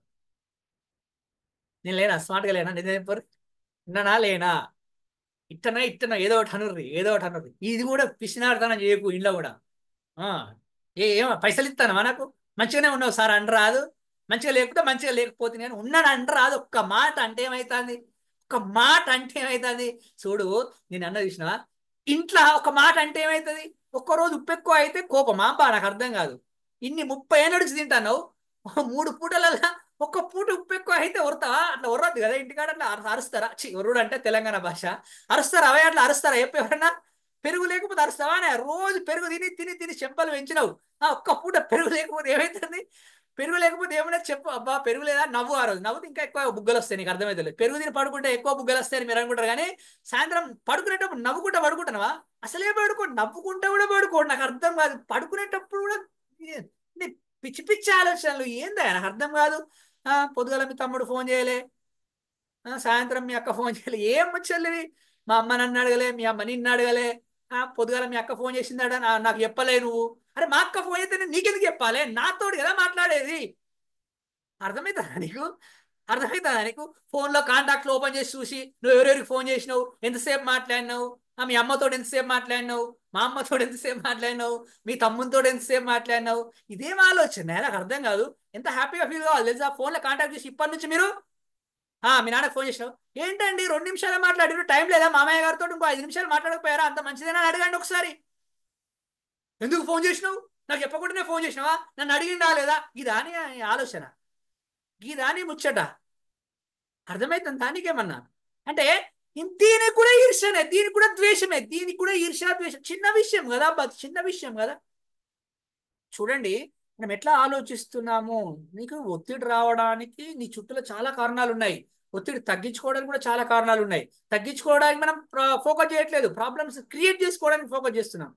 నేను లేనా స్మార్ట్గా? లేనా? నేను ఉన్నానా లేనా? ఇట్టనా ఏదో ఒకటి అనుర్రి. ఇది కూడా పిసినార్థనం చేయకు ఇంట్లో కూడా. ఆ ఏమో పైసలు ఇస్తాను మనకు, మంచిగానే ఉన్నావు సార్ అనరాదు. మంచిగా లేకపోతే మంచిగా లేకపోతే నేను ఉన్నాను అనరాదు. ఒక్క మాట అంటే ఏమవుతుంది? ఒక మాట అంటే ఏమవుతుంది? చూడు, నేను అన్న చూసినా, ఇంట్లో ఒక మాట అంటే ఏమవుతుంది? ఒక్కరోజు ఉప్పు ఎక్కువ అయితే కోపమా బా? నాకు అర్థం కాదు. ఇన్ని 30 ఏళ్ళ నుంచి తింటాను, 3 పూటలలో ఒక్క పూట ఉప్పు ఎక్కువ అయితే ఉరతావా? అట్లా ఉర్రద్దు కదా ఇంటికాడ. అట్లా అరుస్తారా? ఉర్రుడు అంటే తెలంగాణ భాష. అరుస్తారా? అవే అట్లా అరుస్తారా? చెప్పి ఎవరన్నా. పెరుగు లేకపోతే అరుస్తావా? రోజు పెరుగు తిని తిని తిని చెంపలు పెంచినావు. ఒక్క పూట పెరుగు లేకపోతే ఏమవుతుంది? పెరుగు లేకపోతే ఏమైనా చెప్పు. అబ్బా పెరుగు లేదా? నవ్వు. ఆ రోజు నవ్వుతే ఇంకా ఎక్కువ బుగ్గలు వస్తాయి. నీకు అర్థమైతే లేదు. పెరుగు తిని పడుకుంటే ఎక్కువ బుగ్గలు వస్తాయని మీరు అనుకుంటారు కానీ సాయంత్రం పడుకునేటప్పుడు నవ్వుకుంటా పడుకుంటున్నావా? అసలే పడుకోండి, నవ్వుకుంటా కూడా పడుకోండి. నాకు అర్థం కాదు. పడుకునేటప్పుడు కూడా నీ పిచ్చి పిచ్చి ఆలోచనలు ఏందా? నాకు అర్థం కాదు. పొద్దుగల మీ తమ్ముడు ఫోన్ చేయలే, సాయంత్రం మీ అక్క ఫోన్ చేయలే. ఏం ముచ్చల్లివి? మా అమ్మ నన్ను అడగలే, మీ అమ్మ నిన్ను అడగలే. పొద్దుగాల మీ అక్క ఫోన్ చేసిందాడ, నాకు చెప్పలే నువ్వు. అరే మా అక్క ఫోన్ చేస్తే నీకెందుకు చెప్పాలి? నాతోడు కదా మాట్లాడేది. అర్థమవుతుందా నీకు? అర్థమవుతుందా నీకు? ఫోన్లో కాంటాక్ట్లు ఓపెన్ చేసి చూసి నువ్వు ఎవరెవరికి ఫోన్ చేసినావు, ఎంతసేపు మాట్లాడినావు, మీ అమ్మతో ఎంతసేపు మాట్లాడినావు, మా అమ్మతో ఎంతసేపు మాట్లాడినావు, మీ తమ్ముతో ఎంతసేపు మాట్లాడినావు. ఇదేం ఆలోచన? నాకు అర్థం కాదు. ఎంత హ్యాపీగా ఫీల్ కావాలి తెలుసా? ఫోన్లో కాంటాక్ట్ చేసి ఇప్పటి నుంచి మీరు మీ నాన్నకు ఫోన్ చేసినావు ఏంటండి 2 నిమిషాలు మాట్లాడి టైం లేదా మామయ్య గారితో ఇంకో 5 నిమిషాలు మాట్లాడకపోయారా? అంత మంచిదేనా అని అడగండి ఒకసారి. ఎందుకు ఫోన్ చేసినావు? నాకు చెప్పకుండానే ఫోన్ చేసినావా? నన్ను అడిగిండా లేదా? ఇదాని ఆలోచన, గీదాని ముచ్చట. అర్థమైతుంది దానికేమన్నా? అంటే దీనికి కూడా ఈర్ష్యనే, దీనికి కూడా ద్వేషమే, దీనికి కూడా ఈర్ష్య ద్వేషం. చిన్న విషయం కదా అబ్బా, చిన్న విషయం కదా. చూడండి, మనం ఎట్లా ఆలోచిస్తున్నాము. నీకు ఒత్తిడి రావడానికి నీ చుట్టూలో చాలా కారణాలు ఉన్నాయి. ఒత్తిడి తగ్గించుకోవడానికి కూడా చాలా కారణాలు ఉన్నాయి. తగ్గించుకోవడానికి మనం ఫోకస్ చేయట్లేదు, ప్రాబ్లమ్స్ క్రియేట్ చేసుకోవడానికి ఫోకస్ చేస్తున్నాం,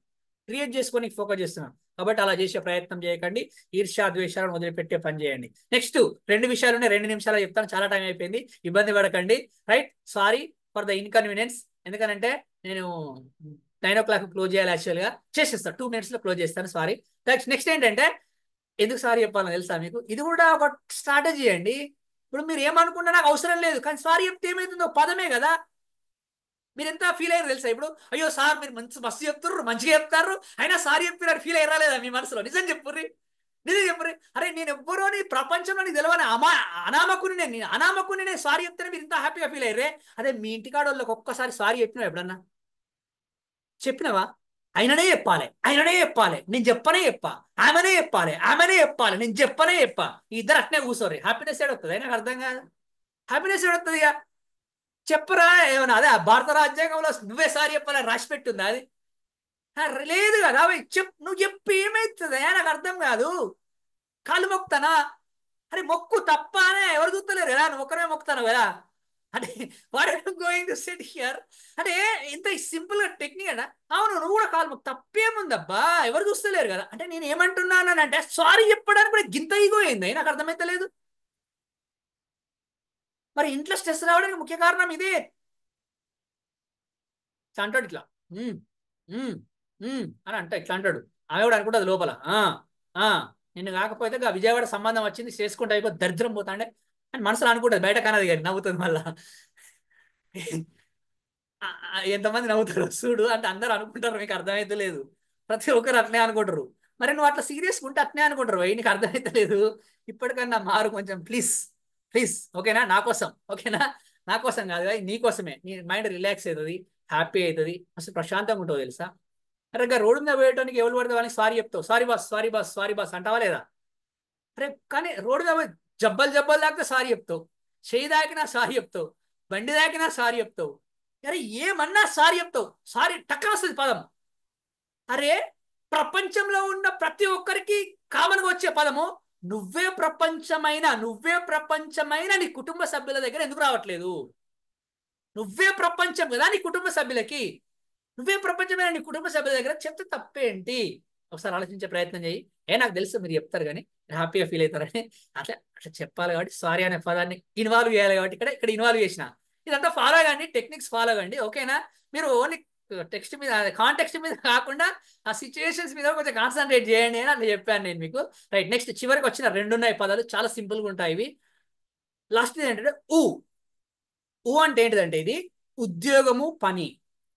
క్రియేట్ చేసుకోనికి ఫోకస్ చేస్తున్నాం. కాబట్టి అలా చేసే ప్రయత్నం చేయకండి. ఈర్ష్యా ద్వేషాలను వదిలిపెట్టే పని చేయండి. నెక్స్ట్ 2 విషయాలు ఉన్నాయి, 2 నిమిషాలు చెప్తాను, చాలా టైం అయిపోయింది, ఇబ్బంది పడకండి. Right, sorry for the inconvenience. ఎందుకంటే నేను 9 o'clock క్లోజ్ చేయాలి, యాక్చువల్గా చేసేస్తాను, 2 minutes లో క్లోజ్ చేస్తాను, సారీ. నెక్స్ట్ ఏంటంటే, ఎందుకు సారీ చెప్పాలని తెలుసా మీకు? ఇది కూడా ఒక స్ట్రాటజీ అండి. ఇప్పుడు మీరు ఏమనుకున్నా నాకు అవసరం లేదు, కానీ సారీ చెప్తే ఏమవుతుందో పదమే కదా. మీరు ఎంత ఫీల్ అయ్యారు తెలుసా? ఇప్పుడు అయ్యో సార్ మీరు మస్తు చెప్తారు, మంచిగా చెప్తారు, అయినా సారీ చెప్పినారు, ఫీల్ అయ్యారా లేదా మీ మనసులో? నిజం చెప్పుర్రి, నిజం చెప్పుర్రి. అరే నేను ఎవ్వరో నీ ప్రపంచంలో నీకు తెలియని అనామకుని నేను అనామకుని నేను సారీ చెప్తేనే మీరు ఇంత హ్యాపీగా ఫీల్ అయ్యారే. అదే మీ ఇంటికాడ వాళ్ళకి ఒక్కసారి సారీ చెప్పినావు ఎప్పుడన్నా? చెప్పినవా? ఆయననే చెప్పాలి, ఆయననే చెప్పాలి, నేను చెప్పనే చెప్పా, ఆమెనే చెప్పాలి, ఆమెనే చెప్పాలి, నేను చెప్పనే చెప్పా. ఈ ఇద్దరు అట్నే కూర్చోరు, హ్యాపీనెస్ ఏడొస్తుంది? నాకు అర్థం కాదు, హ్యాపీనెస్ ఏడొస్తుంది ఇక. చెప్పరా ఏమన్నా? అదే భారత రాజ్యాంగంలో నువ్వే సారీ చెప్పాలని రాసి పెట్టుందా అది? లేదు కదా. నువ్వు చెప్పి ఏమైతుంది? నాకు అర్థం కాదు. కాళ్ళు మొక్కుతానా? అరే మొక్కు తప్ప అనే ఎవరు చూస్తలేరు కదా, నువ్వు ఒక్కరే మొక్కుతాను కదా. అంటే what are going to set here అంటే ఇంత సింపుల్ గా టెక్నిక్ అన్నా. అవును, నువ్వు కూడా కాలు మొక్కు, తప్పేముందబ్బా, ఎవరు చూస్తలేరు కదా. అంటే నేను ఏమంటున్నానంటే సారీ చెప్పడానికి కూడా గింత ఈగో అయింది, నాకు అర్థమైతలేదు. మరి ఇంట్లో స్ట్రెస్ రావడానికి ముఖ్య కారణం ఇదే. అంటాడు ఇట్లా అని అంట, ఇట్లా అంటాడు. ఆమె కూడా అనుకుంటుంది లోపల, ఆ నిన్ను కాకపోతే విజయవాడ సంబంధం వచ్చింది, చేసుకుంటే అయిపో దరిద్రం పోతాండే అని మనసులో అనుకుంటుంది, బయట కానది కానీ నవ్వుతుంది మళ్ళా. ఎంతమంది నవ్వుతారు చూడు, అంటే అందరూ అనుకుంటారు, మీకు అర్థమైతే లేదు. ప్రతి ఒక్కరు అట్నే అనుకుంటారు. మరి నువ్వు అట్లా సీరియస్గా ఉంటే అట్నే అనుకుంటారు, నీకు అర్థమైతే లేదు. ఇప్పటికన్నా మారు కొంచెం, ప్లీజ్ ప్లీజ్. ఓకేనా? నా కోసం, ఓకేనా? నా కోసం కాదు కదా, నీ కోసమే. నీ మైండ్ రిలాక్స్ అవుతుంది, హ్యాపీ అవుతుంది, అసలు ప్రశాంతంగా ఉంటుంది తెలుసా. అరే రోడ్డు మీద పోయటానికి ఎవరు పడితే వాళ్ళని సారీ చెప్తావు, sorry boss, sorry boss, sorry boss అంటావా లేదా? అరే కానీ రోడ్డు మీద జబ్బలు జబ్బలు దాకితే సారీ చెప్తావు, చేయి దాకినా సారీ చెప్తావు, బండి దాకినా సారీ చెప్తావు, అరే ఏమన్నా సారీ చెప్తావు, సారీ టక్కన వస్తుంది పదం. అరే ప్రపంచంలో ఉన్న ప్రతి ఒక్కరికి కామన్గా వచ్చే పదము నువ్వే ప్రపంచమైన నీ కుటుంబ సభ్యుల దగ్గర ఎందుకు రావట్లేదు? నువ్వే ప్రపంచం కదా నీ కుటుంబ సభ్యులకి, నువ్వే ప్రపంచమైన నీ కుటుంబ సభ్యుల దగ్గర చెప్తే తప్పేంటి? ఒకసారి ఆలోచించే ప్రయత్నం చేయి. నాకు తెలుసు మీరు చెప్తారు కానీ హ్యాపీగా ఫీల్ అవుతారని. అట్లా అట్లా చెప్పాలి కాబట్టి సారీ అనే పదాన్ని ఇన్వాల్వ్ చేయాలి కాబట్టి ఇక్కడ ఇన్వాల్వ్ చేసిన. ఇదంతా ఫాలో కండి, టెక్నిక్స్ ఫాలో కండి, ఓకేనా? మీరు ఓన్లీ టెక్స్ట్ మీద, కాంటెక్స్ట్ మీద కాకుండా ఆ సిచ్యువేషన్స్ మీద కొంచెం కాన్సన్ట్రేట్ చేయండి అని అట్లా చెప్పాను నేను మీకు. రైట్, నెక్స్ట్ చివరికి వచ్చిన 2 ఉన్నాయి పదాలు, చాలా సింపుల్గా ఉంటాయి ఇవి. లాస్ట్ ఏంటంటే ఊ అంటే ఏంటిదంటే ఇది ఉద్యోగము పని,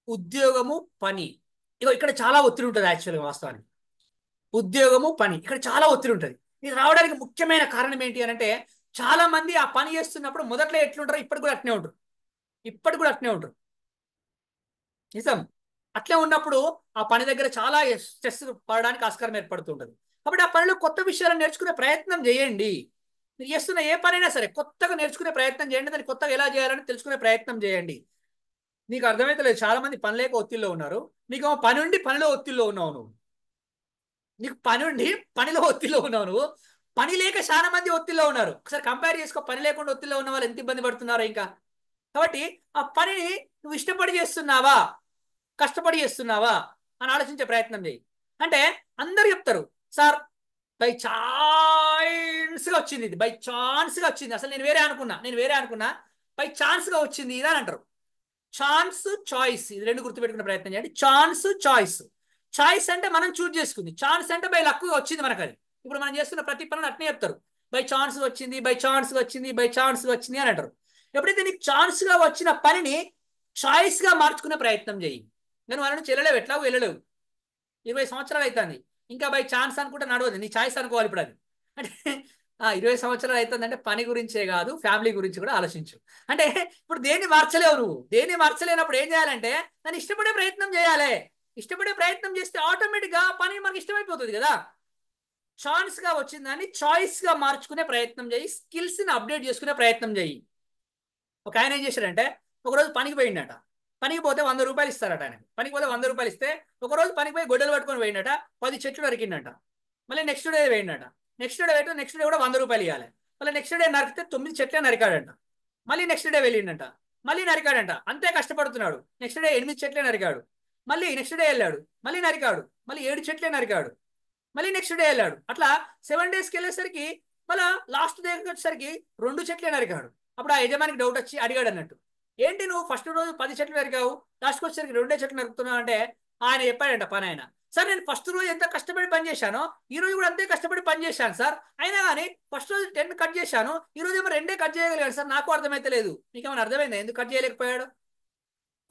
ఉద్యోగము పని. ఇగో ఇక్కడ చాలా ఒత్తిడి ఉంటుంది యాక్చువల్గా, వాస్తవానికి ఉద్యోగము పని ఇక్కడ చాలా ఒత్తిడి ఉంటుంది. ఇది రావడానికి ముఖ్యమైన కారణం ఏంటి అని అంటే, చాలా మంది ఆ పని చేస్తున్నప్పుడు మొదట్లో ఎట్లుంటారో ఇప్పటి కూడా అట్నే ఉంటారు, ఇప్పటి కూడా అట్నే ఉంటారు. నిజం. అట్లే ఉన్నప్పుడు ఆ పని దగ్గర చాలా స్ట్రెస్ పడడానికి ఆస్కారం ఏర్పడుతుంటుంది. కాబట్టి ఆ పనిలో కొత్త విషయాలను నేర్చుకునే ప్రయత్నం చేయండి. మీరు చేస్తున్న ఏ పనైనా సరే కొత్తగా నేర్చుకునే ప్రయత్నం చేయండి, దాన్ని కొత్తగా ఎలా చేయాలని తెలుసుకునే ప్రయత్నం చేయండి. నీకు అర్థమైతే లేదు, చాలా మంది పని లేక ఒత్తిడిలో ఉన్నారు, నీకు పని ఉండి పనిలో ఒత్తిడిలో ఉన్నావు నువ్వు. నీకు పని ఉండి పనిలో ఒత్తిడిలో ఉన్నావు నువ్వు, పని లేక చాలా మంది ఒత్తిడిలో ఉన్నారు. ఒకసారి కంపేర్ చేసుకో, పని లేకుండా ఒత్తిడిలో ఉన్న వాళ్ళు ఎంత ఇబ్బంది పడుతున్నారో ఇంకా. కాబట్టి ఆ పనిని నువ్వు ఇష్టపడి చేస్తున్నావా, కష్టపడి చేస్తున్నావా అని ఆలోచించే ప్రయత్నం చేయి. అంటే అందరు చెప్తారు సార్ బై ఛాన్స్గా వచ్చింది, ఇది బై ఛాన్స్గా వచ్చింది, అసలు నేను వేరే అనుకున్నా బై ఛాన్స్గా వచ్చింది ఇది అని అంటారు. ఛాన్స్, చాయిస్, ఇది 2 గుర్తుపెట్టుకునే ప్రయత్నం చేయండి. Chance, choice. చాయిస్ అంటే మనం చూజ్ చేసుకుంది, ఛాన్స్ అంటే బై లక్ వచ్చింది మనకు అది. ఇప్పుడు మనం చేస్తున్న ప్రతి పనులు అట్నే చెప్తారు, బై ఛాన్స్ వచ్చింది, బై ఛాన్స్ వచ్చింది, బై ఛాన్స్ వచ్చింది అని అంటారు. ఎప్పుడైతే నీకు ఛాన్స్గా వచ్చిన పనిని చాయిస్గా మార్చుకునే ప్రయత్నం చేయి. నేను వాళ్ళని చెల్లలేవు, ఎట్లాగో వెళ్ళలేవు, 20 సంవత్సరాలు అవుతుంది, ఇంకా బై ఛాన్స్ అనుకుంటే నడవదు, నీ చాయిస్ అనుకోవాలి ఇప్పుడు అది. అంటే 20 సంవత్సరాలు అవుతుందంటే పని గురించే కాదు, ఫ్యామిలీ గురించి కూడా ఆలోచించు. అంటే ఇప్పుడు దేన్ని మార్చలేవు, నువ్వు దేన్ని మార్చలేనప్పుడు ఏం చేయాలంటే దాన్ని ఇష్టపడే ప్రయత్నం చేయాలి. ఇష్టపడే ప్రయత్నం చేస్తే ఆటోమేటిక్గా పని మనకి ఇష్టమైపోతుంది కదా. ఛాన్స్గా వచ్చిన దాన్ని చాయిస్గా మార్చుకునే ప్రయత్నం చేయి, స్కిల్స్ని అప్డేట్ చేసుకునే ప్రయత్నం చేయి. ఒక ఆయన ఏం చేశాడంటే ఒకరోజు పనికి పోయిండట, పనికి పోతే 100 రూపాయలు ఇస్తారట ఆయన. పనికి పోతే 100 రూపాయలు ఇస్తే ఒకరోజు పనికి పోయి గొడ్డలు పట్టుకొని పోయిండట, 10 చెట్లు నరికిండట. మళ్ళీ నెక్స్ట్ డే పోయిండట, నెక్స్ట్ డే కూడా 100 రూపాయలు ఇవ్వాలి. మళ్ళీ నెక్స్ట్ డే నరికితే 9 చెట్లే నరికాడంట. మళ్ళీ నెక్స్ట్ డే వెళ్ళిండంట, మళ్ళీ నరికాడంట, అంతే కష్టపడుతున్నాడు. నెక్స్ట్ డే 8 చెట్లే నరికాడు. మళ్ళీ నెక్స్ట్ డే వెళ్ళాడు, మళ్ళీ నరికాడు, మళ్ళీ 7 చెట్లే నరికాడు. మళ్ళీ నెక్స్ట్ డే వెళ్ళాడు. అట్లా 7 డేస్కి వెళ్ళేసరికి మళ్ళా లాస్ట్ డే వచ్చేసరికి 2 చెట్లే నరికాడు. అప్పుడు ఆ యజమానికి డౌట్ వచ్చి అడిగాడు అన్నట్టు, ఏంటి నువ్వు ఫస్ట్ రోజు 10 చెట్లు నరికావు, లాస్ట్కి వచ్చేసరికి 2 చెట్లు నరుకుతున్నావు అంటే ఆయన చెప్పాడంట పని ఆయన, సార్ నేను ఫస్ట్ రోజు ఎంత కష్టపడి పని చేశానో ఈ రోజు కూడా అంతే కష్టపడి పని చేశాను సార్, అయినా కానీ ఫస్ట్ రోజు 10 కట్ చేశాను, ఈ రోజు ఏమో 2 కట్ చేయగలిగాను సార్, నాకు అర్థమైతే లేదు. మీకేమైనా అర్థమైందా ఎందుకు కట్ చేయలేకపోయాడు?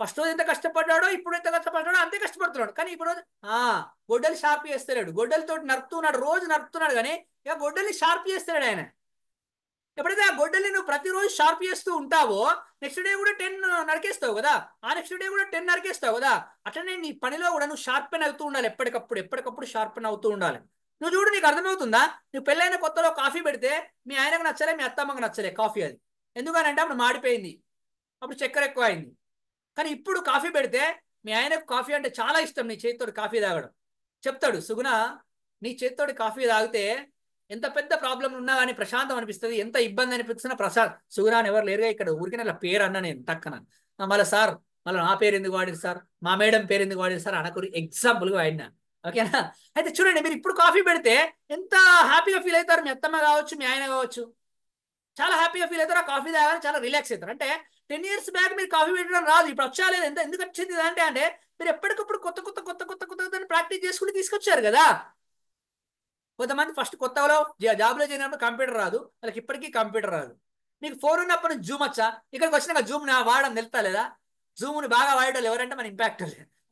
ఫస్ట్ రోజు ఎంత కష్టపడ్డాడో ఇప్పుడు ఎంత కష్టపడ్డాడో అంతే కష్టపడుతున్నాడు. కానీ ఇప్పుడు గొడ్డలి షార్ప్ చేస్తలేడు, గొడ్డలితో నరుకుతున్నాడు, రోజు నరుకుతున్నాడు, కానీ ఇక గొడ్డలి షార్ప్ చేస్తాడు ఆయన. ఎప్పుడైతే ఆ గొడ్డలి నువ్వు ప్రతిరోజు షార్ప్ చేస్తూ ఉంటావో నెక్స్ట్ డే కూడా 10 నరికేస్తావు కదా, ఆ నెక్స్ట్ డే కూడా 10 నరికేస్తావు కదా. అట్లనే నీ పనిలో కూడా నువ్వు షార్పెన్ అవుతూ ఉండాలి, ఎప్పటికప్పుడు షార్పెన్ అవుతూ ఉండాలి. నువ్వు చూడు, నీకు అర్థమవుతుందా? నువ్వు పెళ్ళైన కొత్తలో కాఫీ పెడితే మీ ఆయనకు నచ్చలే, మీ అత్తమ్మకు నచ్చలే కాఫీ, అది ఎందుకనంటే అప్పుడు మాడిపోయింది, అప్పుడు చక్కెర ఎక్కువ అయింది. కానీ ఇప్పుడు కాఫీ పెడితే మీ ఆయనకు కాఫీ అంటే చాలా ఇష్టం, నీ చేతితోటి కాఫీ తాగడం. చెప్తాడు, సుగుణ నీ చేతితోటి కాఫీ తాగితే ఎంత పెద్ద ప్రాబ్లం ఉన్నా కానీ ప్రశాంతం అనిపిస్తుంది, ఎంత ఇబ్బంది అనిపిస్తున్నా సుగుణ అని ఎవరు లేరుగా ఇక్కడ, ఊరికే నా పేరు అన్న నేను టక్కన, మళ్ళీ సార్ మళ్ళీ నా పేరు ఎందుకు వాడిరు సార్, మా మేడం పేరు ఎందుకు వాడిరు సార్ అనకూరి, ఎగ్జాంపుల్గా వాడినా. ఓకేనా? అయితే చూడండి, మీరు ఇప్పుడు కాఫీ పెడితే ఎంత హ్యాపీగా ఫీల్ అవుతారు, మీ అత్తమ్మ కావచ్చు, మీ ఆయన కావచ్చు, చాలా హ్యాపీగా ఫీల్ అవుతారు. ఆ కాఫీ తాగాలని చాలా రిలాక్స్ అవుతారు. అంటే 10 years బ్యాక్ మీరు కాఫీ పెట్టడం రాదు, ఇప్పుడు వచ్చాలేదు. ఎందుకు వచ్చింది అంటే మీరు ఎప్పటికప్పుడు కొత్త కొత్త కొత్త కొత్త కొత్త ప్రాక్టీస్ చేసుకుని తీసుకొచ్చారు కదా. కొంతమంది ఫస్ట్ కొత్తలో జాబ్లో చేరినప్పుడు కంప్యూటర్ రాదు, వాళ్ళకి ఇప్పటికీ కంప్యూటర్ రాదు. మీకు ఫోన్ ఉన్నప్పుడు జూమ్ వచ్చా, ఇక్కడికి వచ్చినాక జూమ్ వాడడం తెలుస్తా లేదా? జూమ్ని బాగా వాడడం ఎవరంటే మన ఇంపాక్ట్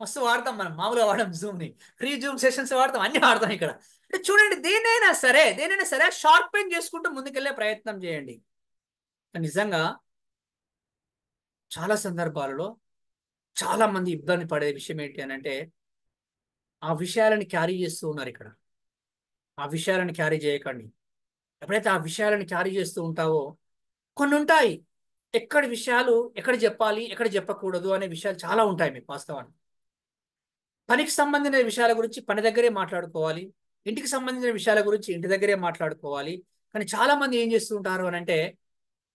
మస్తు వాడతాం మనం, మామూలుగా వాడడం జూమ్ని, ఫ్రీ జూమ్ సెషన్స్ వాడతాం, అన్ని వాడతాం ఇక్కడ. అంటే చూడండి, దేనైనా సరే షార్పెన్ చేసుకుంటూ ముందుకెళ్లే ప్రయత్నం చేయండి. నిజంగా చాలా సందర్భాలలో చాలా మంది ఇబ్బంది పడే విషయం ఏంటి అని అంటే ఆ విషయాలను క్యారీ చేస్తూ ఉన్నారు ఇక్కడ. ఆ విషయాలను క్యారీ చేయకండి. ఎప్పుడైతే ఆ విషయాలను క్యారీ చేస్తూ ఉంటావో కొన్ని ఉంటాయి, ఎక్కడి విషయాలు ఎక్కడ చెప్పాలి, ఎక్కడ చెప్పకూడదు అనే విషయాలు చాలా ఉంటాయి మీకు వాస్తవానికి. పనికి సంబంధించిన విషయాల గురించి పని దగ్గరే మాట్లాడుకోవాలి, ఇంటికి సంబంధించిన విషయాల గురించి ఇంటి దగ్గరే మాట్లాడుకోవాలి. కానీ చాలా మంది ఏం చేస్తూ ఉంటారు అని అంటే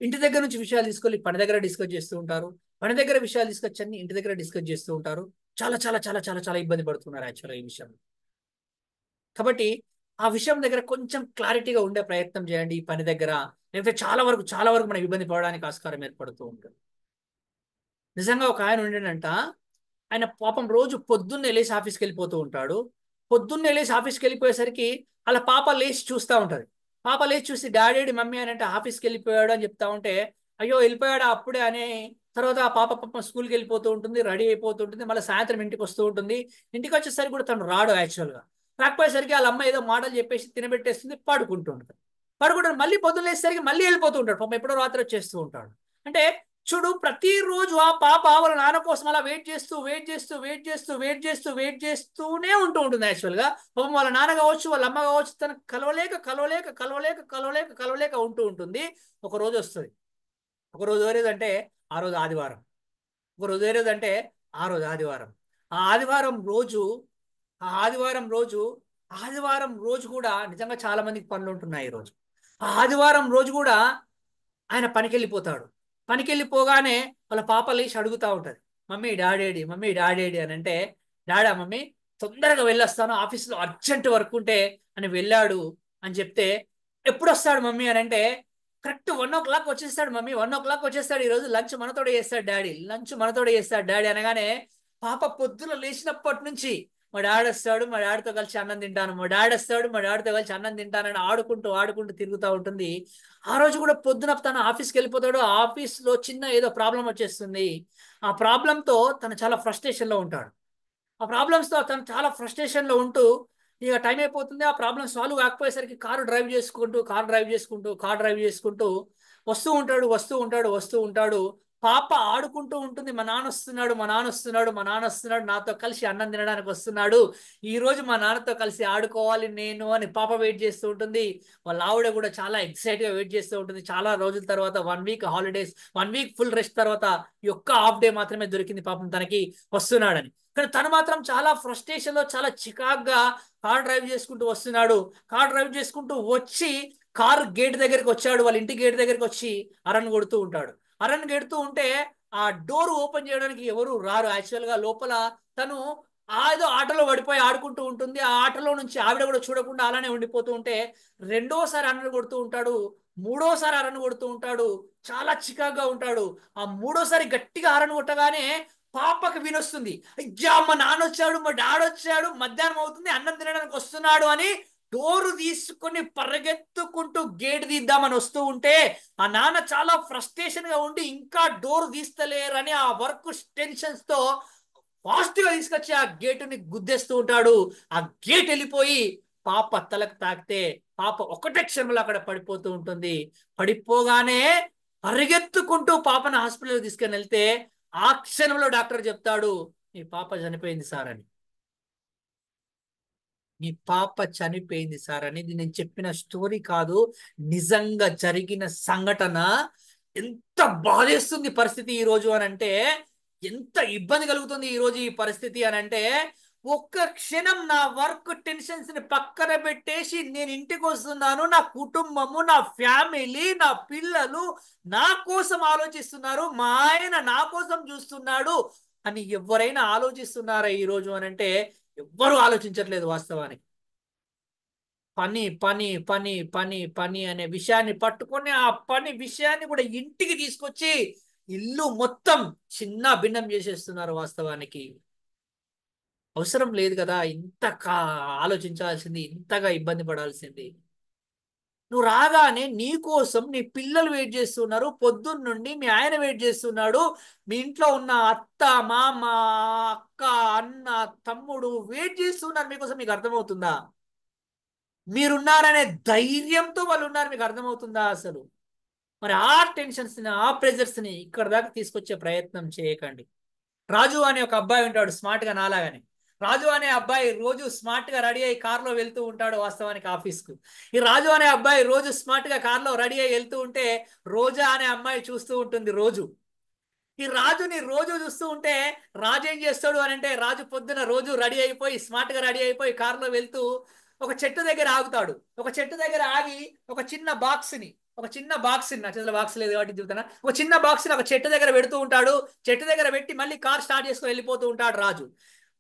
ఇంటి దగ్గర నుంచి విషయాలు తీసుకొని పని దగ్గర డిస్కస్ చేస్తూ ఉంటారు, పని దగ్గర విషయాలు తీసుకొచ్చి అన్ని ఇంటి దగ్గర డిస్కస్ చేస్తూ ఉంటారు. చాలా చాలా చాలా చాలా చాలా ఇబ్బంది పడుతున్నారు యాక్చువల్గా ఈ విషయం. కాబట్టి ఆ విషయం దగ్గర కొంచెం క్లారిటీగా ఉండే ప్రయత్నం చేయండి ఈ పని దగ్గర, లేకపోతే చాలా వరకు మనం ఇబ్బంది పడడానికి ఆస్కారం ఏర్పడుతూ ఉంటుంది. నిజంగా ఒక ఆయన ఉండేనంట, ఆయన పాపం రోజు పొద్దున్నే లేచి ఆఫీస్కి వెళ్ళిపోతూ ఉంటాడు. పొద్దున్నే లేచి ఆఫీస్కి వెళ్ళిపోయేసరికి అలా పాప లేచి చూస్తూ ఉంటుంది. పాప లేచి చూసి డాడీ మమ్మీ అని అంటే ఆఫీస్కి వెళ్ళిపోయాడు అని చెప్తా ఉంటే, అయ్యో వెళ్ళిపోయాడు అప్పుడే అని. తర్వాత ఆ పాప పాపం స్కూల్కి వెళ్ళిపోతూ ఉంటుంది, రెడీ అయిపోతూ ఉంటుంది, మళ్ళీ సాయంత్రం ఇంటికి వస్తూ ఉంటుంది. ఇంటికి వచ్చేసరికి కూడా తను రాడు యాక్చువల్గా. రాకపోయేసరికి వాళ్ళ అమ్మ ఏదో మాటలు చెప్పేసి తినబెట్టేస్తుంది, పడుకుంటూ ఉంటుంది. పడుకుంటాడు, మళ్ళీ పొద్దున్న లేచేసరికి మళ్ళీ వెళ్ళిపోతూ ఉంటాడు, పాపం ఎప్పుడో రాత్రి వచ్చేస్తూ ఉంటాడు. అంటే చూడు, ప్రతిరోజు ఆ పాప వాళ్ళ నాన్న కోసం అలా వెయిట్ చేస్తూనే ఉంటూ ఉంటుంది యాక్చువల్గా. పాపం వాళ్ళ నాన్న కావచ్చు, వాళ్ళ అమ్మ కావచ్చు, తన కలవలేక ఉంటూ ఉంటుంది. ఒక రోజు వస్తుంది, ఒక రోజు ఏదంటే ఆ రోజు ఆదివారం, ఒక రోజు ఏదంటే ఆ రోజు ఆదివారం. ఆ ఆదివారం రోజు ఆ ఆదివారం రోజు ఆదివారం రోజు కూడా నిజంగా చాలా మందికి పనులు ఉంటున్నాయి ఈ రోజు. ఆ ఆదివారం రోజు కూడా ఆయన పనికి వెళ్ళిపోతాడు. పనికి వెళ్ళిపోగానే వాళ్ళ పాప లేచి అడుగుతూ ఉంటుంది, మమ్మీ డాడేడి అని అంటే, డాడా మమ్మీ తొందరగా వెళ్ళొస్తాను, ఆఫీస్లో అర్జెంట్ వర్క్ ఉంటే అని వెళ్ళాడు అని చెప్తే, ఎప్పుడు వస్తాడు మమ్మీ అని అంటే, కరెక్ట్ 1 o'clock వచ్చేస్తాడు మమ్మీ, 1 o'clock వచ్చేస్తాడు, ఈరోజు లంచ్ మనతోడే చేస్తాడు డాడీ అనగానే పాప పొద్దున లేచినప్పటి నుంచి మా డాడీ వస్తాడు, మా డాడీతో కలిసి అన్నం తింటాను, మా డాడీ వస్తాడు, మా డాడీతో కలిసి అన్నం తింటానని ఆడుకుంటూ తిరుగుతూ ఉంటుంది. ఆ రోజు కూడా పొద్దున తను ఆఫీస్కి వెళ్ళిపోతాడు, ఆఫీస్లో చిన్న ఏదో ప్రాబ్లం వచ్చేస్తుంది. ఆ ప్రాబ్లంతో తను చాలా ఫ్రస్ట్రేషన్లో ఉంటాడు. ఆ ప్రాబ్లమ్స్తో తను చాలా ఫ్రస్ట్రేషన్లో ఉంటూ ఇక టైం అయిపోతుంది, ఆ ప్రాబ్లం సాల్వ్ కాకపోయేసరికి కార్ డ్రైవ్ చేసుకుంటూ వస్తూ ఉంటాడు. పాప ఆడుకుంటూ ఉంటుంది, మా నాన్న వస్తున్నాడు, నాతో కలిసి అన్నం తినడానికి వస్తున్నాడు, ఈ రోజు మా నాన్నతో కలిసి ఆడుకోవాలి నేను అని పాప వెయిట్ చేస్తూ ఉంటుంది. వాళ్ళ ఆవిడ కూడా చాలా ఎక్సైట్గా వెయిట్ చేస్తూ ఉంటుంది. చాలా రోజుల తర్వాత 1 week holidays, 1 week full rest తర్వాత ఈ ఒక్క హాఫ్ డే మాత్రమే దొరికింది పాపం తనకి, వస్తున్నాడని. కానీ తను మాత్రం చాలా ఫ్రస్ట్రేషన్ లో చాలా చికాగ్గా కార్ డ్రైవ్ చేసుకుంటూ వస్తున్నాడు. కార్ డ్రైవ్ చేసుకుంటూ వచ్చి కార్ గేట్ దగ్గరికి వచ్చాడు, వాళ్ళ ఇంటి గేట్ దగ్గరికి వచ్చి అరన్ కొడుతూ ఉంటాడు. హరన్ గెడుతూ ఉంటే ఆ డోర్ ఓపెన్ చేయడానికి ఎవరు రారు. యాక్చువల్ గా లోపల తను ఏదో ఆటలో పడిపోయి ఆడుకుంటూ ఉంటుంది. ఆ ఆటలో నుంచి ఆవిడ కూడా చూడకుండా అలానే ఉండిపోతూ ఉంటే రెండోసారి హరన్ కొడుతూ ఉంటాడు, మూడోసారి హరన్ కొడుతూ ఉంటాడు. చాలా చికాగ్గా ఉంటాడు. ఆ మూడోసారి గట్టిగా హరన్ కొట్టగానే పాపకి వినొస్తుంది, అయ్యా మా నాన్న వచ్చాడు, మా డాడ్ వచ్చాడు, మధ్యాహ్నం అవుతుంది, అన్నం తినడానికి వస్తున్నాడు అని డోరు తీసుకుని పరిగెత్తుకుంటూ గేట్ తీద్దామని వస్తూ ఉంటే ఆ నాన్న చాలా ఫ్రస్ట్రేషన్ గా ఉండి ఇంకా డోర్ తీస్తలేరని ఆ వర్క్ టెన్షన్స్ తో ఫాస్ట్ గా తీసుకొచ్చి ఆ గేటుని గుద్దేస్తూ ఉంటాడు. ఆ గేట్ వెళ్ళిపోయి పాప తలకు తాకితే పాప ఒకటే క్షణంలో అక్కడ పడిపోతూ ఉంటుంది. పడిపోగానే పరిగెత్తుకుంటూ పాపను హాస్పిటల్కి తీసుకుని వెళ్తే ఆ క్షణంలో డాక్టర్ చెప్తాడు, మీ పాప చనిపోయింది సార్ అని. మీ పాప చనిపోయింది సార్ అని. ఇది నేను చెప్పిన స్టోరీ కాదు, నిజంగా జరిగిన సంఘటన. ఎంత బాధేస్తుంది పరిస్థితి ఈ రోజు అని అంటే, ఎంత ఇబ్బంది కలుగుతుంది ఈ రోజు ఈ పరిస్థితి అని అంటే, ఒక్క క్షణం నా వర్క్ టెన్షన్స్ ని పక్కన పెట్టేసి నేను ఇంటికి వస్తున్నాను, నా కుటుంబము, నా ఫ్యామిలీ, నా పిల్లలు నా కోసం ఆలోచిస్తున్నారు, మా ఆయన నా కోసం చూస్తున్నాడు అని ఎవరైనా ఆలోచిస్తున్నారా ఈ రోజు అని అంటే ఎవ్వరూ ఆలోచించట్లేదు వాస్తవానికి. పని పని పని పని పని అనే విషయాన్ని పట్టుకొని ఆ పని విషయాన్ని కూడా ఇంటికి తీసుకొచ్చి ఇల్లు మొత్తం చిన్న భిన్నం చేసేస్తున్నారు వాస్తవానికి. అవసరం లేదు కదా ఇంత ఆలోచించాల్సింది, ఇంతగా ఇబ్బంది పడాల్సింది. నువ్వు రాగానే నీ కోసం నీ పిల్లలు వెయిట్ చేస్తున్నారు, పొద్దున్న నుండి మీ ఆయన వెయిట్ చేస్తున్నాడు, మీ ఇంట్లో ఉన్న అత్త మామ అక్క అన్న తమ్ముడు వెయిట్ చేస్తున్నారు మీకోసం. మీకు అర్థమవుతుందా? మీరున్నారనే ధైర్యంతో వాళ్ళు ఉన్నారు, మీకు అర్థమవుతుందా అసలు? మరి ఆ టెన్షన్స్ ని ఆ ప్రెజర్స్ ని ఇక్కడ దాకా తీసుకొచ్చే ప్రయత్నం చేయకండి. రాజు అనే ఒక అబ్బాయి ఉంటాడు స్మార్ట్ గా నాలాగానే. రాజు అనే అబ్బాయి రోజు స్మార్ట్ గా రెడీ అయ్యి కార్లో వెళ్తూ ఉంటాడు వాస్తవానికి ఆఫీస్ కు. ఈ రాజు అనే అబ్బాయి రోజు స్మార్ట్ గా కార్లో రెడీ అయ్యి వెళ్తూ ఉంటే రోజా అనే అమ్మాయి చూస్తూ ఉంటుంది రోజు. ఈ రాజుని రోజు చూస్తూ ఉంటే రాజు ఏం చేస్తాడు అని అంటే, రాజు పొద్దున రోజు రెడీ అయిపోయి స్మార్ట్ గా రెడీ అయిపోయి కారులో వెళ్తూ ఒక చెట్టు దగ్గర ఆగుతాడు. ఒక చెట్టు దగ్గర ఆగి ఒక చిన్న బాక్స్ ని ఒక చిన్న బాక్స్ ని నా చేతిలో బాక్స్ లేదు కాబట్టి చెబుతున్నా, ఒక చిన్న బాక్స్ ని ఒక చెట్టు దగ్గర పెడుతూ ఉంటాడు. చెట్టు దగ్గర పెట్టి మళ్ళీ కార్ స్టార్ట్ చేసుకొని వెళ్ళిపోతూ ఉంటాడు రాజు.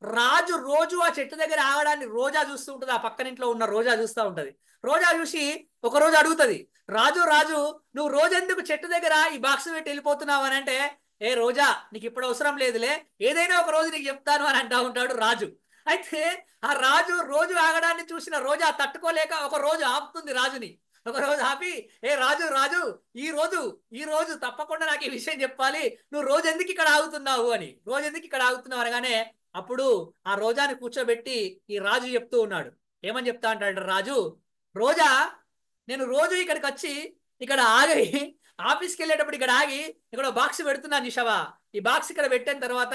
రాజు రోజు ఆ చెట్టు దగ్గర ఆగడాన్ని రోజా చూస్తూ ఉంటుంది. ఆ పక్కనింట్లో ఉన్న రోజా చూస్తూ ఉంటది. రోజా చూసి ఒక రోజు అడుగుతుంది, రాజు రాజు నువ్వు రోజెందుకు చెట్టు దగ్గర ఈ బాక్స్ పెట్టి వెళ్ళిపోతున్నావు అని అంటే, ఏ రోజా నీకు ఇప్పుడు అవసరం లేదులే, ఏదైనా ఒక రోజు నీకు చెప్తాను అని అంటా ఉంటాడు రాజు. అయితే ఆ రాజు రోజు ఆగడాన్ని చూసిన రోజా తట్టుకోలేక ఒక రోజు ఆపుతుంది రాజుని. ఒక రోజు ఆపి, ఏ రాజు రాజు ఈ రోజు ఈ రోజు తప్పకుండా నాకు ఈ విషయం చెప్పాలి, నువ్వు రోజు ఎందుకు ఇక్కడ ఆగుతున్నావు అని. రోజు ఎందుకు ఇక్కడ ఆగుతున్నావు అనగానే అప్పుడు ఆ రోజాని కూర్చోబెట్టి ఈ రాజు చెప్తూ ఉన్నాడు. ఏమని చెప్తా అంటాడు రాజు, రోజా నేను రోజు ఇక్కడికి వచ్చి ఇక్కడ ఆగి ఆఫీస్కి వెళ్ళేటప్పుడు ఇక్కడ ఆగి ఇక్కడ బాక్స్ పెడుతున్నాను చూసావా, ఈ బాక్స్ ఇక్కడ పెట్టిన తర్వాత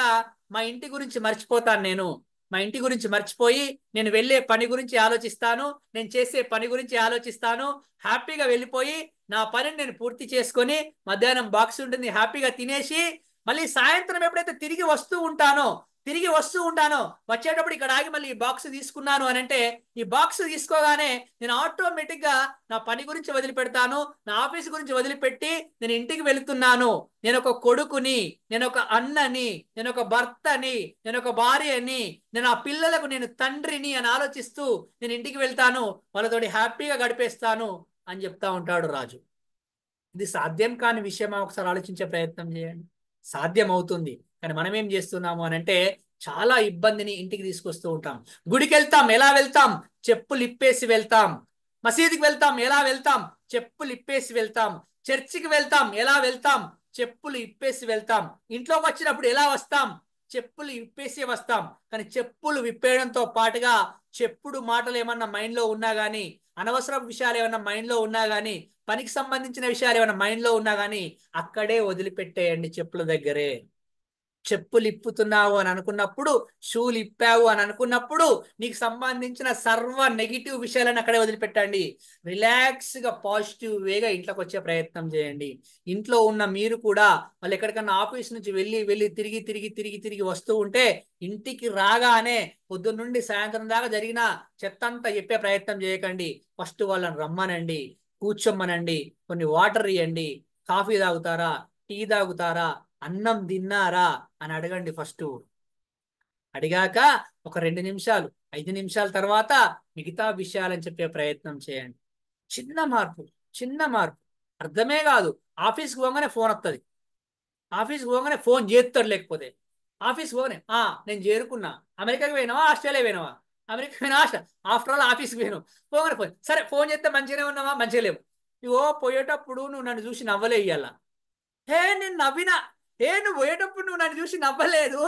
మా ఇంటి గురించి మర్చిపోతాను నేను. మా ఇంటి గురించి మర్చిపోయి నేను వెళ్ళే పని గురించి ఆలోచిస్తాను, నేను చేసే పని గురించి ఆలోచిస్తాను, హ్యాపీగా వెళ్ళిపోయి నా పనిని నేను పూర్తి చేసుకొని మధ్యాహ్నం బాక్స్ ఉంటుంది హ్యాపీగా తినేసి మళ్ళీ సాయంత్రం ఎప్పుడైతే తిరిగి వస్తూ ఉంటానో వచ్చేటప్పుడు ఇక్కడ ఆగి మళ్ళీ ఈ బాక్స్ తీసుకున్నాను అని అంటే, ఈ బాక్స్ తీసుకోగానే నేను ఆటోమేటిక్ గా నా పని గురించి వదిలిపెడతాను, నా ఆఫీస్ గురించి వదిలిపెట్టి నేను ఇంటికి వెళుతున్నాను. నేను ఒక కొడుకుని, నేను ఒక అన్నని, నేను ఒక భర్తని, నేను ఒక భార్యని, నేను ఆ పిల్లలకు నేను తండ్రిని అని ఆలోచిస్తూ నేను ఇంటికి వెళ్తాను, వాళ్ళతోటి హ్యాపీగా గడిపేస్తాను అని చెప్తా ఉంటాడు రాజు. ఇది సాధ్యం కాని విషయమా? ఒకసారి ఆలోచించే ప్రయత్నం చేయండి. సాధ్యం అవుతుంది, కానీ మనం ఏం చేస్తున్నాము అని అంటే చాలా ఇబ్బందిని ఇంటికి తీసుకొస్తూ ఉంటాం. గుడికి వెళ్తాం, ఎలా వెళ్తాం? చెప్పులు ఇప్పేసి వెళ్తాం. మసీదుకి వెళ్తాం, ఎలా వెళ్తాం? చెప్పులు ఇప్పేసి వెళ్తాం. చర్చికి వెళ్తాం, ఎలా వెళ్తాం? చెప్పులు ఇప్పేసి వెళ్తాం. ఇంట్లోకి వచ్చినప్పుడు ఎలా వస్తాం? చెప్పులు విప్పేసి వస్తాం. కానీ చెప్పులు విప్పేయడంతో పాటుగా చెప్పుడు మాటలు ఏమన్నా మైండ్ లో ఉన్నా గానీ, అనవసరం విషయాలు ఏమన్నా మైండ్ లో ఉన్నా గానీ, పనికి సంబంధించిన విషయాలు ఏమైనా మైండ్ లో ఉన్నా గానీ అక్కడే వదిలిపెట్టేయండి. చెప్పుల దగ్గరే. చెప్పులు ఇప్పుతున్నావు అని అనుకున్నప్పుడు, షూలు ఇప్పావు అని అనుకున్నప్పుడు నీకు సంబంధించిన సర్వ నెగిటివ్ విషయాలను అక్కడే వదిలిపెట్టండి. రిలాక్స్ గా పాజిటివ్ వేగా ఇంట్లోకి వచ్చే ప్రయత్నం చేయండి. ఇంట్లో ఉన్న మీరు కూడా వాళ్ళు ఎక్కడికన్నా ఆఫీస్ నుంచి వెళ్ళి వెళ్ళి తిరిగి తిరిగి తిరిగి తిరిగి వస్తూ ఉంటే ఇంటికి రాగానే పొద్దున్న నుండి సాయంత్రం దాకా జరిగిన చెత్త అంతా చెప్పే ప్రయత్నం చేయకండి. ఫస్ట్ వాళ్ళని రమ్మనండి, కూర్చోమ్మనండి, కొన్ని వాటర్ ఇవ్వండి. కాఫీ తాగుతారా, టీ తాగుతారా, అన్నం తిన్నారా అని అడగండి ఫస్ట్. అడిగాక ఒక 2 నిమిషాలు 5 నిమిషాల తర్వాత మిగతా విషయాలని చెప్పే ప్రయత్నం చేయండి. చిన్న మార్పు, చిన్న మార్పు. అర్థమే కాదు. ఆఫీస్కి పోగానే ఫోన్ వస్తుంది, ఆఫీస్కి పోగానే ఫోన్ చేస్తాడు. లేకపోతే ఆఫీస్కి పోగానే నేను చేరుకున్నా. అమెరికాకి పోయినావా, ఆస్ట్రేలియా పోయినావా? అమెరికా పోయినా, ఆఫ్టర్ ఆల్ ఆఫీస్కి పోయినావు. పోగానే ఫోన్. సరే ఫోన్ చేస్తే మంచిగానే ఉన్నావా? మంచిగా లేవు. ఇవో పోయేటప్పుడు నువ్వు నన్ను చూసి నవ్వలే ఇయ్యాల. నేను నవ్వినా. నువ్వు పోయేటప్పుడు నువ్వు నన్ను చూసి నవ్వలేదు.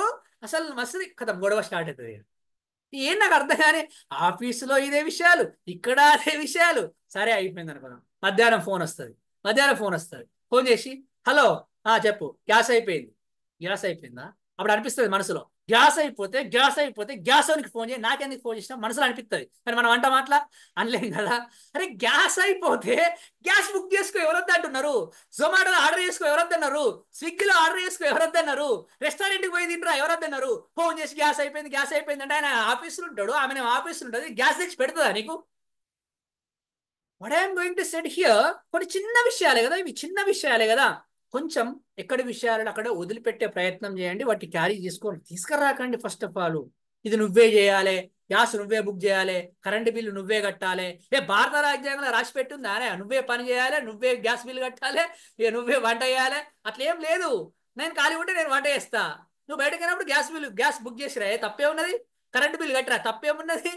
అసలు మస్తు కదా గొడవ స్టార్ట్ అవుతుంది. ఏం నాకు అర్థం కానీ ఆఫీసులో ఇదే విషయాలు, ఇక్కడ అదే విషయాలు. సరే అయిపోయింది అనుకున్నాం. మధ్యాహ్నం ఫోన్ వస్తుంది. ఫోన్ చేసి హలో, చెప్పు, గ్యాస్ అయిపోయింది. గ్యాస్ అయిపోయిందా? అప్పుడు అనిపిస్తుంది మనసులో, గ్యాస్ అయిపోతే గ్యాస్ ఓనికి ఫోన్ చేయి, నాకెందుకు ఫోన్ చేసినా మనసులో అనిపిస్తుంది. కానీ మనం అంట మాటలా అనలేం కదా. అరే గ్యాస్ అయిపోతే గ్యాస్ బుక్ చేసుకో ఎవరొద్దు అంటున్నారు? జొమాటోలో ఆర్డర్ చేసుకో ఎవరొద్దన్నారు? స్విగ్గీలో ఆర్డర్ చేసుకో ఎవరొద్దన్నారు? రెస్టారెంట్కి పోయి తింటారా ఎవరొద్దన్నారు? ఫోన్ చేసి గ్యాస్ అయిపోయింది అంటే ఆయన ఆఫీసులో ఉంటాడు, ఆమె ఆఫీసులో ఉంటుంది, గ్యాస్ తెచ్చి పెడుతుందా నీకు? What I'm going to said here, కొన్ని చిన్న విషయాలే కదా ఇవి, చిన్న విషయాలే కదా. కొంచెం ఎక్కడి విషయాలను అక్కడ వదిలిపెట్టే ప్రయత్నం చేయండి. వాటి క్యారీ చేసుకోండి, తీసుకురాకండి. ఫస్ట్ ఆఫ్ ఆల్ ఇది నువ్వే చేయాలి, గ్యాస్ నువ్వే బుక్ చేయాలి, కరెంటు బిల్లు నువ్వే కట్టాలి. భారత రాజ్యాంగంలో రాసి పెట్టుందా నువ్వే పని చేయాలి, నువ్వే గ్యాస్ బిల్లు కట్టాలి, నువ్వే వంట చేయాలి? అట్లా ఏం లేదు. నేను ఖాళీ ఉంటే నేను వంట చేస్తా, నువ్వు బయటకు వెళ్ళినప్పుడు గ్యాస్ బుక్ చేసిరా, తప్పే ఉన్నది? కరెంటు బిల్లు కట్టరా, తప్పేమున్నది?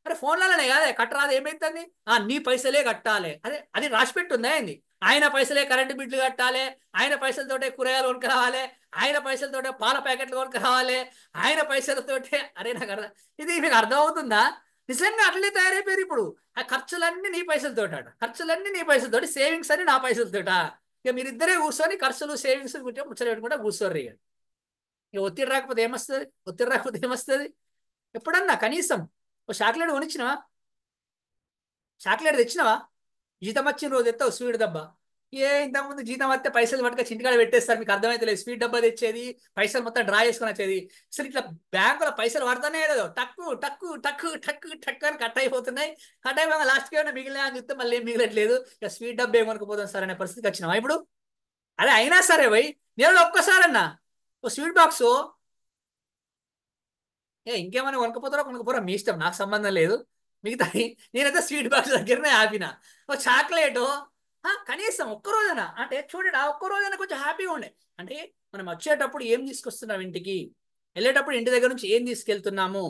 అరే ఫోన్లలోనే కాదే కట్టరాదు, ఏమైతుంది? నీ పైసలే కట్టాలి, అదే అది రాసి పెట్టుందా ఏంది? ఆయన పైసలే కరెంటు బిల్లు కట్టాలి, ఆయన పైసలతోటే కూరగాయలు కొనుక్కు రావాలి, ఆయన పైసలతోటే పాల ప్యాకెట్లు కొనుక్కు రావాలి, ఆయన పైసలతోటే. అరే నాకు అర్థం, ఇది మీకు అర్థం అవుతుందా? నిజంగా అట్లనే తయారైపోయారు ఇప్పుడు. ఆ ఖర్చులన్నీ నీ పైసలతోట, ఖర్చులన్నీ నీ పైసలతోటి, సేవింగ్స్ అని నా పైసలతోట. ఇక మీరిద్దరే కూర్చొని ఖర్చులు సేవింగ్స్ ముచ్చట పెట్టుకుంటా కూర్చోర్రు. ఇక ఒత్తిడి రాకపోతే ఏమొస్తుంది? ఎప్పుడన్నా కనీసం ఓ చాక్లెట్ కొనిచ్చినవా? చాక్లెట్ తెచ్చినవా? జీతం వచ్చిన రోజు ఎత్తావు స్వీట్ డబ్బా. ఇంతకుముందు జీతం వస్తే పైసలు పట్టుకొని ఇంటికాడ పెట్టేస్తారు, మీకు అర్థమైతే లేదు. స్వీట్ డబ్బా తెచ్చేది, పైసలు మొత్తం డ్రా చేసుకొని వచ్చేది. అసలు ఇట్లా బ్యాంకులో పైసలు పడతానే లేదు, tuck tuck tuck tuck tuck అని కట్ అయిపోతున్నాయి. కట్ అయిపోయి లాస్ట్కి ఏమైనా మిగిలిన అని చూస్తే మళ్ళీ ఏం మిగలట్లేదు. ఇక స్వీట్ డబ్బా ఏమనుకోపోతాం సార్ అనే పరిస్థితికి వచ్చినావా ఇప్పుడు? అదే అయినా సరే భయ్, నేను ఒక్కసారన్నా ఓ స్వీట్ బాక్స్, ఇంకేమైనా కొనుక్కపోతారా మీ ఇష్టం, నాకు సంబంధం లేదు. మిగతా నేనైతే స్వీట్ బాక్స్ దగ్గరనే ఆపిన. ఓ చాక్లెట్ కనీసం ఒక్కరోజైనా, అంటే చూడండి, ఆ ఒక్కరోజైనా కొంచెం హ్యాపీగా ఉండే. అంటే మనం వచ్చేటప్పుడు ఏం తీసుకొస్తున్నాం ఇంటికి, వెళ్ళేటప్పుడు ఇంటి దగ్గర నుంచి ఏం తీసుకెళ్తున్నాము,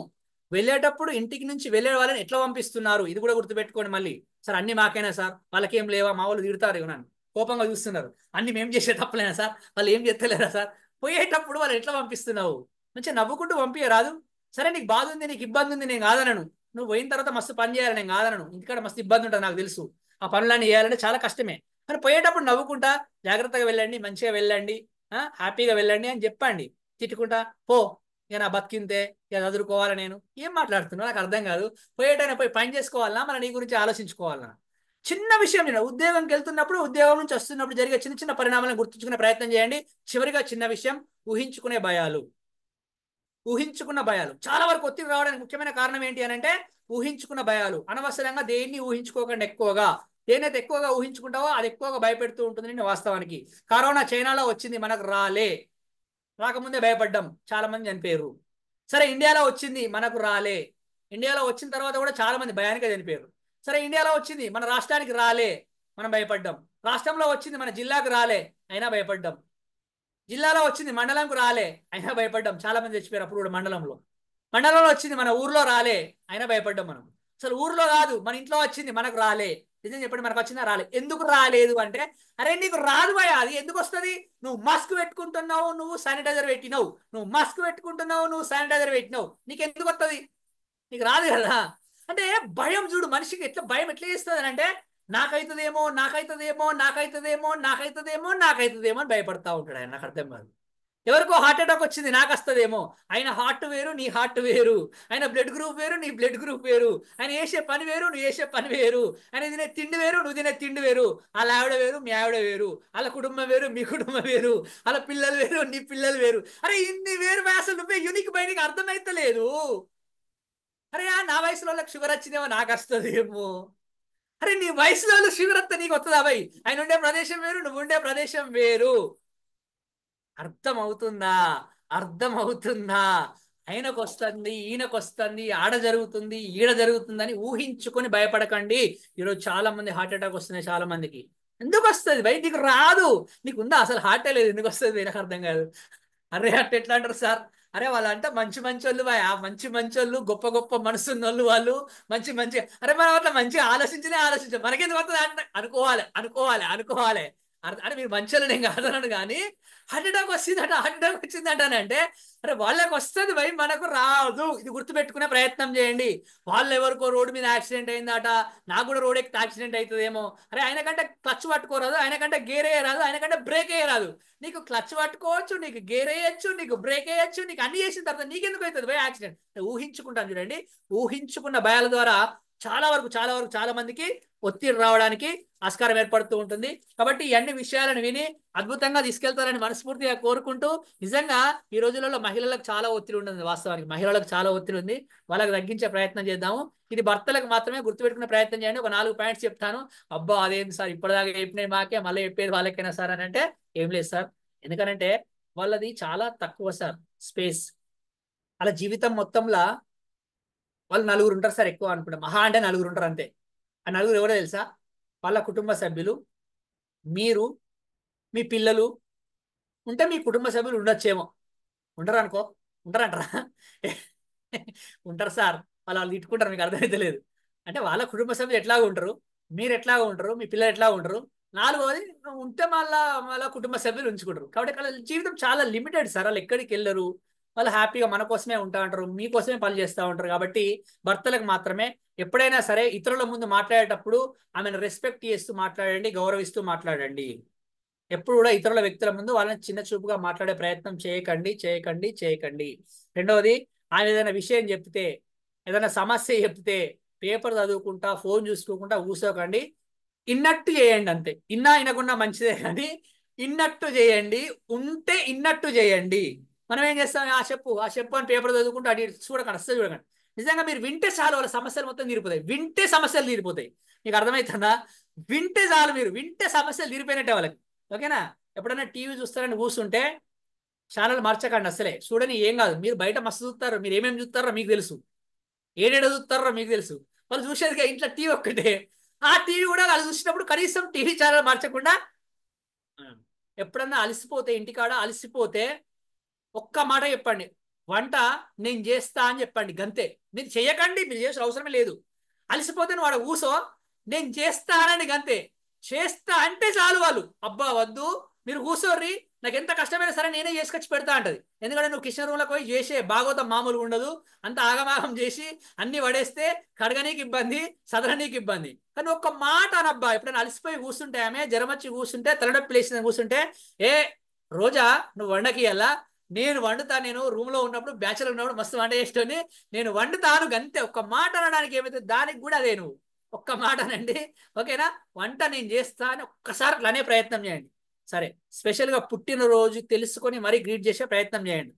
వెళ్ళేటప్పుడు ఇంటికి నుంచి వెళ్ళే వాళ్ళని ఎట్లా పంపిస్తున్నారు, ఇది కూడా గుర్తుపెట్టుకోండి. మళ్ళీ సార్ అన్ని మాకైనా సార్, వాళ్ళకేం లేవా, మా వాళ్ళు తిడతారు నన్ను, కోపంగా చూస్తున్నారు, అన్ని మేము చేసే తప్పలేనా సార్, వాళ్ళు ఏం చేస్తలేరా సార్? పోయేటప్పుడు వాళ్ళు ఎట్లా పంపిస్తున్నావు, మంచిగా నవ్వుకుంటూ పంపించరాదు? సరే నీకు బాధ ఉంది, నీకు ఇబ్బంది ఉంది, నేను కాదనను. నువ్వు పోయిన తర్వాత మస్తు పని చేయాలి, నేను కాదనను. ఇంటికాడ మస్తు ఇబ్బంది ఉంటుంది నాకు తెలుసు, ఆ పనులన్నీ చేయాలంటే చాలా కష్టమే. కానీ పోయేటప్పుడు నవ్వుకుంటా జాగ్రత్తగా వెళ్ళండి, మంచిగా వెళ్ళండి, హ్యాపీగా వెళ్ళండి అని చెప్పండి. తిట్టుకుంటా పో, ఇక నా బతికింతే, ఇక చదువుకోవాలా, నేను ఏం మాట్లాడుతున్నా నాకు అర్థం కాదు. పోయేటైనా పోయి పని చేసుకోవాలన్నా, మన నీ గురించి ఆలోచించుకోవాలన్నా. చిన్న విషయం, నేను ఉద్యోగంకి వెళ్తున్నప్పుడు, ఉద్యోగం నుంచి వస్తున్నప్పుడు జరిగే చిన్న చిన్న పరిణామాలను గుర్తుంచుకునే ప్రయత్నం చేయండి. చివరిగా చిన్న విషయం, ఊహించుకునే భయాలు. ఊహించుకున్న భయాలు చాలా వరకు ఒత్తిడి రావడానికి ముఖ్యమైన కారణం ఏంటి అని అంటే, ఊహించుకున్న భయాలు. అనవసరంగా దేన్ని ఊహించుకోకండి. ఎక్కువగా దేనైతే ఎక్కువగా ఊహించుకుంటావో అది ఎక్కువగా భయపెడుతూ ఉంటుంది నేను. వాస్తవానికి కరోనా చైనాలో వచ్చింది, మనకు రాకముందే భయపడ్డాం, చాలా మంది చనిపోయారు. సరే ఇండియాలో వచ్చింది, మనకు రాలే. ఇండియాలో వచ్చిన తర్వాత కూడా చాలా మంది భయానికే చనిపోయారు. సరే ఇండియాలో వచ్చింది, మన రాష్ట్రానికి రాలే, మనం భయపడ్డాం. రాష్ట్రంలో వచ్చింది, మన జిల్లాకు రాలే, అయినా భయపడ్డాం. జిల్లాలో వచ్చింది, మండలంకు రాలే, అయినా భయపడ్డాం. చాలా మంది చచ్చిపోయారు అప్పుడు కూడా మండలంలో వచ్చింది, మన ఊర్లో రాలే, అయినా భయపడ్డాం మనం. అసలు ఊర్లో కాదు, మన ఇంట్లో వచ్చింది, మనకు రాలే. నిజం చెప్పండి, మనకు వచ్చిందా? రాలే. ఎందుకు రాలేదు అంటే, అరే నీకు రాదు భయ, అది ఎందుకు వస్తుంది? నువ్వు మాస్క్ పెట్టుకుంటున్నావు, నువ్వు శానిటైజర్ పెట్టినావు, నీకు ఎందుకు వస్తుంది? నీకు రాదు కదా. అంటే భయం చూడు, మనిషికి ఎట్లా భయం ఎట్లా చేస్తుంది అని అంటే, నాకైతుందేమో అని భయపడతా ఉంటాడు ఆయన. నాకు అర్థం కాదు. ఎవరికో హార్ట్ అటాక్ వచ్చింది, నాకు వస్తుందేమో. ఆయన హార్ట్ వేరు, నీ హార్ట్ వేరు. ఆయన బ్లడ్ గ్రూప్ వేరు, నీ బ్లడ్ గ్రూప్ వేరు. ఆయన వేసే పని వేరు, నువ్వు వేసే పని వేరు. ఆయన తినే తిండి వేరు, నువ్వు తినే తిండి వేరు. వాళ్ళ ఆవిడ వేరు, మీ ఆవిడ వేరు. వాళ్ళ కుటుంబం వేరు, మీ కుటుంబం వేరు. వాళ్ళ పిల్లలు వేరు, నీ పిల్లలు వేరు. అరే ఇన్ని వేరు అసలు నువ్వే యూనిక్ బయటికి అర్థమైతలేదు. అరే నా వయసులో వాళ్ళకి షుగర్ వచ్చిందేమో, నాకు వస్తుందేమో. అరే నీ వయసులో షుగర్ వస్తే నీకు వస్తుందా భయ్? ఆయన ఉండే ప్రదేశం వేరు, నువ్వు ఉండే ప్రదేశం వేరు. అర్థమవుతుందా? అర్థమవుతుందా? ఆయనకు వస్తుంది, ఈయనకు వస్తుంది, ఆడ జరుగుతుంది, ఈడ జరుగుతుందని ఊహించుకొని భయపడకండి. ఈరోజు చాలా మంది హార్ట్ అటాక్ వస్తున్నాయి చాలా మందికి. ఎందుకు వస్తుంది భయ్? నీకు రాదు. నీకు ఉందా అసలు? హార్టే లేదు, ఎందుకు వస్తుంది నాకు అర్థం కాదు. అరే అట్ట ఎట్లా అంటారు సార్? అరే వాళ్ళంటే మంచి మంచోళ్ళు భయ, మంచి మంచోళ్ళు, గొప్ప గొప్ప మనసున్నోళ్ళు వాళ్ళు. మంచి మంచి, అరే మనం అట్లా మంచిగా ఆలోచించనే ఆలోచించాం, మనకెందుకు వస్తుంది అంటే అనుకోవాలి, అనుకోవాలి, అనుకోవాలి. అరే మీరు మంచోళ్ళు, నేను కాదన్నాను కానీ హార్ట్ అటాక్ వచ్చిందట, హార్ట్ అటాక్ వచ్చిందట అని అంటే, అరే వాళ్ళకి వస్తుంది భయ్, మనకు రాదు. ఇది గుర్తుపెట్టుకునే ప్రయత్నం చేయండి. వాళ్ళు ఎవరికో రోడ్డు మీద యాక్సిడెంట్ అయిందట, నాకు కూడా రోడ్ ఎక్కి యాక్సిడెంట్ అవుతుందేమో. అరే ఆయన కంటే క్లచ్ పట్టుకోరాదు, ఆయన కంటే గేర్ వేయరాదు, ఆయన కంటే బ్రేక్ వేయరాదు. నీకు క్లచ్ పట్టుకోవచ్చు, నీకు గేర్ వేయచ్చు, నీకు బ్రేక్ వేయచ్చు, నీకు అన్ని చేసిన తర్వాత నీకెందుకు అవుతుంది భయ యాక్సిడెంట్? ఊహించుకుంటాను చూడండి. ఊహించుకున్న భయాల ద్వారా చాలా మందికి ఒత్తిడి రావడానికి ఆస్కారం ఏర్పడుతూ ఉంటుంది. కాబట్టి ఈ అన్ని విషయాలను విని అద్భుతంగా తీసుకెళ్తారని మనస్ఫూర్తిగా కోరుకుంటూ, నిజంగా ఈ రోజులలో మహిళలకు చాలా ఒత్తిడి ఉంటుంది. వాస్తవానికి మహిళలకు చాలా ఒత్తిడి ఉంది. వాళ్ళకి తగ్గించే ప్రయత్నం చేద్దాము. ఇది భర్తలకు మాత్రమే గుర్తుపెట్టుకునే ప్రయత్నం చేయండి. ఒక 4 పాయింట్స్ చెప్తాను. అబ్బా అదేంటి సార్ ఇప్పటిదాకా చెప్పినాయి మాకే, మళ్ళీ చెప్పేది వాళ్ళకైనా సార్ అని అంటే, ఏం లేదు సార్. ఎందుకనంటే వాళ్ళది చాలా తక్కువ సార్ స్పేస్. అలా జీవితం మొత్తంలో వాళ్ళు నలుగురు ఉంటారు సార్, ఎక్కువ అనుకుంటా, మహా అంటే నలుగురు ఉంటారు అంతే. ఆ నలుగురు ఎవరో తెలుసా? వాళ్ళ కుటుంబ సభ్యులు, మీరు, మీ పిల్లలు. ఉంటే మీ కుటుంబ సభ్యులు ఉండొచ్చేమో, ఉండరు అనుకో. ఉంటారంటారా? ఉంటారు సార్. వాళ్ళు తిట్టుకుంటారు, మీకు అర్థమైతే లేదు. అంటే వాళ్ళ కుటుంబ సభ్యులు ఎట్లాగ ఉంటారు, మీరు ఎట్లాగ ఉంటారు, మీ పిల్లలు ఎట్లా ఉంటారు. నాలుగోది ఉంటే మళ్ళా కుటుంబ సభ్యులు ఉంచుకుంటారు. కాబట్టి వాళ్ళ జీవితం చాలా లిమిటెడ్ సార్. వాళ్ళు ఎక్కడికి వెళ్ళరు. వాళ్ళు హ్యాపీగా మన కోసమే ఉంటా ఉంటారు, మీకోసమే పని చేస్తూ ఉంటారు. కాబట్టి భర్తలకు మాత్రమే ఎప్పుడైనా సరే ఇతరుల ముందు మాట్లాడేటప్పుడు ఆమెను రెస్పెక్ట్ చేస్తూ మాట్లాడండి, గౌరవిస్తూ మాట్లాడండి. ఎప్పుడు కూడా ఇతరుల వ్యక్తుల ముందు వాళ్ళని చిన్న చూపుగా మాట్లాడే ప్రయత్నం చేయకండి, చేయకండి, చేయకండి. రెండవది, ఆయన ఏదైనా విషయం చెప్తే, ఏదైనా సమస్య చెప్తే పేపర్ చదువుకుంటా ఫోన్ చూసుకోకుండా కూర్చోకండి. ఇన్నట్టు చేయండి అంతే. ఇన్నా వినకుండా మంచిదే కానీ ఇన్నట్టు చేయండి. ఉంటే ఇన్నట్టు చేయండి. మనం ఏం చేస్తాం? ఆ చెప్పు అని పేపర్ చదువుకుంటూ అటు ఇటు చూడకండి, అస్సలు చూడకండి. నిజంగా మీరు వింటే చాలు, వాళ్ళ సమస్యలు మొత్తం తీరిపోతాయి. వింటే సమస్యలు తీరిపోతాయి. మీకు అర్థమవుతుందా? వింటే చాలు, మీరు వింటే సమస్యలు తీరిపోయినట్టే వాళ్ళకి. ఓకేనా? ఎప్పుడైనా టీవీ చూస్తారని కూర్చుంటే ఛానల్ మార్చకండి అసలే. చూడని ఏం కాదు. మీరు బయట మస్తు చూస్తారు, మీరు ఏమేమి చూస్తారో మీకు తెలుసు, ఏడేడ చూస్తారో మీకు తెలుసు. వాళ్ళు చూసేదిగా ఇంట్లో టీవీ ఒక్కటే. ఆ టీవీ కూడా వాళ్ళు చూసినప్పుడు కనీసం టీవీ ఛానల్ మార్చకుండా, ఎప్పుడన్నా అలసిపోతే, ఇంటికాడ అలసిపోతే ఒక్క మాట చెప్పండి, వంట నేను చేస్తా అని చెప్పండి, గంతే. మీరు చేయకండి, మీరు చేసిన అవసరమే లేదు. అలసిపోతే నువ్వు వాడు కూసో, నేను చేస్తానని గంతే. చేస్తా అంటే చాలు. వాళ్ళు అబ్బా వద్దు మీరు కూర్చోర్రి, నాకు ఎంత కష్టమైనా సరే నేనే చేసుకొచ్చి పెడతా అంటది. ఎందుకంటే నువ్వు కిచెన్ రూమ్లోకి పోయి చేసే భాగవతం మామూలుగా ఉండదు. అంత ఆగమాగం చేసి అన్ని పడేస్తే కడగనీకి ఇబ్బంది, సదరనీకి ఇబ్బంది. కానీ ఒక్క మాట అనబ్బా. ఎప్పుడైనా అలసిపోయి కూర్చుంటే, ఆమె జ్వరం వచ్చి కూర్చుంటే, తలనొప్పి లేచిన కూర్చుంటే, ఏ రోజా నువ్వు వండకియల్లా, నేను వండుతా, నేను రూమ్ లో ఉన్నప్పుడు బ్యాచులర్ ఉన్నప్పుడు మస్తు వంట చేసేటోని, నేను వండుతాను గంతే. ఒక్క మాట అనడానికి ఏమైతే, దానికి కూడా అదే నువ్వు ఒక్క మాట అనండి. ఓకేనా? వంట నేను చేస్తా అని ఒక్కసారి అట్లా అనే ప్రయత్నం చేయండి. సరే, స్పెషల్గా పుట్టినరోజు తెలుసుకొని మరీ గ్రీట్ చేసే ప్రయత్నం చేయండి.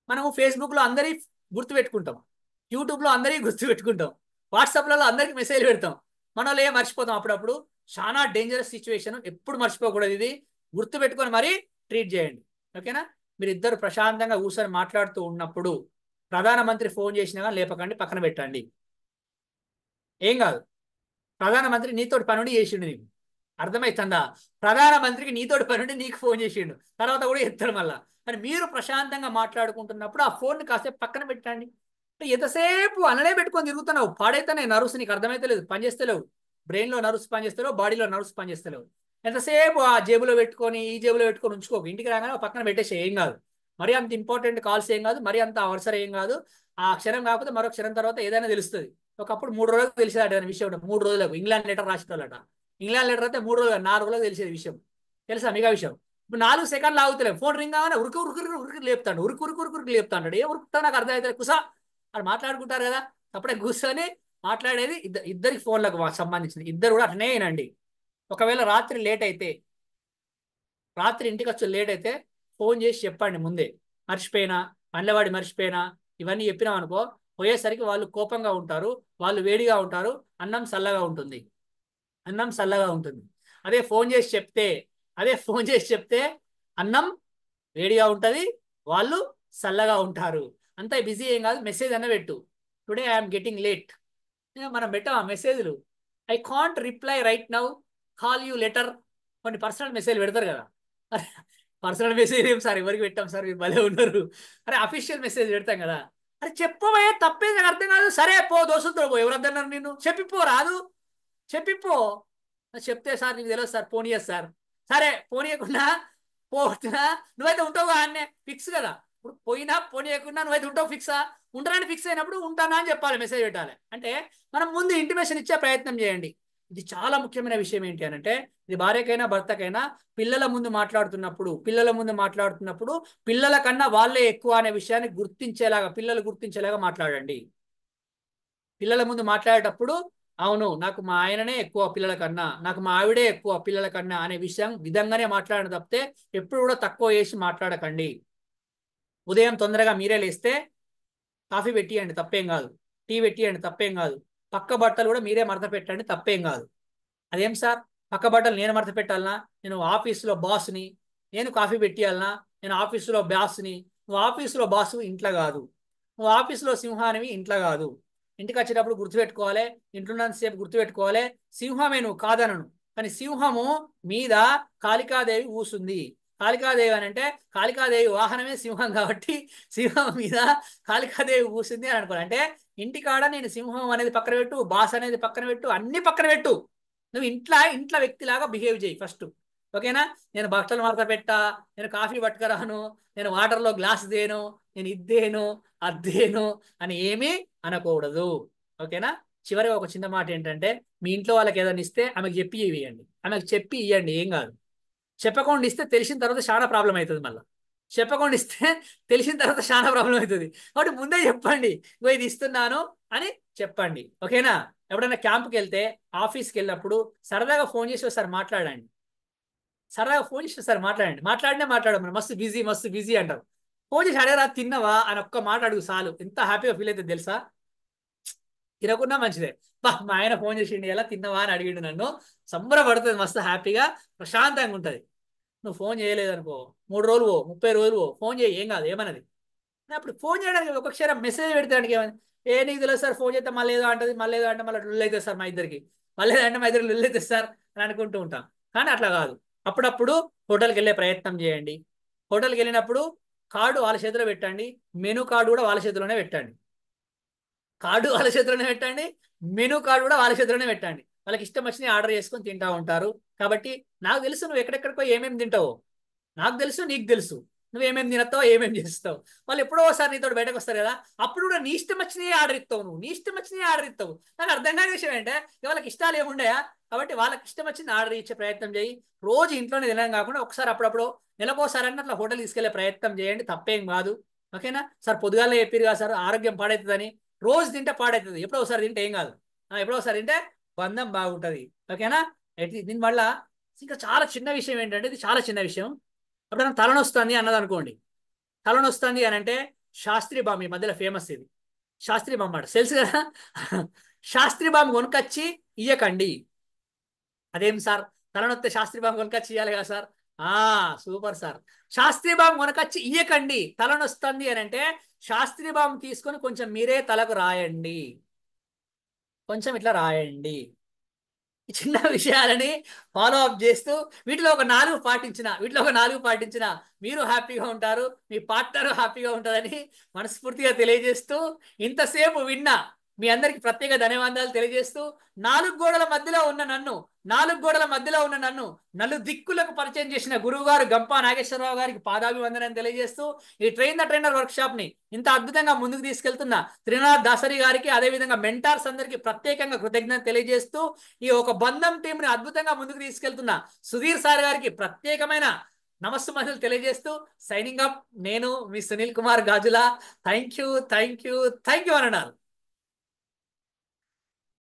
మనము ఫేస్బుక్లో అందరి గుర్తుపెట్టుకుంటాం, యూట్యూబ్లో అందరి గుర్తుపెట్టుకుంటాం, వాట్సాప్లలో అందరికి మెసేజ్ పెడతాం. మన వాళ్ళు ఏం మర్చిపోతాం అప్పుడప్పుడు. చాలా డేంజరస్ సిచ్యువేషన్, ఎప్పుడు మర్చిపోకూడదు. ఇది గుర్తుపెట్టుకొని మరీ ట్రీట్ చేయండి. ఓకేనా? మీరు ఇద్దరు ప్రశాంతంగా కూర్చొని మాట్లాడుతూ ఉన్నప్పుడు ప్రధానమంత్రి ఫోన్ చేసినా కానీ లేపకండి, పక్కన పెట్టండి. ఏం కాదు. ప్రధానమంత్రి నీతోటి పనుండి చేసిండు నీకు, అర్థమవుతుందా? ప్రధానమంత్రికి నీతోటి పనుండి నీకు ఫోన్ చేసిండు, తర్వాత కూడా ఎత్తాడు మళ్ళా. కానీ మీరు ప్రశాంతంగా మాట్లాడుకుంటున్నప్పుడు ఆ ఫోన్ కాసేపు పక్కన పెట్టండి. ఎంతసేపు అనలే పెట్టుకొని తిరుగుతున్నావు, పాడైతేనే నర్వ్స్, నీకు అర్థమైతే లేదు, పనిచేస్తలేవు. బ్రెయిన్లో నర్వ్స్ పనిచేస్తలేవు, బాడీలో నర్వ్స్ పనిచేస్తలేవు. ఎంతసేపు ఆ జేబులో పెట్టుకొని ఈ జేబులో పెట్టుకొని ఉంచుకోకు. ఇంటికి రాగానే పక్కన పెట్టేసి, ఏం కాదు. మరి అంత ఇంపార్టెంట్ కాల్స్ ఏం కాదు, మరి అంత అవసరం ఏం కాదు. ఆ క్షణం కాకపోతే మరో క్షణం తర్వాత ఏదైనా తెలుస్తుంది. ఒకప్పుడు 3 రోజులకు తెలిసేదట విషయం. 3 రోజులకు ఇంగ్లాండ్ లెటర్ రాసేటోళ్ళట. ఇంగ్లాండ్ లెటర్ అయితే 3 రోజులు 4 రోజులకు తెలిసేది విషయం. తెలుసా మిగతా విషయం? ఇప్పుడు 4 సెకండ్లు ఆగుతలేవు. ఫోన్ రింగ్ కాగానే ఉరికి ఉరికి ఉరికి లేపుతాడు, ఉరికి ఉరికి ఉరికి లేపుతాడు. ఏ ఉరుకుతా నాకు అర్థం అవుతుంది. కుసా వాళ్ళు మాట్లాడుకుంటారు కదా, అప్పుడే కూర్చొని మాట్లాడేది ఇద్దరికి ఫోన్లకు సంబంధించింది. ఇద్దరు కూడా అట్లనే వినండి. ఒకవేళ రాత్రి లేట్ అయితే, రాత్రి ఇంటికి వచ్చి లేట్ అయితే ఫోన్ చేసి చెప్పండి ముందే. మర్చిపోయినా, పనిలవాడి మర్చిపోయినా, ఇవన్నీ చెప్పినాం అనుకో, పోయేసరికి వాళ్ళు కోపంగా ఉంటారు, వాళ్ళు వేడిగా ఉంటారు, అన్నం చల్లగా ఉంటుంది, అన్నం చల్లగా ఉంటుంది. అదే ఫోన్ చేసి చెప్తే, అన్నం వేడిగా ఉంటుంది, వాళ్ళు చల్లగా ఉంటారు. అంత బిజీ ఏం కాదు, మెసేజ్ అన్న పెట్టు, టుడే ఐఎమ్ గెటింగ్ లేట్. మనం పెట్టామా మెసేజ్లు? I can't reply right now, call you letter. కొన్ని పర్సనల్ మెసేజ్ పెడతారు కదా. పర్సనల్ మెసేజ్ ఏం సార్ ఎవరికి పెట్టాం సార్, మీరు భలే ఉన్నారు. అరే అఫీషియల్ మెసేజ్ పెడతాం కదా. అరే చెప్పబోయే తప్పేది నాకు అర్థం కాదు. సరే పో దోస్తులతో పో, ఎవరు అద్దన్నారు నిన్ను, చెప్పిపో రాదు, చెప్పిపో. చెప్తే సార్ నీకు తెలియదు సార్, పోనీయదు సార్. సరే పోనీయకుండా పోతున్నా, నువ్వైతే ఉంటావు అన్నే ఫిక్స్ కదా. ఇప్పుడు పోయినా పోనీయకుండా నువ్వైతే ఉంటావు ఫిక్సా? ఉంటానని ఫిక్స్ అయినప్పుడు ఉంటానా అని చెప్పాలి, మెసేజ్ పెట్టాలి. అంటే మనం ముందు ఇంటిమేషన్ ఇచ్చే ప్రయత్నం చేయండి. ఇది చాలా ముఖ్యమైన విషయం. ఏంటి అని అంటే, ఇది భార్యకైనా భర్తకైనా పిల్లల ముందు మాట్లాడుతున్నప్పుడు పిల్లల కన్నా వాళ్ళే ఎక్కువ అనే విషయాన్ని గుర్తించేలాగా, పిల్లలు గుర్తించేలాగా మాట్లాడండి. పిల్లల ముందు మాట్లాడేటప్పుడు అవును నాకు మా ఆయననే ఎక్కువ పిల్లల కన్నా, నాకు మా ఆవిడే ఎక్కువ పిల్లల కన్నా అనే విధంగానే మాట్లాడడం తప్పితే ఎప్పుడు కూడా తక్కువ చేసి మాట్లాడకండి. ఉదయం తొందరగా మీరే లేస్తే కాఫీ పెట్టియండి, తప్పేం కాదు. టీ పెట్టియండి, తప్పేం కాదు. పక్క బట్టలు కూడా మీరే మడత పెట్టండి, తప్పేం కాదు. అదేం సార్, పక్క బట్టలు నేను మడత పెట్టాలనా? నేను ఆఫీసులో బాస్ని, నేను కాఫీ పెట్టియాలనా? నేను ఆఫీసులో బాస్ని. నువ్వు ఆఫీసులో బాసు, ఇంట్లో కాదు. నువ్వు ఆఫీసులో సింహానివి, ఇంట్లో కాదు. ఇంటికి వచ్చేటప్పుడు గుర్తుపెట్టుకోవాలి, ఇంట్లోన్నంతసేపు గుర్తుపెట్టుకోవాలి, సింహమే నువ్వు కాదనను, కానీ సింహము మీద కాళికాదేవి కూసుంది. కాళికాదేవి అని అంటే కాళికాదేవి వాహనమే సింహం కాబట్టి సింహం మీద కాళికాదేవి కూసింది అని అనుకోవాలి. అంటే ఇంటికాడ నేను సింహం అనేది పక్కన పెట్టు, బాస్ అనేది పక్కన పెట్టు, అన్ని పక్కన పెట్టు. నువ్వు ఇంట్లో వ్యక్తిలాగా బిహేవ్ చేయి ఫస్ట్. ఓకేనా? నేను బట్టలు మడత పెట్టా, నేను కాఫీ పట్టుకురాను, నేను వాటర్లో గ్లాస్ దేను, నేను ఇద్దేను అద్దేను అని ఏమీ అనకూడదు. ఓకేనా? చివరిగా ఒక చిన్న మాట ఏంటంటే, మీ ఇంట్లో వాళ్ళకి ఏదైనా ఇస్తే ఆమెకు చెప్పి ఇవ్వండి, ఆమెకు చెప్పి ఇవ్వండి, ఏం కాదు. చెప్పకుండా ఇస్తే తెలిసిన తర్వాత చాలా ప్రాబ్లం అవుతుంది. మళ్ళీ చెప్పకుండా ఇస్తే తెలిసిన తర్వాత చాలా ప్రాబ్లం అవుతుంది. కాబట్టి ముందే చెప్పండి, ఇగో ఇది ఇస్తున్నాను అని చెప్పండి. ఓకేనా? ఎప్పుడైనా క్యాంప్కి వెళ్తే, ఆఫీస్కి వెళ్ళినప్పుడు సరదాగా ఫోన్ చేసి ఒకసారి మాట్లాడండి. సరదాగా ఫోన్ చేసి ఒకసారి మాట్లాడండి. మాట్లాడమని మస్తు బిజీ అంటారు. ఫోన్ చేసి అడగరా తిన్నవా అని ఒక్క మాట అడుగు చాలు, ఎంత హ్యాపీగా ఫీల్ అవుతుంది తెలుసా. తినకున్నా మంచిదే, బా మా ఆయన ఫోన్ చేసిండు ఎలా తిన్నవా అని అడిగిండు నన్ను, సంబరపడుతుంది, మస్తు హ్యాపీగా ప్రశాంతంగా ఉంటుంది. నువ్వు ఫోన్ చేయలేదు అనుకో, 3 రోజులు 30 రోజులు ఫోన్ చేయి, ఏం కాదు, ఏమన్నది. అప్పుడు ఫోన్ చేయడానికి ఒక క్షణం మెసేజ్ పెడతానికి ఏమని, నీకు తెలియదు సార్, ఫోన్ చేస్తే మళ్ళీ ఏదో అంటది, మళ్ళీ ఏదో అంటే మళ్ళీ లుల్ అవుతుంది సార్ మా ఇద్దరికి, మళ్ళీ అంటే మా ఇద్దరికి లుల్ అవుతుంది సార్ అని అనుకుంటూ ఉంటాం. కానీ అట్లా కాదు. అప్పుడప్పుడు హోటల్కి వెళ్ళే ప్రయత్నం చేయండి. హోటల్కి వెళ్ళినప్పుడు కార్డు వాళ్ళ చేతిలో పెట్టండి, మెనూ కార్డు కూడా వాళ్ళ చేతిలోనే పెట్టండి. కార్డు వాళ్ళ చేతిలోనే పెట్టండి, మెనూ కార్డు కూడా వాళ్ళ చేతిలోనే పెట్టండి. వాళ్ళకి ఇష్టం వచ్చినవి ఆర్డర్ చేసుకొని తింటా ఉంటారు. కాబట్టి నాకు తెలుసు నువ్వు ఎక్కడెక్కడికో ఏమేమి తింటావో, నాకు తెలుసు, నీకు తెలుసు నువ్వేమేమి తినస్తావు, ఏమేమి చేస్తావు. వాళ్ళు ఎప్పుడో ఒకసారి నీతో బయటకు వస్తారు కదా, అప్పుడు కూడా నీ ఇష్టం వచ్చినవి ఆర్డర్ ఇస్తావు, నువ్వు నీ ఇష్టం వచ్చినవి ఆర్డర్ ఇస్తావు. నాకు అర్థం కాని విషయం ఏంటంటే, వాళ్ళకి ఇష్టాలు ఏముండయా? కాబట్టి వాళ్ళకి ఇష్టం వచ్చింది ఆర్డర్ ఇచ్చే ప్రయత్నం చేయి. రోజు ఇంట్లోనే తినడం కాకుండా ఒకసారి అప్పుడప్పుడు నెలకోసారి అట్లా హోటల్ తీసుకెళ్లే ప్రయత్నం చేయండి, తప్పేం కాదు. ఓకేనా సార్? పొద్దుగాలే చెప్పారు కదా సార్ ఆరోగ్యం పాడవుతుందని, రోజు తింటే పాడవుతుంది, ఎప్పుడో ఒకసారి తింటే ఏం కాదు. ఎప్పుడో ఒకసారి తింటే బంధం బాగుంటుంది. ఓకేనా? దీని వల్ల ఇంకా చాలా చిన్న విషయం ఏంటంటే, ఇది చాలా చిన్న విషయం. ఎప్పుడైనా తలనొస్తుంది అన్నది అనుకోండి, తలనొస్తుంది అని అంటే శాస్త్రీ బామ్, ఈ మధ్యలో ఫేమస్ ఇది శాస్త్రీ బామ్ మాట తెలుసు కదా. శాస్త్రీ బామ్ కొనుకొచ్చి ఇయ్యకండి. అదేం సార్, తలనొస్తే శాస్త్రీ బామ్ కొనుకొచ్చి ఇయ్యాలి కదా sir. Super sir. Shastri balm కొనుకొచ్చి ఇయ్యకండి. తలనొస్తుంది అని అంటే శాస్త్రీ బామ్ తీసుకొని కొంచెం మీరే తలకు రాయండి, కొంచెం ఇట్లా రాయండి. ఈ చిన్న విషయాలని ఫాలో అప్ చేస్తూ వీటిలో ఒక 4 పాటించిన మీరు హ్యాపీగా ఉంటారు, మీ పార్ట్నర్ హ్యాపీగా ఉంటారని మనస్ఫూర్తిగా తెలియజేస్తూ, ఇంతసేపు విన్నా మీ అందరికి ప్రత్యేక ధన్యవాదాలు తెలియజేస్తూ, నాలుగు గోడల మధ్యలో ఉన్న నన్ను నలుదిక్కులకు పరిచయం చేసిన గురువు గారు గంపా నాగేశ్వరరావు గారికి పాదాభివందనం తెలియజేస్తూ, ఈ train the trainer work shop ని ఇంత అద్భుతంగా ముందుకు తీసుకెళ్తున్న త్రినాథ్ దాసరి గారికి, అదేవిధంగా మెంటార్స్ అందరికి ప్రత్యేకంగా కృతజ్ఞత తెలియజేస్తూ, ఈ ఒక బంధం టీం ని అద్భుతంగా ముందుకు తీసుకెళ్తున్న సుధీర్ సార్ గారికి ప్రత్యేకమైన నమస్సుమతులు తెలియజేస్తూ సైనింగ్ అప్. నేను మీ సునీల్ కుమార్ గాజుల. థ్యాంక్ యూ అని అన్నారు.